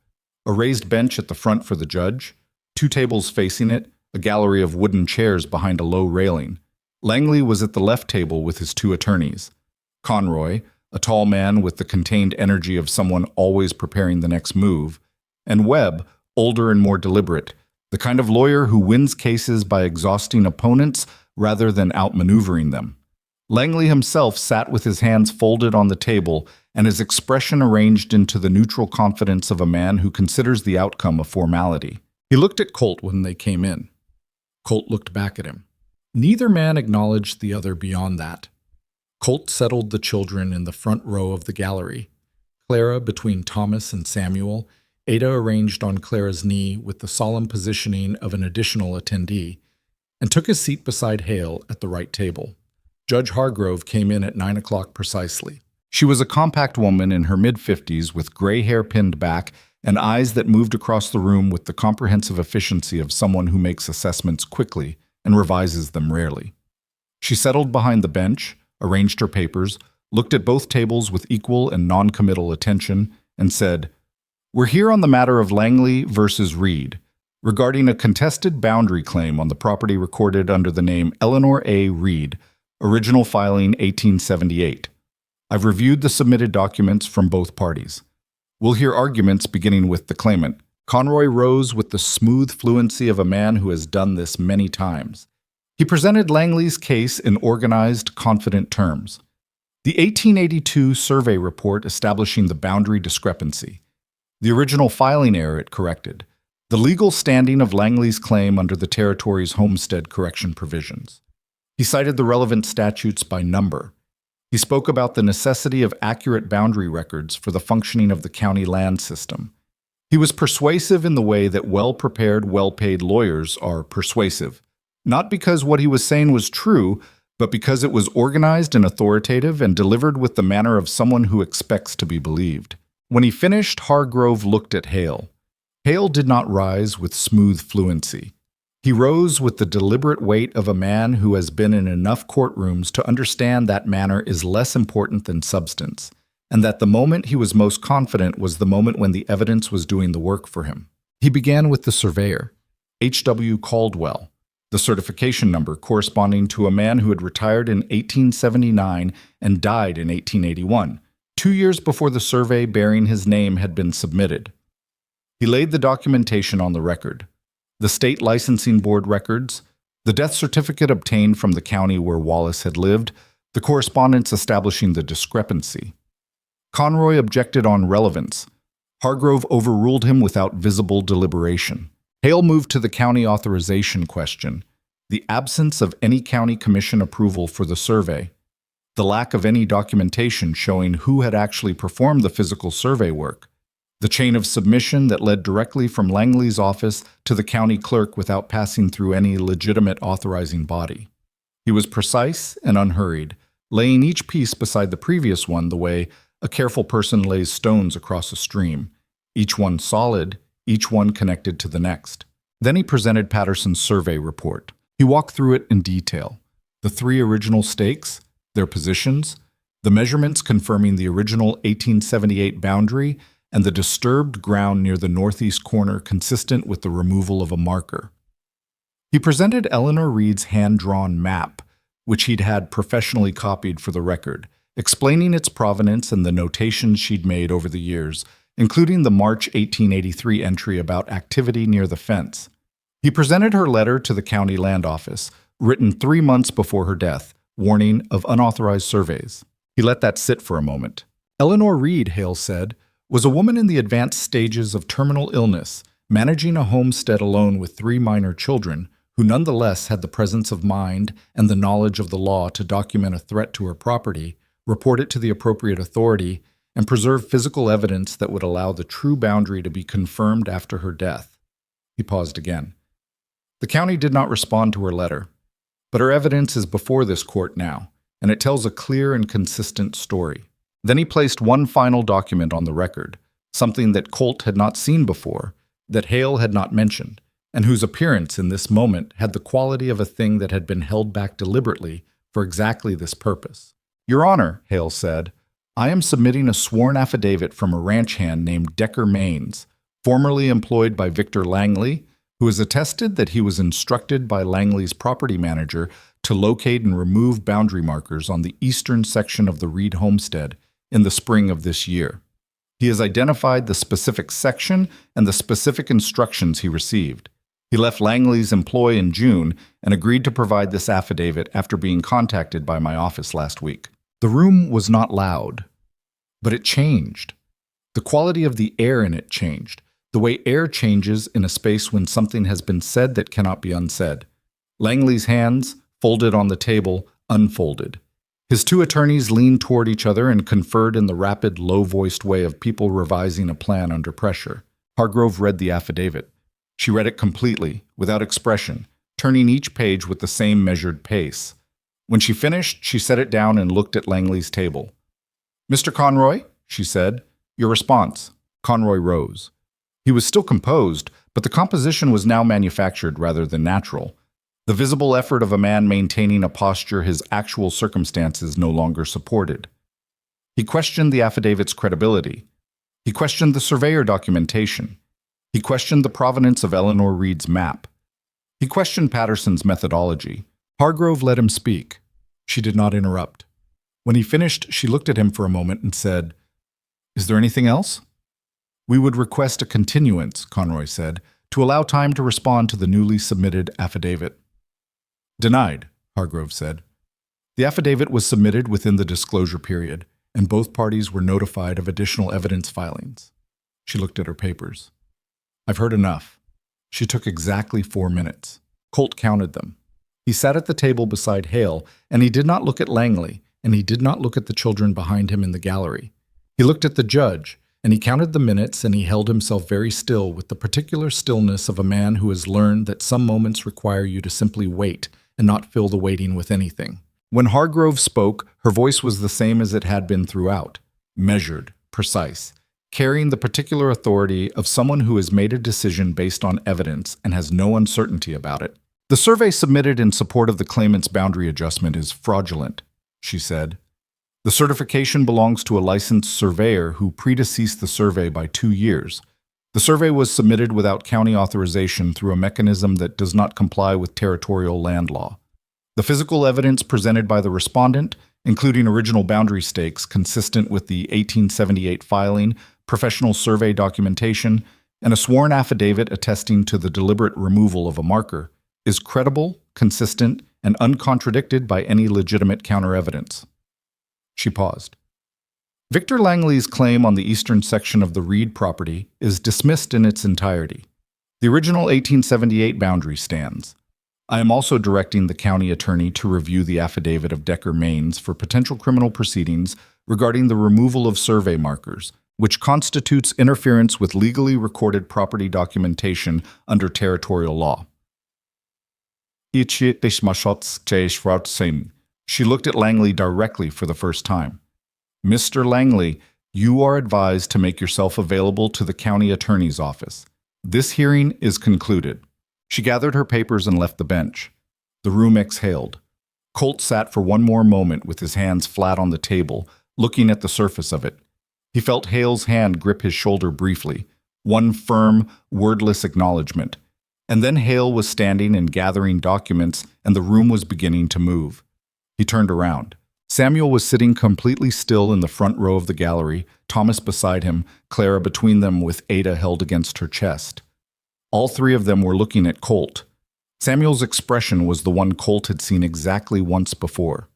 A raised bench at the front for the judge, 2 tables facing it, a gallery of wooden chairs behind a low railing. Langley was at the left table with his 2 attorneys. Conroy, a tall man with the contained energy of someone always preparing the next move, and Webb, older and more deliberate, the kind of lawyer who wins cases by exhausting opponents rather than outmaneuvering them. Langley himself sat with his hands folded on the table and his expression arranged into the neutral confidence of a man who considers the outcome a formality. He looked at Colt when they came in. Colt looked back at him. Neither man acknowledged the other beyond that. Colt settled the children in the front row of the gallery. Clara between Thomas and Samuel, Ada arranged on Clara's knee with the solemn positioning of an additional attendee, and took his seat beside Hale at the right table. Judge Hargrove came in at 9 o'clock precisely. She was a compact woman in her mid-50s with gray hair pinned back and eyes that moved across the room with the comprehensive efficiency of someone who makes assessments quickly and revises them rarely. She settled behind the bench, arranged her papers, looked at both tables with equal and non-committal attention, and said, "We're here on the matter of Langley versus Reed, regarding a contested boundary claim on the property recorded under the name Eleanor A. Reed, original filing 1878. I've reviewed the submitted documents from both parties. We'll hear arguments beginning with the claimant." Conroy rose with the smooth fluency of a man who has done this many times. He presented Langley's case in organized, confident terms. The 1882 survey report establishing the boundary discrepancy. The original filing error it corrected. The legal standing of Langley's claim under the territory's homestead correction provisions. He cited the relevant statutes by number. He spoke about the necessity of accurate boundary records for the functioning of the county land system. He was persuasive in the way that well-prepared, well-paid lawyers are persuasive, not because what he was saying was true, but because it was organized and authoritative and delivered with the manner of someone who expects to be believed. When he finished, Hargrove looked at Hale. Hale did not rise with smooth fluency. He rose with the deliberate weight of a man who has been in enough courtrooms to understand that manner is less important than substance, and that the moment he was most confident was the moment when the evidence was doing the work for him. He began with the surveyor, H.W. Caldwell, the certification number corresponding to a man who had retired in 1879 and died in 1881, 2 years before the survey bearing his name had been submitted. He laid the documentation on the record. The state licensing board records, the death certificate obtained from the county where Wallace had lived, the correspondence establishing the discrepancy. Conroy objected on relevance. Hargrove overruled him without visible deliberation. Hale moved to the county authorization question, the absence of any county commission approval for the survey, the lack of any documentation showing who had actually performed the physical survey work, the chain of submission that led directly from Langley's office to the county clerk without passing through any legitimate authorizing body. He was precise and unhurried, laying each piece beside the previous one the way a careful person lays stones across a stream, each one solid, each one connected to the next. Then he presented Patterson's survey report. He walked through it in detail. The 3 original stakes, their positions, the measurements confirming the original 1878 boundary and the disturbed ground near the northeast corner consistent with the removal of a marker. He presented Eleanor Reed's hand-drawn map, which he'd had professionally copied for the record, explaining its provenance and the notations she'd made over the years, including the March 1883 entry about activity near the fence. He presented her letter to the county land office, written 3 months before her death, warning of unauthorized surveys. He let that sit for a moment. Eleanor Reed, Hale said, was a woman in the advanced stages of terminal illness, managing a homestead alone with 3 minor children, who nonetheless had the presence of mind and the knowledge of the law to document a threat to her property, report it to the appropriate authority, and preserve physical evidence that would allow the true boundary to be confirmed after her death. He paused again. The county did not respond to her letter, but her evidence is before this court now, and it tells a clear and consistent story. Then he placed one final document on the record, something that Colt had not seen before, that Hale had not mentioned, and whose appearance in this moment had the quality of a thing that had been held back deliberately for exactly this purpose. "Your Honor," Hale said, "I am submitting a sworn affidavit from a ranch hand named Decker Maines, formerly employed by Victor Langley, who has attested that he was instructed by Langley's property manager to locate and remove boundary markers on the eastern section of the Reed homestead in the spring of this year. He has identified the specific section and the specific instructions he received. He left Langley's employ in June and agreed to provide this affidavit after being contacted by my office last week." The room was not loud, but it changed. The quality of the air in it changed, the way air changes in a space when something has been said that cannot be unsaid. Langley's hands, folded on the table, unfolded. His 2 attorneys leaned toward each other and conferred in the rapid, low-voiced way of people revising a plan under pressure. Hargrove read the affidavit. She read it completely, without expression, turning each page with the same measured pace. When she finished, she set it down and looked at Langley's table. "Mr. Conroy," she said, "your response." Conroy rose. He was still composed, but the composition was now manufactured rather than natural. The visible effort of a man maintaining a posture his actual circumstances no longer supported. He questioned the affidavit's credibility. He questioned the surveyor documentation. He questioned the provenance of Eleanor Reed's map. He questioned Patterson's methodology. Hargrove let him speak. She did not interrupt. When he finished, she looked at him for a moment and said, "Is there anything else?" "We would request a continuance," Conroy said, "to allow time to respond to the newly submitted affidavit." "Denied," Hargrove said. The affidavit was submitted within the disclosure period, and both parties were notified of additional evidence filings. She looked at her papers. "I've heard enough." She took exactly 4 minutes. Colt counted them. He sat at the table beside Hale, and he did not look at Langley, and he did not look at the children behind him in the gallery. He looked at the judge, and he counted the minutes, and he held himself very still with the particular stillness of a man who has learned that some moments require you to simply wait and not fill the waiting with anything. When Hargrove spoke, her voice was the same as it had been throughout, measured, precise, carrying the particular authority of someone who has made a decision based on evidence and has no uncertainty about it. "The survey submitted in support of the claimant's boundary adjustment is fraudulent," she said. "The certification belongs to a licensed surveyor who predeceased the survey by 2 years. The survey was submitted without county authorization through a mechanism that does not comply with territorial land law. The physical evidence presented by the respondent, including original boundary stakes consistent with the 1878 filing, professional survey documentation, and a sworn affidavit attesting to the deliberate removal of a marker, is credible, consistent, and uncontradicted by any legitimate counter-evidence." She paused. "Victor Langley's claim on the eastern section of the Reed property is dismissed in its entirety. The original 1878 boundary stands. I am also directing the county attorney to review the affidavit of Decker Maines for potential criminal proceedings regarding the removal of survey markers, which constitutes interference with legally recorded property documentation under territorial law." She looked at Langley directly for the first time. "Mr. Langley, you are advised to make yourself available to the county attorney's office. This hearing is concluded." She gathered her papers and left the bench. The room exhaled. Colt sat for one more moment with his hands flat on the table, looking at the surface of it. He felt Hale's hand grip his shoulder briefly, one firm, wordless acknowledgement. And then Hale was standing and gathering documents, and the room was beginning to move. He turned around. Samuel was sitting completely still in the front row of the gallery, Thomas beside him, Clara between them with Ada held against her chest. All three of them were looking at Colt. Samuel's expression was the one Colt had seen exactly once before.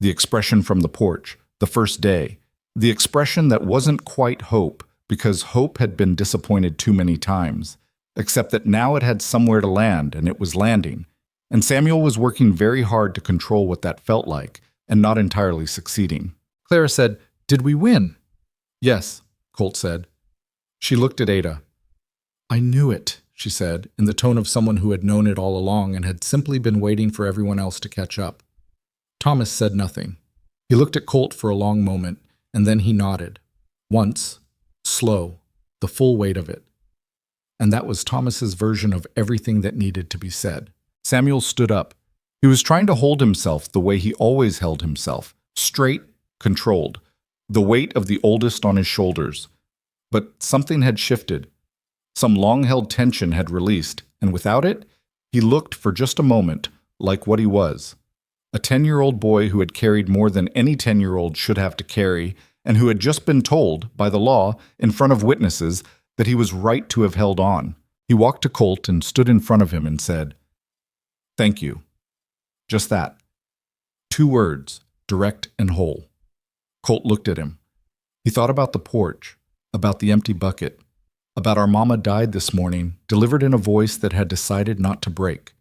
The expression from the porch, the first day. The expression that wasn't quite hope, because hope had been disappointed too many times, except that now it had somewhere to land, and it was landing. And Samuel was working very hard to control what that felt like, and not entirely succeeding. Clara said, "Did we win?" "Yes," Colt said. She looked at Ada. "I knew it," she said, in the tone of someone who had known it all along and had simply been waiting for everyone else to catch up. Thomas said nothing. He looked at Colt for a long moment, and then he nodded. Once, slow, the full weight of it. And that was Thomas's version of everything that needed to be said. Samuel stood up. He was trying to hold himself the way he always held himself, straight, controlled, the weight of the oldest on his shoulders. But something had shifted. Some long-held tension had released, and without it, he looked for just a moment like what he was. A 10-year-old boy who had carried more than any 10-year-old should have to carry, and who had just been told, by the law, in front of witnesses, that he was right to have held on. He walked to Colt and stood in front of him and said, "Thank you." Just that. 2 words, direct and whole. Colt looked at him. He thought about the porch, about the empty bucket, about our mama died this morning, delivered in a voice that had decided not to break.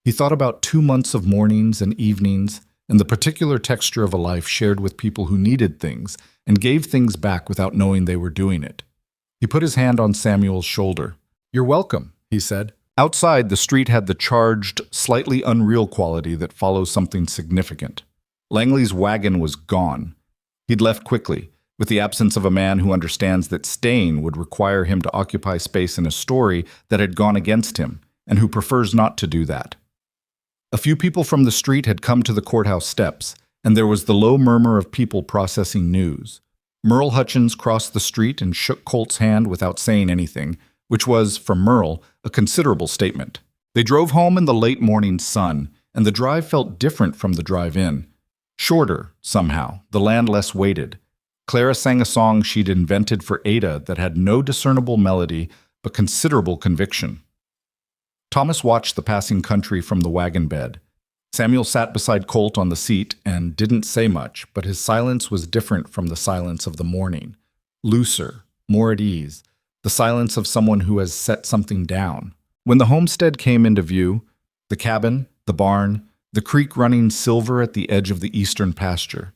He thought about 2 months of mornings and evenings, and the particular texture of a life shared with people who needed things and gave things back without knowing they were doing it. He put his hand on Samuel's shoulder. "You're welcome," he said. Outside, the street had the charged, slightly unreal quality that follows something significant. Langley's wagon was gone. He'd left quickly, with the absence of a man who understands that staying would require him to occupy space in a story that had gone against him, and who prefers not to do that. A few people from the street had come to the courthouse steps, and there was the low murmur of people processing news. Merle Hutchins crossed the street and shook Colt's hand without saying anything, which was, for Merle, a considerable statement. They drove home in the late morning sun, and the drive felt different from the drive in. Shorter, somehow, the land less weighted. Clara sang a song she'd invented for Ada that had no discernible melody, but considerable conviction. Thomas watched the passing country from the wagon bed. Samuel sat beside Colt on the seat and didn't say much, but his silence was different from the silence of the morning. Looser, more at ease, the silence of someone who has set something down. When the homestead came into view, the cabin, the barn, the creek running silver at the edge of the eastern pasture,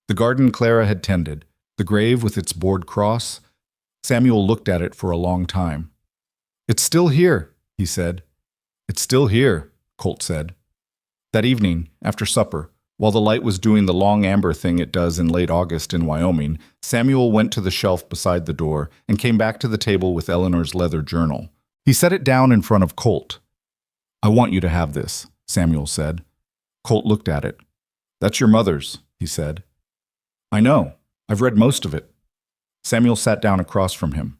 the garden Clara had tended, the grave with its board cross, Samuel looked at it for a long time. "It's still here," he said. "It's still here," Colt said. That evening, after supper, while the light was doing the long amber thing it does in late August in Wyoming, Samuel went to the shelf beside the door and came back to the table with Eleanor's leather journal. He set it down in front of Colt. "I want you to have this," Samuel said. Colt looked at it. "That's your mother's," he said. "I know. I've read most of it." Samuel sat down across from him.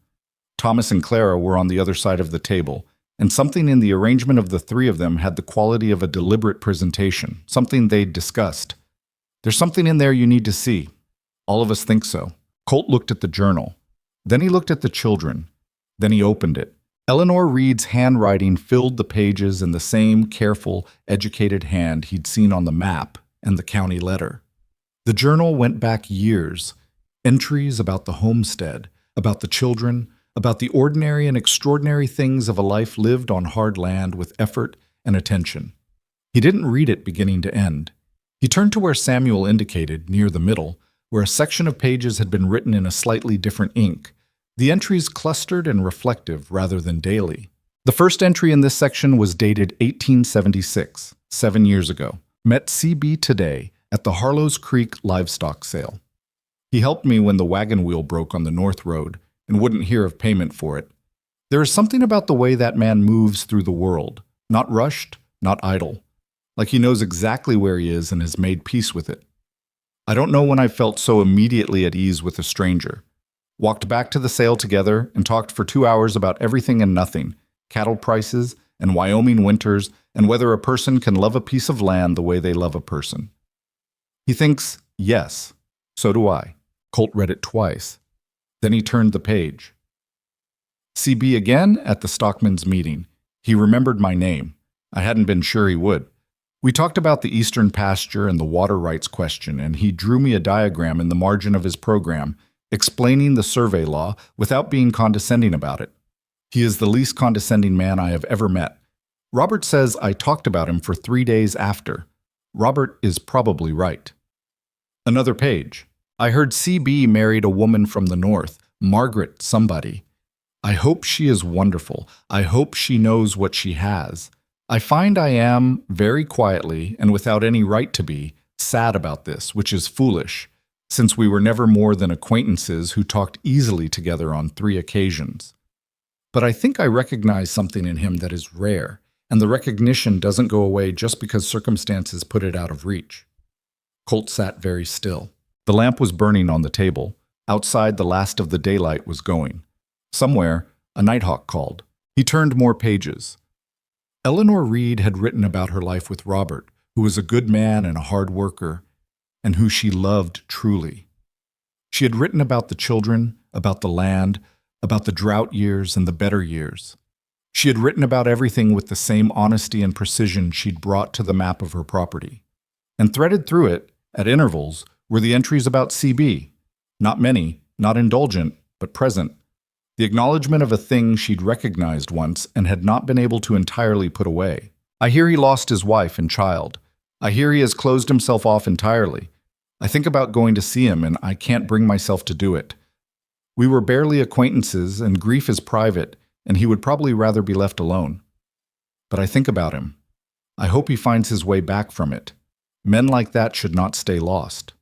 Thomas and Clara were on the other side of the table, and something in the arrangement of the three of them had the quality of a deliberate presentation, something they'd discussed. "There's something in there you need to see. All of us think so." Colt looked at the journal. Then he looked at the children. Then he opened it. Eleanor Reed's handwriting filled the pages in the same careful, educated hand he'd seen on the map and the county letter. The journal went back years, entries about the homestead, about the children, about the ordinary and extraordinary things of a life lived on hard land with effort and attention. He didn't read it beginning to end. He turned to where Samuel indicated, near the middle, where a section of pages had been written in a slightly different ink, the entries clustered and reflective rather than daily. The first entry in this section was dated 1876, 7 years ago. "Met CB today at the Harlow's Creek livestock sale. He helped me when the wagon wheel broke on the North Road and wouldn't hear of payment for it. There is something about the way that man moves through the world, not rushed, not idle. like he knows exactly where he is and has made peace with it. I don't know when I felt so immediately at ease with a stranger. Walked back to the sale together and talked for 2 hours about everything and nothing, cattle prices and Wyoming winters, and whether a person can love a piece of land the way they love a person. He thinks, yes, so do I. Colt read it twice. Then he turned the page. CB again at the stockman's meeting. He remembered my name. I hadn't been sure he would. We talked about the eastern pasture and the water rights question, and he drew me a diagram in the margin of his program explaining the survey law without being condescending about it. He is the least condescending man I have ever met. Robert says I talked about him for 3 days after. Robert is probably right. Another page. I heard CB married a woman from the north, Margaret somebody. I hope she is wonderful. I hope she knows what she has. I find I am, very quietly and without any right to be, sad about this, which is foolish, since we were never more than acquaintances who talked easily together on 3 occasions. But I think I recognize something in him that is rare, and the recognition doesn't go away just because circumstances put it out of reach. Colt sat very still. The lamp was burning on the table. Outside, the last of the daylight was going. Somewhere, a nighthawk called. He turned more pages. Eleanor Reed had written about her life with Robert, who was a good man and a hard worker, and who she loved truly. She had written about the children, about the land, about the drought years and the better years. She had written about everything with the same honesty and precision she'd brought to the map of her property. And threaded through it, at intervals, were the entries about CB. Not many, not indulgent, but present. The acknowledgement of a thing she'd recognized once and had not been able to entirely put away. I hear he lost his wife and child. I hear he has closed himself off entirely. I think about going to see him, and I can't bring myself to do it. We were barely acquaintances, and grief is private, and he would probably rather be left alone. But I think about him. I hope he finds his way back from it. Men like that should not stay lost.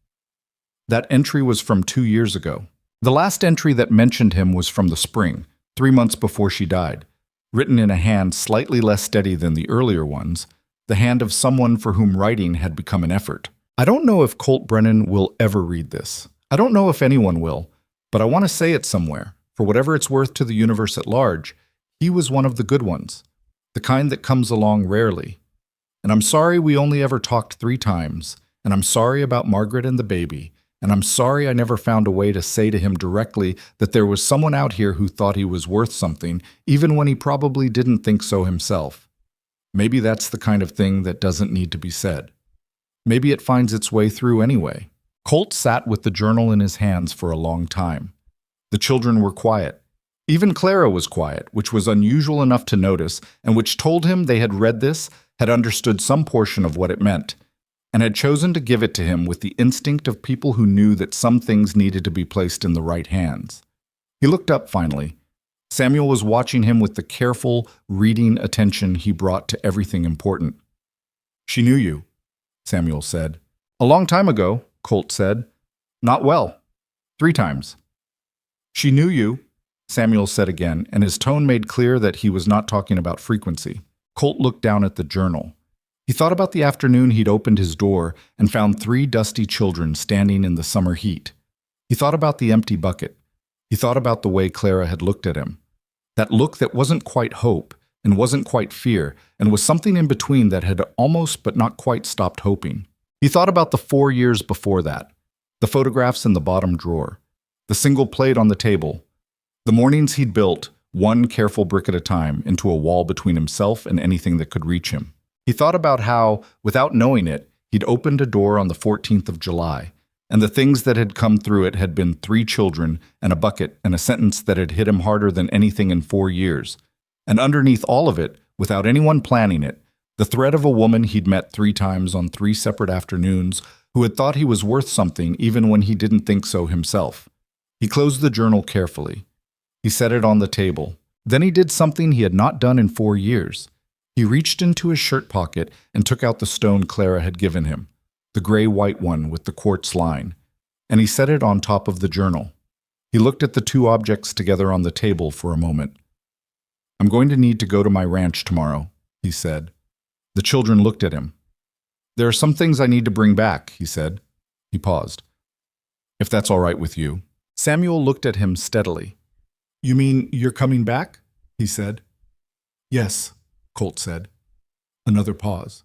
That entry was from 2 years ago. The last entry that mentioned him was from the spring, 3 months before she died, written in a hand slightly less steady than the earlier ones, the hand of someone for whom writing had become an effort. I don't know if Colt Brennan will ever read this. I don't know if anyone will, but I want to say it somewhere. For whatever it's worth to the universe at large, he was one of the good ones, the kind that comes along rarely. And I'm sorry we only ever talked 3 times, and I'm sorry about Margaret and the baby, and I'm sorry I never found a way to say to him directly that there was someone out here who thought he was worth something, even when he probably didn't think so himself. Maybe that's the kind of thing that doesn't need to be said. Maybe it finds its way through anyway. Colt sat with the journal in his hands for a long time. The children were quiet. Even Clara was quiet, which was unusual enough to notice, and which told him they had read this, had understood some portion of what it meant, and had chosen to give it to him with the instinct of people who knew that some things needed to be placed in the right hands. He looked up finally. Samuel was watching him with the careful, reading attention he brought to everything important. "She knew you," Samuel said. "A long time ago," Colt said. "Not well. 3 times." "She knew you," Samuel said again, and his tone made clear that he was not talking about frequency. Colt looked down at the journal. He thought about the afternoon he'd opened his door and found 3 dusty children standing in the summer heat. He thought about the empty bucket. He thought about the way Clara had looked at him. That look that wasn't quite hope and wasn't quite fear and was something in between that had almost but not quite stopped hoping. He thought about the 4 years before that, the photographs in the bottom drawer, the single plate on the table, the mornings he'd built, one careful brick at a time, into a wall between himself and anything that could reach him. He thought about how, without knowing it, he'd opened a door on the 14th of July, and the things that had come through it had been 3 children and a bucket and a sentence that had hit him harder than anything in 4 years. And underneath all of it, without anyone planning it, the thread of a woman he'd met 3 times on 3 separate afternoons who had thought he was worth something even when he didn't think so himself. He closed the journal carefully. He set it on the table. Then he did something he had not done in 4 years. He reached into his shirt pocket and took out the stone Clara had given him, the gray-white one with the quartz line, and he set it on top of the journal. He looked at the 2 objects together on the table for a moment. "I'm going to need to go to my ranch tomorrow," he said. The children looked at him. There are some things I need to bring back, he said. He paused. If that's all right with you. Samuel looked at him steadily. You mean you're coming back? He said. Yes, Colt said. Another pause.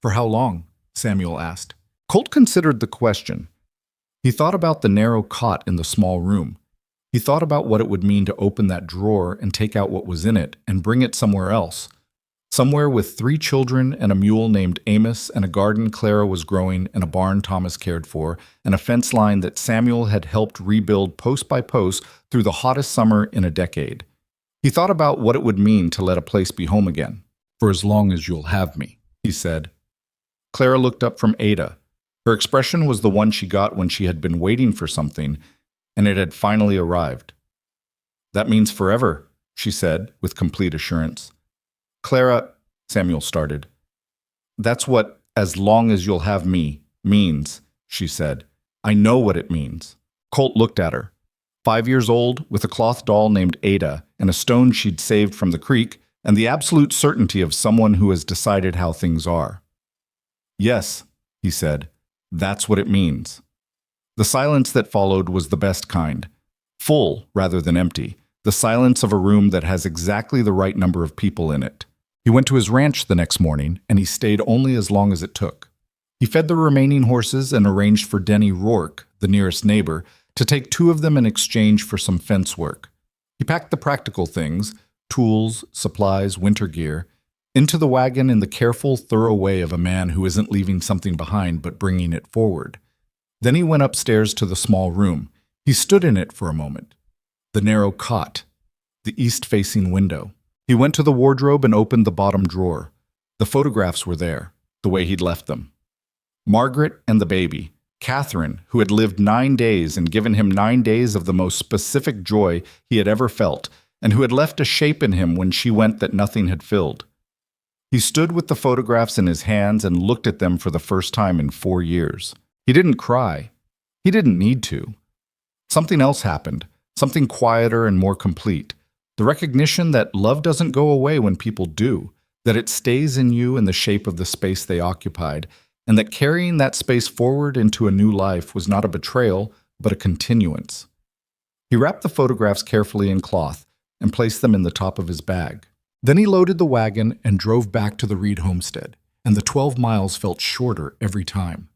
For how long? Samuel asked. Colt considered the question. He thought about the narrow cot in the small room. He thought about what it would mean to open that drawer and take out what was in it and bring it somewhere else. Somewhere with 3 children and a mule named Amos and a garden Clara was growing and a barn Thomas cared for and a fence line that Samuel had helped rebuild post by post through the hottest summer in a decade. He thought about what it would mean to let a place be home again. For as long as you'll have me, he said. Clara looked up from Ada. Her expression was the one she got when she had been waiting for something, and it had finally arrived. That means forever, she said with complete assurance. Clara, Samuel started. That's what as long as you'll have me means, she said. I know what it means. Colt looked at her. 5 years old, with a cloth doll named Ada and a stone she'd saved from the creek, and the absolute certainty of someone who has decided how things are. Yes, he said, that's what it means. The silence that followed was the best kind. Full rather than empty. The silence of a room that has exactly the right number of people in it. He went to his ranch the next morning, and he stayed only as long as it took. He fed the remaining horses and arranged for Denny Rourke, the nearest neighbor, to take 2 of them in exchange for some fence work. He packed the practical things, tools, supplies, winter gear, into the wagon in the careful, thorough way of a man who isn't leaving something behind but bringing it forward. Then he went upstairs to the small room. He stood in it for a moment. The narrow cot, the east-facing window. He went to the wardrobe and opened the bottom drawer. The photographs were there, the way he'd left them. Margaret and the baby, Catherine, who had lived 9 days and given him 9 days of the most specific joy he had ever felt, and who had left a shape in him when she went that nothing had filled. He stood with the photographs in his hands and looked at them for the first time in 4 years. He didn't cry. He didn't need to. Something else happened, something quieter and more complete. The recognition that love doesn't go away when people do, that it stays in you in the shape of the space they occupied, and that carrying that space forward into a new life was not a betrayal, but a continuance. He wrapped the photographs carefully in cloth and placed them in the top of his bag. Then he loaded the wagon and drove back to the Reed homestead, and the 12 miles felt shorter every time.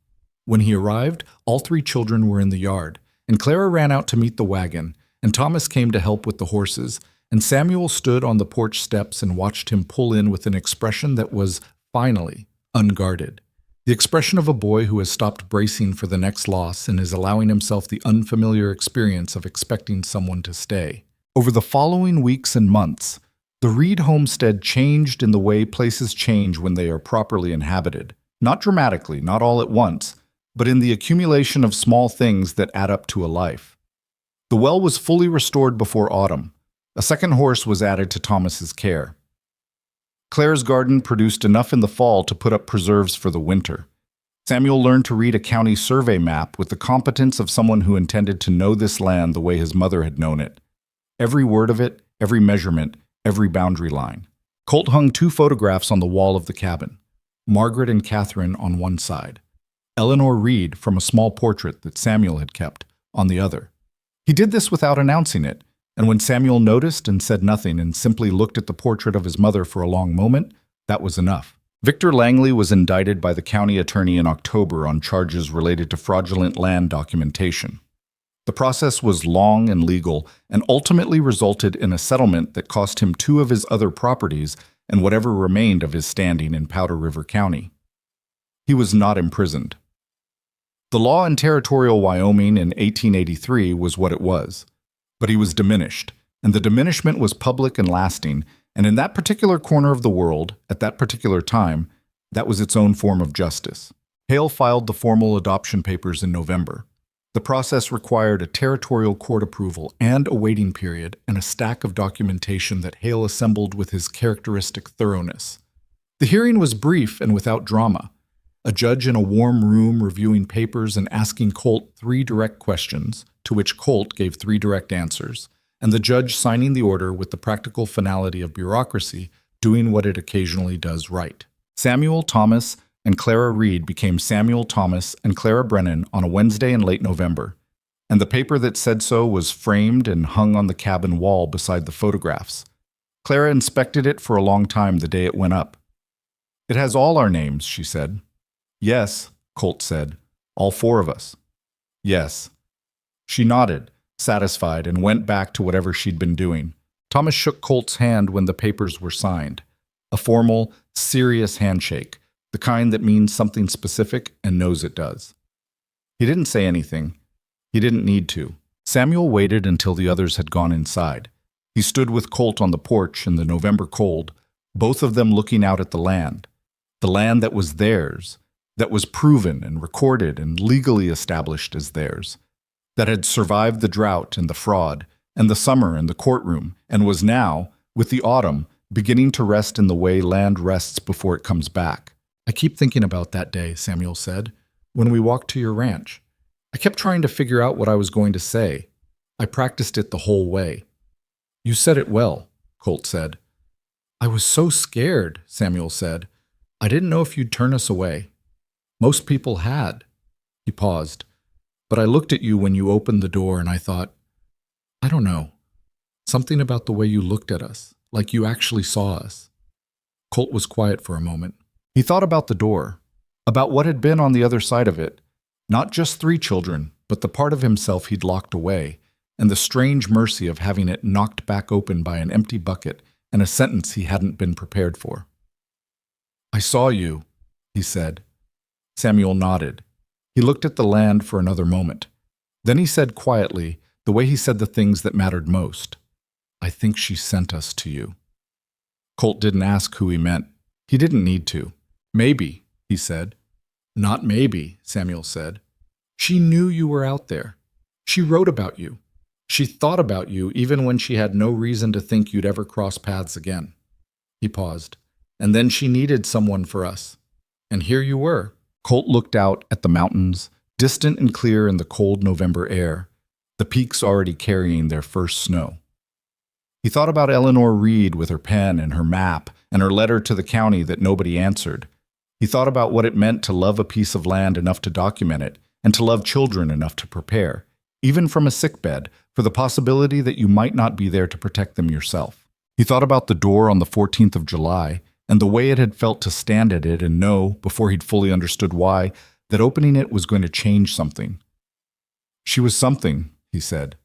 When he arrived, all 3 children were in the yard, and Clara ran out to meet the wagon, and Thomas came to help with the horses, and Samuel stood on the porch steps and watched him pull in with an expression that was, finally, unguarded. The expression of a boy who has stopped bracing for the next loss and is allowing himself the unfamiliar experience of expecting someone to stay. Over the following weeks and months, the Reed homestead changed in the way places change when they are properly inhabited. Not dramatically, not all at once, but in the accumulation of small things that add up to a life. The well was fully restored before autumn. A second horse was added to Thomas's care. Clara's garden produced enough in the fall to put up preserves for the winter. Samuel learned to read a county survey map with the competence of someone who intended to know this land the way his mother had known it. Every word of it, every measurement, every boundary line. Colt hung 2 photographs on the wall of the cabin, Margaret and Catherine on one side, Eleanor Reed from a small portrait that Samuel had kept on the other. He did this without announcing it, and when Samuel noticed and said nothing and simply looked at the portrait of his mother for a long moment, that was enough. Victor Langley was indicted by the county attorney in October on charges related to fraudulent land documentation. The process was long and legal and ultimately resulted in a settlement that cost him 2 of his other properties and whatever remained of his standing in Powder River County. He was not imprisoned. The law in territorial Wyoming in 1883 was what it was. But he was diminished, and the diminishment was public and lasting, and in that particular corner of the world, at that particular time, that was its own form of justice. Hale filed the formal adoption papers in November. The process required a territorial court approval and a waiting period and a stack of documentation that Hale assembled with his characteristic thoroughness. The hearing was brief and without drama. A judge in a warm room reviewing papers and asking Colt 3 direct questions, to which Colt gave 3 direct answers, and the judge signing the order with the practical finality of bureaucracy, doing what it occasionally does right. Samuel, Thomas, and Clara Reed became Samuel Thomas and Clara Brennan on a Wednesday in late November, and the paper that said so was framed and hung on the cabin wall beside the photographs. Clara inspected it for a long time the day it went up. "It has all our names," she said. "Yes," Colt said. "All four of us." "Yes." She nodded, satisfied, and went back to whatever she'd been doing. Thomas shook Colt's hand when the papers were signed. A formal, serious handshake, the kind that means something specific and knows it does. He didn't say anything. He didn't need to. Samuel waited until the others had gone inside. He stood with Colt on the porch in the November cold, both of them looking out at the land that was theirs, that was proven and recorded and legally established as theirs, that had survived the drought and the fraud and the summer and the courtroom, and was now, with the autumn, beginning to rest in the way land rests before it comes back. "I keep thinking about that day," Samuel said, "when we walked to your ranch. I kept trying to figure out what I was going to say. I practiced it the whole way." "You said it well," Colt said. "I was so scared," Samuel said. "I didn't know if you'd turn us away. Most people had." He paused. "But I looked at you when you opened the door and I thought, I don't know, something about the way you looked at us, like you actually saw us." Colt was quiet for a moment. He thought about the door, about what had been on the other side of it, not just 3 children, but the part of himself he'd locked away, and the strange mercy of having it knocked back open by an empty bucket and a sentence he hadn't been prepared for. "I saw you," he said. Samuel nodded. He looked at the land for another moment. Then he said quietly, the way he said the things that mattered most, "I think she sent us to you." Colt didn't ask who he meant. He didn't need to. "Maybe," he said. "Not maybe," Samuel said. "She knew you were out there. She wrote about you. She thought about you even when she had no reason to think you'd ever cross paths again." He paused. "And then she needed someone for us. And here you were." Colt looked out at the mountains, distant and clear in the cold November air, the peaks already carrying their first snow. He thought about Eleanor Reed with her pen and her map and her letter to the county that nobody answered. He thought about what it meant to love a piece of land enough to document it and to love children enough to prepare, even from a sickbed, for the possibility that you might not be there to protect them yourself. He thought about the door on the 14th of July and the way it had felt to stand at it and know, before he'd fully understood why, that opening it was going to change something. "She was something," he said.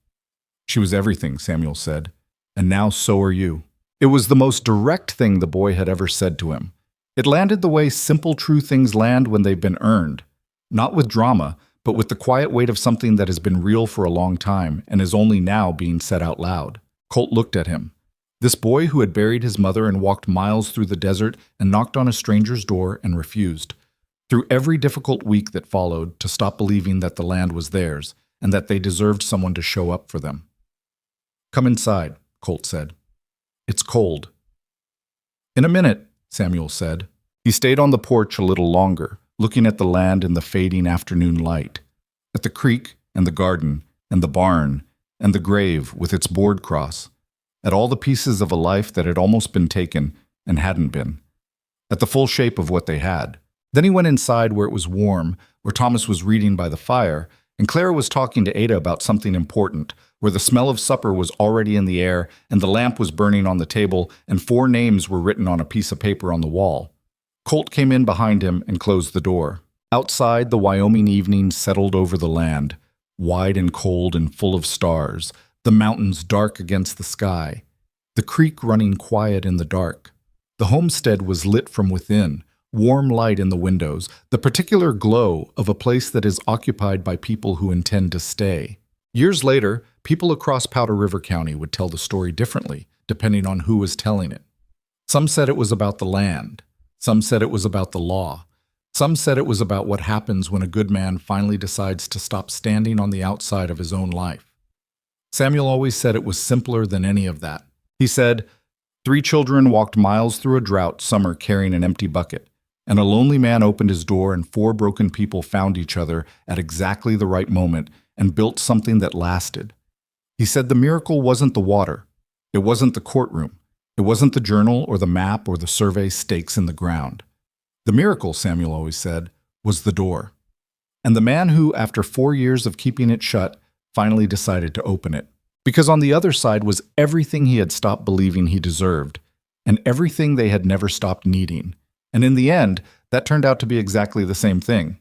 "She was everything," Samuel said. "And now so are you." It was the most direct thing the boy had ever said to him. It landed the way simple, true things land when they've been earned. Not with drama, but with the quiet weight of something that has been real for a long time and is only now being said out loud. Colt looked at him. This boy who had buried his mother and walked miles through the desert and knocked on a stranger's door and refused, through every difficult week that followed, to stop believing that the land was theirs and that they deserved someone to show up for them. "Come inside," Colt said. "It's cold." "In a minute," Samuel said. He stayed on the porch a little longer, looking at the land in the fading afternoon light, at the creek and the garden and the barn and the grave with its board cross, at all the pieces of a life that had almost been taken and hadn't been, at the full shape of what they had. Then he went inside where it was warm, where Thomas was reading by the fire, and Clara was talking to Ada about something important, where the smell of supper was already in the air, and the lamp was burning on the table, and 4 names were written on a piece of paper on the wall. Colt came in behind him and closed the door. Outside, the Wyoming evening settled over the land, wide and cold and full of stars, the mountains dark against the sky, the creek running quiet in the dark. The homestead was lit from within, warm light in the windows, the particular glow of a place that is occupied by people who intend to stay. Years later, people across Powder River County would tell the story differently, depending on who was telling it. Some said it was about the land. Some said it was about the law. Some said it was about what happens when a good man finally decides to stop standing on the outside of his own life. Samuel always said it was simpler than any of that. He said, 3 children walked miles through a drought summer carrying an empty bucket, and a lonely man opened his door and 4 broken people found each other at exactly the right moment and built something that lasted. He said the miracle wasn't the water. It wasn't the courtroom. It wasn't the journal or the map or the survey stakes in the ground. The miracle, Samuel always said, was the door. And the man who, after 4 years of keeping it shut, finally decided to open it. Because on the other side was everything he had stopped believing he deserved, and everything they had never stopped needing. And in the end, that turned out to be exactly the same thing.